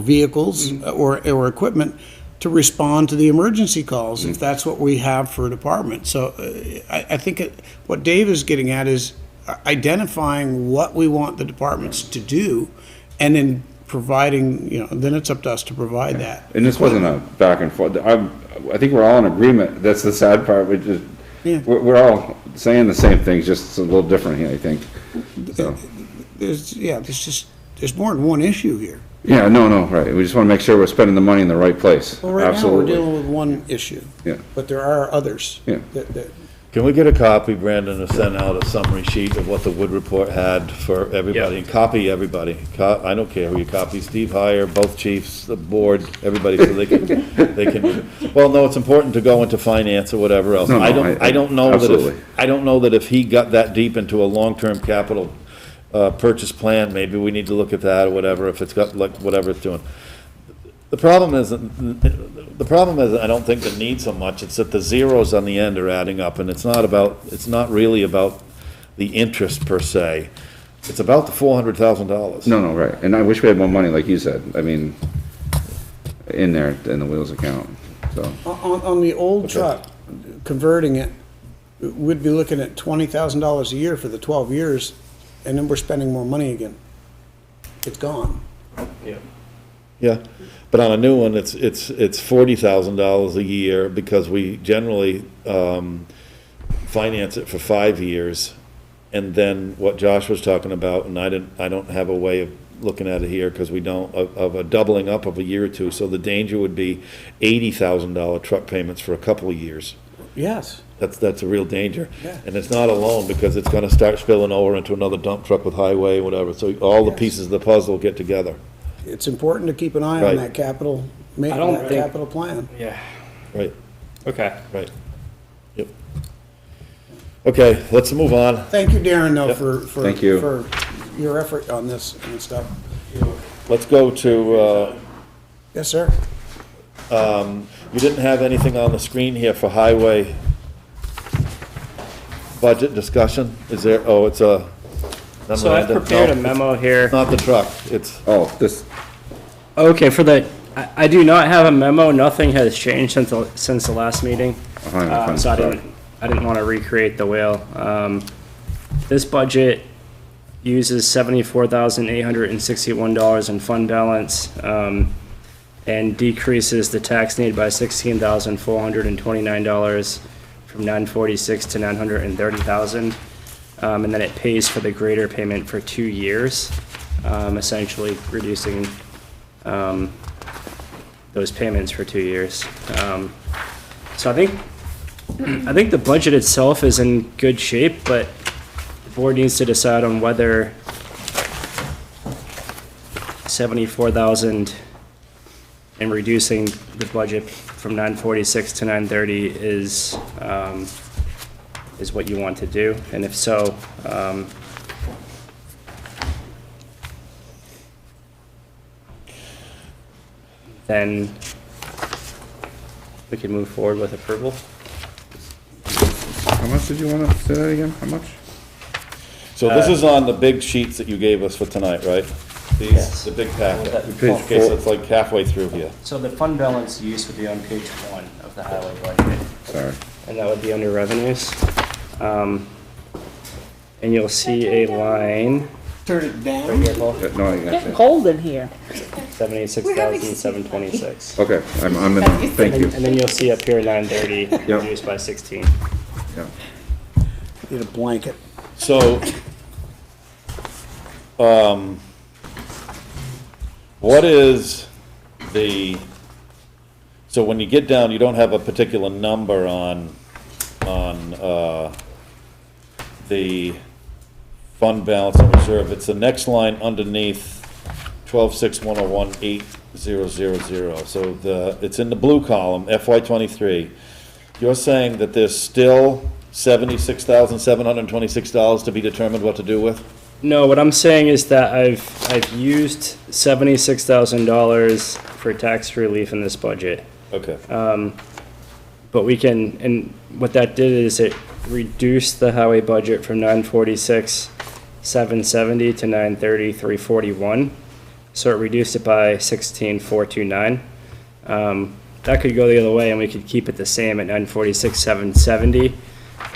vehicles or equipment to respond to the emergency calls, if that's what we have for a department. So I think what Dave is getting at is identifying what we want the departments to do, and then providing, then it's up to us to provide that. and this wasn't a back and forth, I think we're all in agreement, that's the sad part, we're all saying the same things, just a little different here, I think, so. There's more than one issue here. Yeah, no, right, we just wanna make sure we're spending the money in the right place. Well, right now, we're Absolutely. dealing with one issue. Yeah. But there are others. Yeah. that Can we get a copy, Brandon, to send out a summary sheet of what the Wood Report had for everybody? And copy everybody. I don't care who you copy, Steve Heyer, both chiefs, the board, everybody, so they can, well, no, it's important to go into finance or whatever else. No, I don't know absolutely. that if he got that deep into a long-term capital purchase plan, maybe we need to look at that or whatever, if it's got, like, whatever it's doing. The problem is I don't think the need so much, it's that the zeros on the end are adding up, and it's not really about the interest per se. It's about the $400,000. No, right, and I wish we had more money, like you said, I mean, in there, in the wheels account, so. On the old truck, converting it, we'd be looking at $20,000 a year for the 12 years, and then we're spending more money again. It's gone. Yeah, but on a new one, it's $40,000 a year, because we generally finance it for 5 years. And then what Josh was talking about, and I don't have a way of looking at it here, because we don't, of a doubling up of a year or two. So the danger would be $80,000 truck payments for a couple of years. Yes. That's a real danger. Yeah. And it's not alone, because it's gonna start spilling over into another dump truck with highway, whatever. So all the pieces of the puzzle get together. It's important to keep an eye on Right. that capital, capital plan. Yeah. Right. Okay. Right. Yep. Okay, let's move on. Thank you, Darren, though, Yep. Thank you. for your effort on this and stuff. Let's go to, Yes, sir. you didn't have anything on the screen here for highway budget discussion? Is there, it's a So I've memorandum? prepared No, a memo here. It's not the truck, it's, This, Okay, I do not have a memo. Nothing has changed since the last meeting. So I didn't want to recreate the wheel. This budget uses $74,861 in fund balance, and decreases the tax need by $16,429 from $946 to $930,000. And then it pays for the greater payment for 2 years, essentially reducing those payments for 2 years. So I think the budget itself is in good shape, but the board needs to decide on whether 74,000 and reducing the budget from 946 to 930 is what you want to do, and if so, then we can move forward with approval. how much? much did you want to say that again? How much? So this is on the big sheets that you gave us for tonight, right? These, Yes. the big packet. Page Okay, so it's like halfway through here. So the fund balance use would be on page 1 of the highway budget. Sorry. And that would be under revenues. And you'll see a line. Turn it Right down. here, Paul. No, I got Getting you. cold in here. 76,726. Okay, I'm in, thank you. And then you'll see up here 930 Yep. reduced by 16. Yeah. Need a blanket. So, what is the, so when you get down, you don't have a particular number on the fund balance and reserve. It's the next line underneath 1261018000. So it's in the blue column, FY '23. You're saying that there's still $76,726 to be determined what to do with? No, what I'm saying is that I've used $76,000 for tax relief in this budget. Okay. But we can, and what that did is it reduced the highway budget from 946,770 to 930,341. So it reduced it by 16,429. That could go the other way and we could keep it the same at 946,770.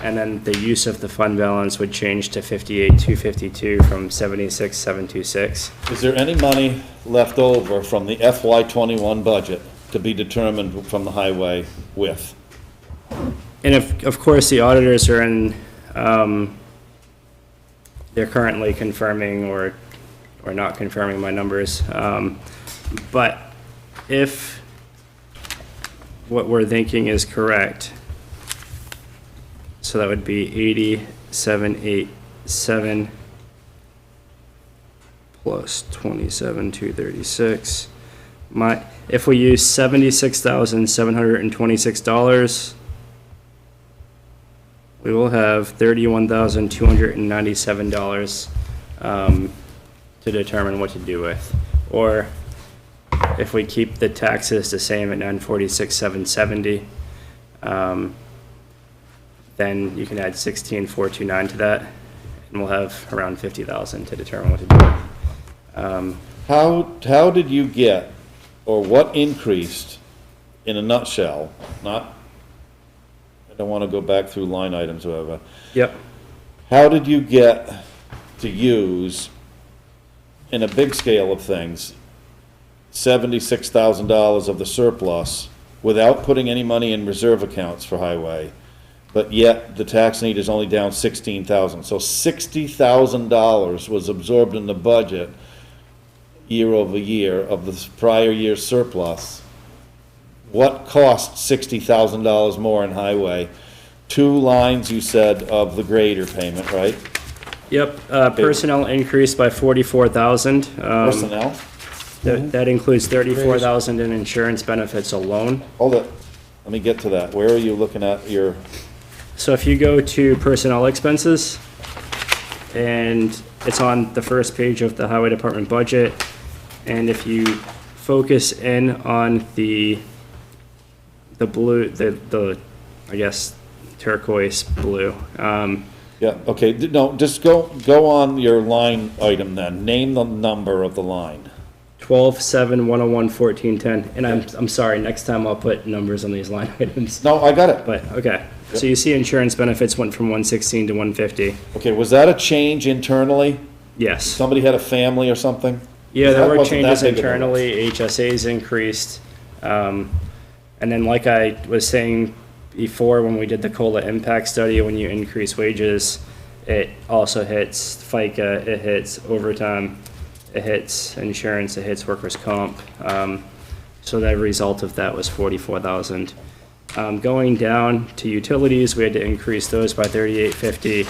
And then the use of the fund balance would change to 58,252 from 76,726. Is there any money left over from the FY '21 budget to be determined from the highway with? And of course, the auditors are in, they're currently confirming or not confirming my numbers. But if what we're thinking is correct, so that would be 87,887 plus 27,236. If we use $76,726, we will have $31,297 to determine what to do with. Or if we keep the taxes the same at 946,770, then you can add 16,429 to that, and we'll have around 50,000 to determine what to do with. How did you get, or what increased, in a nutshell, not, I don't want to go back through line items or whatever. Yep. How did you get to use, in a big scale of things, $76,000 of the surplus without putting any money in reserve accounts for highway, but yet the tax need is only down $16,000? So $60,000 was absorbed in the budget year over year of the prior year's surplus. What cost $60,000 more in highway? 2 lines, you said, of the grader payment, right? Yep, personnel increased by 44,000. Personnel? That includes 34,000 in insurance benefits alone. Hold it, let me get to that. Where are you looking at your? So if you go to personnel expenses, and it's on the first page of the highway department budget, and if you focus in on the blue, the I guess turquoise blue. Yeah, okay, no, just go on your line item then. Name the number of the line. 12/7/101/1410. And I'm sorry, next time I'll put numbers on these line items. No, I got it. But, okay. So you see insurance benefits went from 116 to 150. Okay, was that a change internally? Yes. Somebody had a family or something? Yeah, there That were wasn't that changes big of a- internally, HSAs increased. And then like I was saying before, when we did the COLA impact study, when you increase wages, it also hits FICA, it hits overtime, it hits insurance, it hits workers' comp. So the result of that was 44,000. Going down to utilities, we had to increase those by 3850.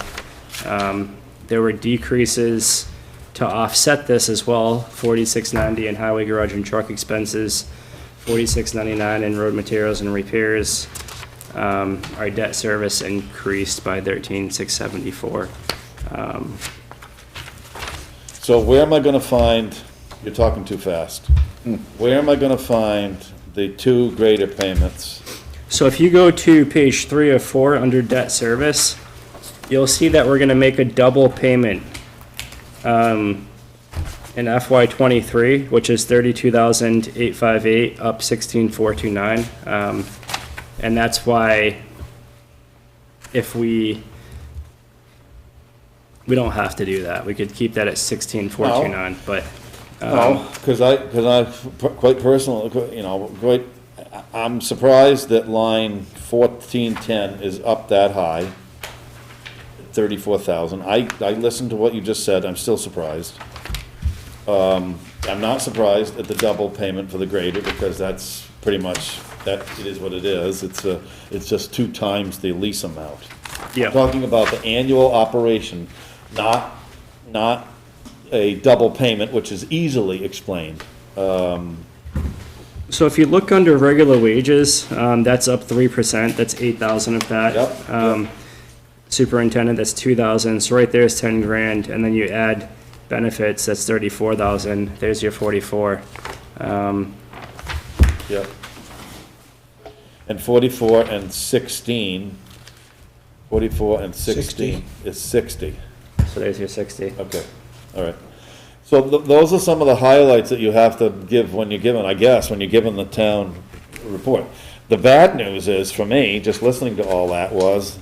There were decreases to offset this as well, 4690 in highway garage and truck expenses, 4699 in road materials and repairs. Our debt service increased by 13,674. So where am I gonna find, you're talking too fast. Where am I gonna find the 2 grader payments? So if you go to page 3 of 4 under debt service, you'll see that we're gonna make a double payment, in FY '23, which is $32,858, up 16,429. And that's why if we don't have to do that. We could keep that at 16,429, but. No, because quite personal, you know, I'm surprised that line 1410 is up that high, 34,000. I listened to what you just said, I'm still surprised. I'm not surprised at the double payment for the grader, because that's pretty much, it is what it is. It's just 2 times the lease amount. Yeah. I'm talking about the annual operation, not a double payment, which is easily explained. So if you look under regular wages, that's up 3%, that's 8,000 of that. Yep. Superintendent, that's 2,000, so right there's 10 grand, and then you add benefits, that's 34,000, there's your 44. Yep. And 44 and 16 is 60. So there's your 60. Okay, all right. So those are some of the highlights that you have to give when you're given, I guess, when you're given the town report. The bad news is, for me, just listening to all that, was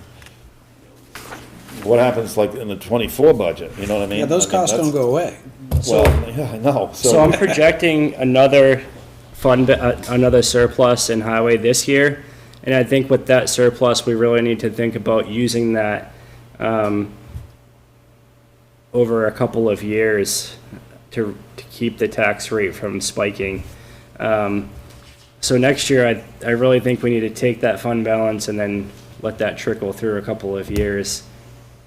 what happens like in the '24 budget, you know what I mean? Yeah, those costs don't go away. Well, yeah, I know. So I'm projecting another another surplus in highway this year, and I think with that surplus, we really need to think about using that over a couple of years to keep the tax rate from spiking. So next year, I really think we need to take that fund balance and then let that trickle through a couple of years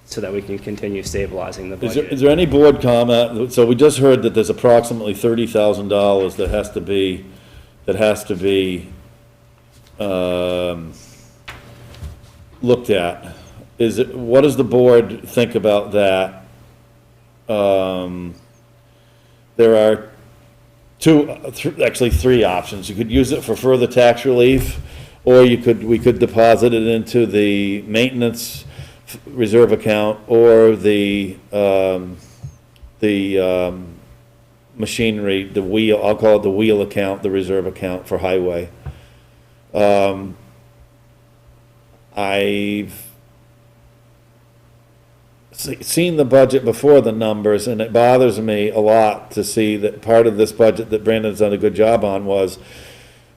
so that we can continue stabilizing the budget. Is there any board comment? So we just heard that there's approximately $30,000 that has to be looked at. What does the board think about that? There are actually three options. You could use it for further tax relief, or we could deposit it into the maintenance reserve account, or the machinery, the wheel, I'll call it the wheel account, the reserve account for highway. I've seen the budget before the numbers, and it bothers me a lot to see that part of this budget that Brandon's done a good job on was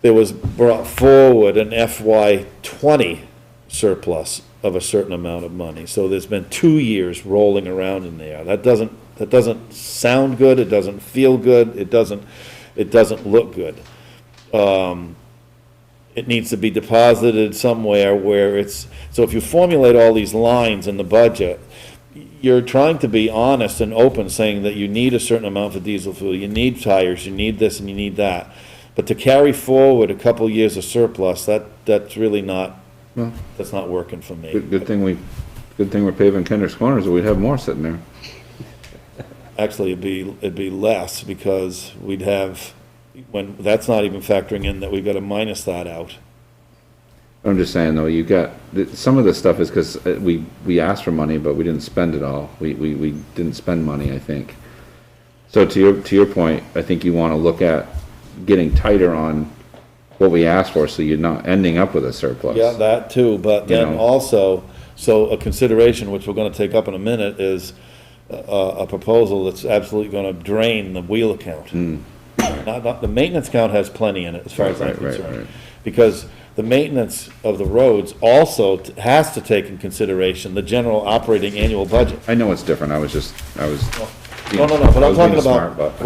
there was brought forward an FY '20 surplus of a certain amount of money. So there's been 2 years rolling around in there. That doesn't sound good. It doesn't feel good. It doesn't look good. It needs to be deposited somewhere where it's, so if you formulate all these lines in the budget, you're trying to be honest and open, saying that you need a certain amount for diesel fuel, you need tires, you need this and you need that. But to carry forward a couple years of surplus, that's really not, that's not working for me. Good thing we're paving Kendrick's Corners, or we'd have more sitting there. Actually, it'd be less, because we'd have, when, that's not even factoring in that we've got to minus that out. I'm just saying though, you got, some of this stuff is because we asked for money, but we didn't spend it all. We didn't spend money, I think. So to your point, I think you want to look at getting tighter on what we asked for, so you're not ending up with a surplus. Yeah, that too, but then also, so a consideration, which we're going to take up in a minute, is a proposal that's absolutely going to drain the wheel account. Not the maintenance account has plenty in it, as far as I'm concerned. Because the maintenance of the roads also has to take in consideration the general operating annual budget. I know it's different, I was No, but I'm talking about,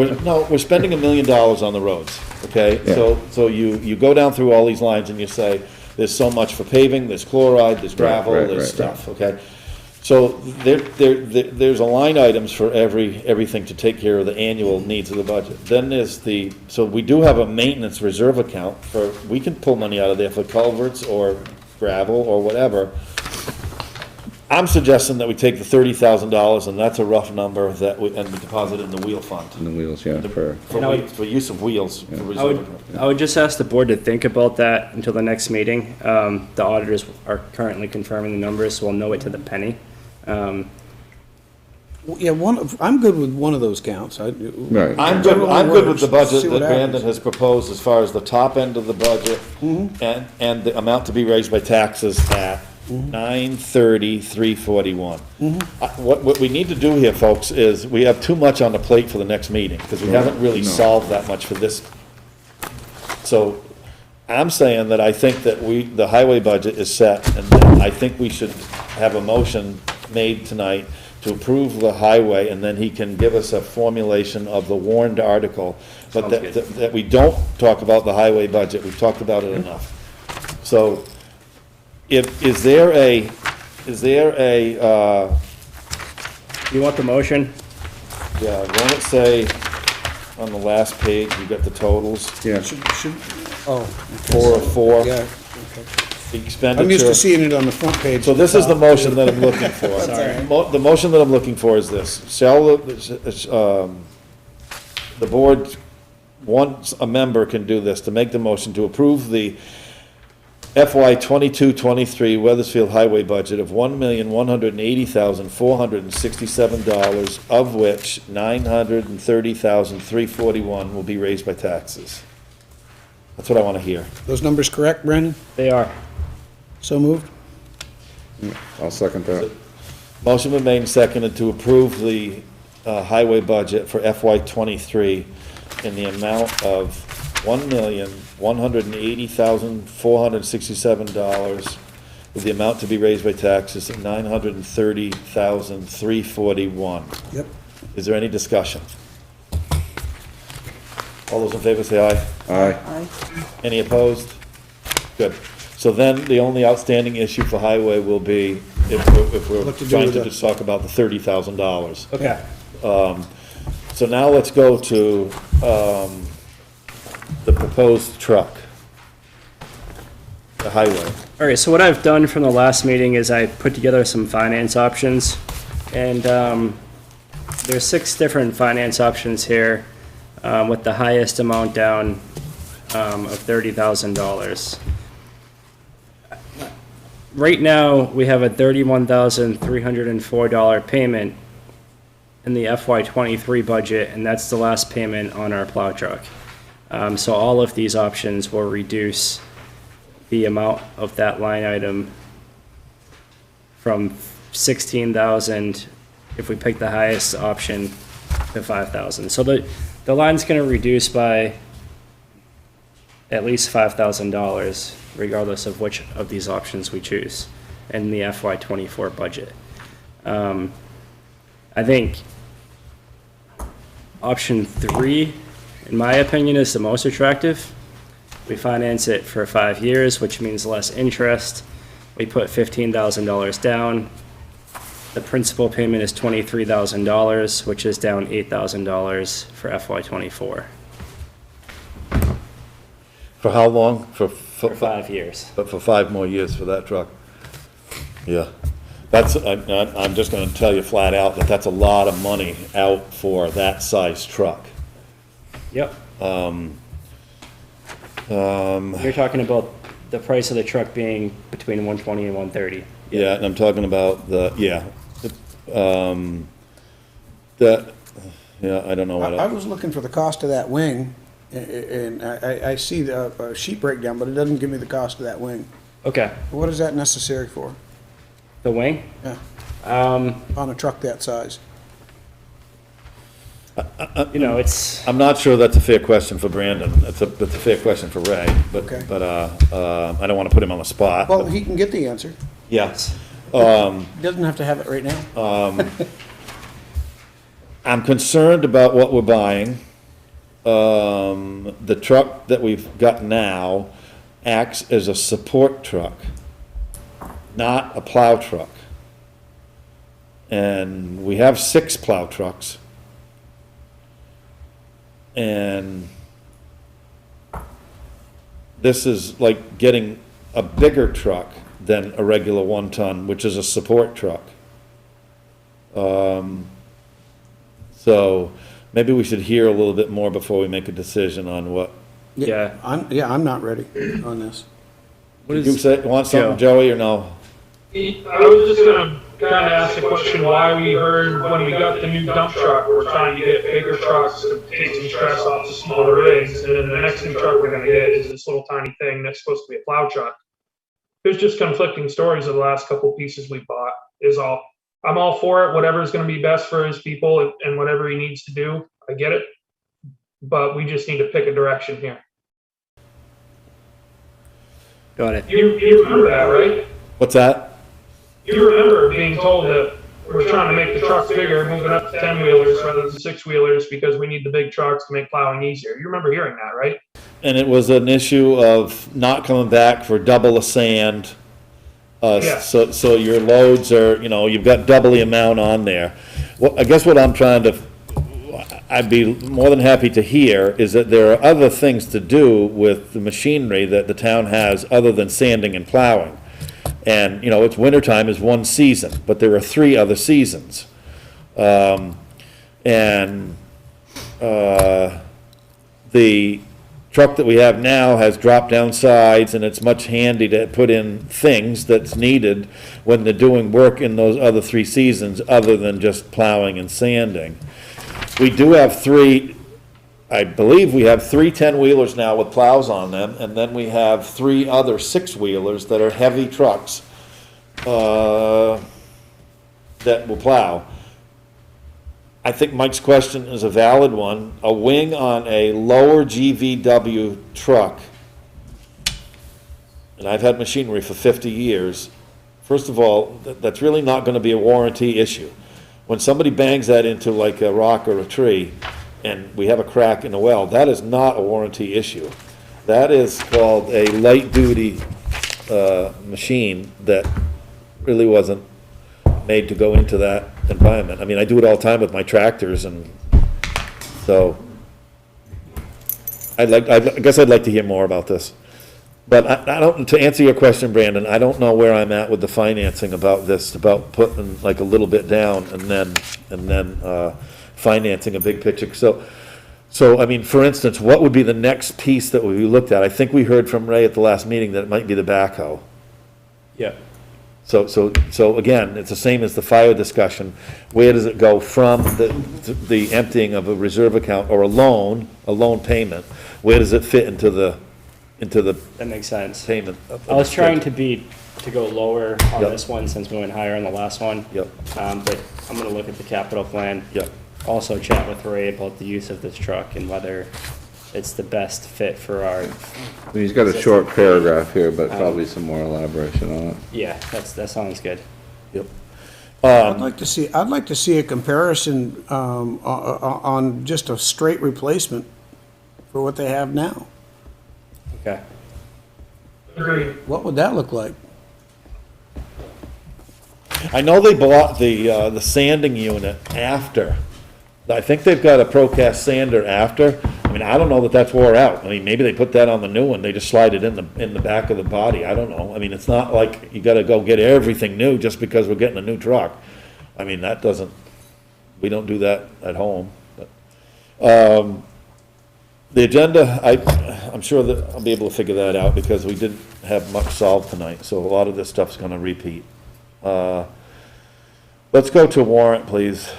we're spending $1 million on the roads, okay? Yeah. So you go down through all these lines and you say, there's so much for paving, there's chloride, there's gravel, there's stuff, okay? So there's a line items for everything to take care of the annual needs of the budget. Then there's so we do have a maintenance reserve account we can pull money out of there for culverts or gravel or whatever. I'm suggesting that we take the $30,000, and that's a rough number, and we deposit it in the wheel fund. In the wheels, yeah, for use of wheels. Yeah. For reserve. I would just ask the board to think about that until the next meeting. The auditors are currently confirming the numbers, so we'll know it to the penny. Yeah, I'm good with one of those counts. Right. I'm good with the budget See that what Brandon happens. has proposed as far as the top end of the budget and the amount to be raised by taxes at 930, 341. What we need to do here, folks, is we have too much on the plate for the next meeting, because we haven't really solved that much for this. So I'm saying that I think that the highway budget is set, and that I think we should have a motion made tonight to approve the highway, and then he can give us a formulation of the warned article, but that we don't talk about the highway budget. We've talked about it enough. So, is there a, You want the motion? yeah, won't it say on the last page, you got the totals? Yeah. Oh. 404. Yeah, okay. Expenditure. I'm used to seeing it on the front page. So this is the motion that I'm looking for. Sorry. The motion that I'm looking for is this. Shall, the board, once a member can do this, to make the motion to approve the FY 22-23 Weathersfield Highway budget of $1,180,467, of which $930,341 will be raised by taxes. That's what I want to hear. Those numbers correct, Brandon? They are. So moved? I'll second that. Motion been made and seconded to approve the highway budget for FY '23 in the amount of $1,180,467, with the amount to be raised by taxes at $930,341. Yep. Is there any discussion? All those in favor say aye. Aye. Any opposed? Good. So then, the only outstanding issue for highway will be if we're What to do trying with to the- just talk about the $30,000. Okay. So now let's go to, the proposed truck. The highway. All right, so what I've done from the last meeting is I put together some finance options, and there's 6 different finance options here, with the highest amount down of $30,000. Right now, we have a $31,304 payment in the FY '23 budget, and that's the last payment on our plow truck. So all of these options will reduce the amount of that line item from 16,000, if we pick the highest option, to 5,000. So the line's gonna reduce by at least $5,000, regardless of which of these options we choose in the FY '24 budget. I think option 3, in my opinion, is the most attractive. We finance it for 5 years, which means less interest. We put $15,000 down. The principal payment is $23,000, which is down $8,000 for FY '24. For how long? For 5 years. But for 5 more years for that truck. Yeah. That's, I'm just gonna tell you flat out that that's a lot of money out for that size truck. Yep. You're talking about the price of the truck being between 120 and 130. Yeah, and I'm talking about the, yeah. That, yeah, I don't know what. I was looking for the cost of that wing, and I see the sheet breakdown, but it doesn't give me the cost of that wing. Okay. What is that necessary for? The wing? Yeah. On a truck that size? You know, it's. I'm not sure that's a fair question for Brandon. That's a fair question for Ray, but, Okay. but, I don't wanna put him on the spot. Well, he can get the answer. Yes. He doesn't have to have it right now. I'm concerned about what we're buying. The truck that we've got now acts as a support truck, not a plow truck. And we have 6 plow trucks. And this is like getting a bigger truck than a regular 1-ton, which is a support truck. So maybe we should hear a little bit more before we make a decision on what. Yeah. I'm not ready on this. You want something, Joey, or no? I was just gonna kind of asked the question why we heard when we got the new dump truck, we're trying to get bigger trucks to take some stress off the smaller rigs, and then the next new truck we're gonna get is this little tiny thing that's supposed to be a plow truck. There's just conflicting stories of the last couple pieces we bought is all. I'm all for it, whatever is gonna be best for his people and whatever he needs to do, I get it. But we just need to pick a direction here. Got it. You remember that, right? What's that? You remember being told that we're trying to make the trucks bigger, moving up to 10-wheelers rather than 6-wheelers because we need the big trucks to make plowing easier. You remember hearing that, right? And it was an issue of not coming back for double the sand. Yeah. So your loads are, you've got double the amount on there. Well, I guess what I'd be more than happy to hear is that there are other things to do with the machinery that the town has other than sanding and plowing. And, it's wintertime is one season, but there are 3 other seasons. The truck that we have now has drop-down sides, and it's much handy to put in things that's needed when they're doing work in those other 3 seasons, other than just plowing and sanding. We do have I believe we have 3 10-wheelers now with plows on them, and then we have 3 other 6-wheelers that are heavy trucks that will plow. I think Mike's question is a valid one. A wing on a lower GVW truck, and I've had machinery for 50 years, first of all, that's really not going to be a warranty issue. When somebody bangs that into like a rock or a tree, and we have a crack in the well, that is not a warranty issue. That is called a light-duty machine that really wasn't made to go into that environment. I mean, I do it all the time with my tractors, and so I guess I'd like to hear more about this. But I don't, to answer your question, Brandon, I don't know where I'm at with the financing about this, about putting like a little bit down and then financing a big picture. So I mean, for instance, what would be the next piece that we looked at? I think we heard from Ray at the last meeting that it might be the backhoe. Yeah. So again, it's the same as the fire discussion. Where does it go from the emptying of a reserve account or a loan payment? Where does it fit into the That makes sense. payment? I was trying to go lower on Yep. this one since we went higher on the last one. Yep. But I'm gonna look at the capital plan. Yep. Also chat with Ray about the use of this truck and whether it's the best fit for our, He's got a short paragraph here, but probably some more elaboration on it. yeah, that sounds good. Yep. I'd like to see a comparison, on just a straight replacement for what they have now. Okay. Agreed. What would that look like? I know they bought the sanding unit after. I think they've got a Procast sander after. I mean, I don't know that that's wore out. I mean, maybe they put that on the new one. They just slide it in the back of the body. I don't know. I mean, it's not like you gotta go get everything new just because we're getting a new truck. I mean, we don't do that at home. But the agenda, I'm sure that I'll be able to figure that out because we didn't have much solved tonight. So a lot of this stuff's gonna repeat. Let's go to warrant, please.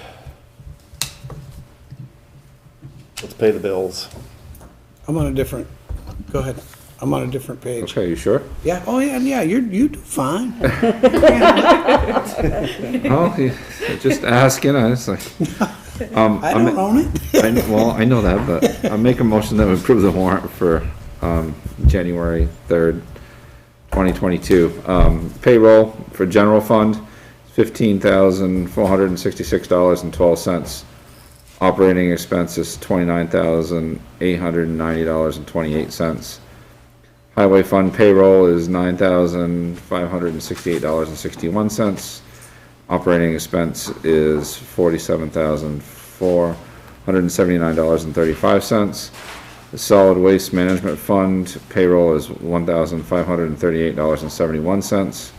Let's pay the bills. Go ahead. I'm on a different page. Okay, you sure? Yeah, oh yeah, you do fine. Oh, just asking, I was like. I don't own it. Well, I know that, but I'll make a motion that we approve the warrant for, January 3rd, 2022. Payroll for general fund, $15,466.12. Operating expenses, $29,890.28. Highway fund payroll is $9,568.61. Operating expense is $47,479.35. The solid waste management fund payroll is $1,538.71.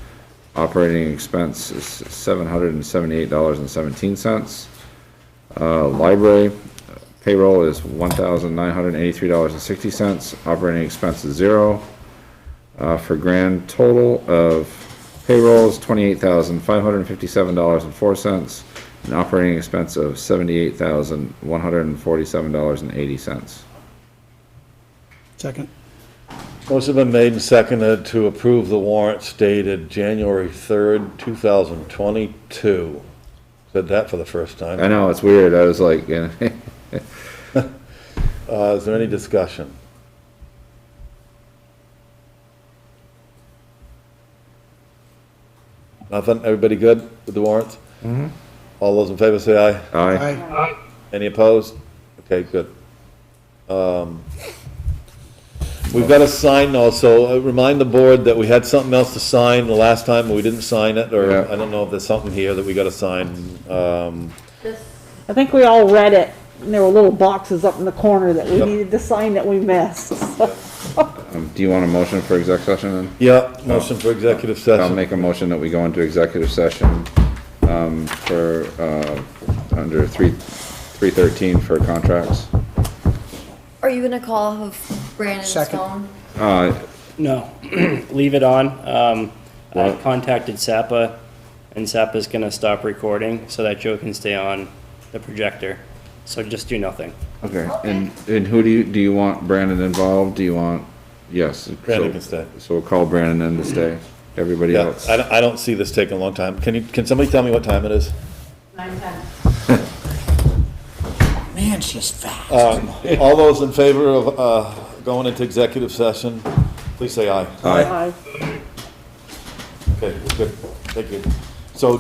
Operating expense is $778.17. Library payroll is $1,983.60. Operating expense is $0. For grand total of Payroll is $28,557.04, an operating expense of $78,147.80. Second. Motion been made and seconded to approve the warrants dated January 3rd, 2022. Said that for the first time. I know, it's weird. I was like, yeah. Is there any discussion? Nothing? Everybody good with the warrants? Mm-hmm. All those in favor say aye. Aye. Any opposed? Okay, good. We've got to sign also, remind the board that we had something else to sign the last time, and we didn't sign it, or Yeah. I don't know if there's something here that we got to sign. I think we all read it, and there were little boxes up in the corner that we Yep. needed to sign that we missed. Do you want a motion for exec session then? Yeah, motion for executive I'll session. make a motion that we go into executive session, for, under 313 for contracts. Are you gonna call off of Brandon's Second. phone? No, leave it on. What? I've contacted SAPA, and SAPA's gonna stop recording so that Joe can stay on the projector. So just do nothing. Okay, and who do you want Brandon involved? Do you want, yes. Brandon can stay. So we'll call Brandon in to stay. Everybody Yeah, else. I don't see this taking a long time. Can somebody tell me what time it is? 9:10. Man, she's fast. All those in favor of, going into executive session, please say aye. Aye. Okay, good, thank you. So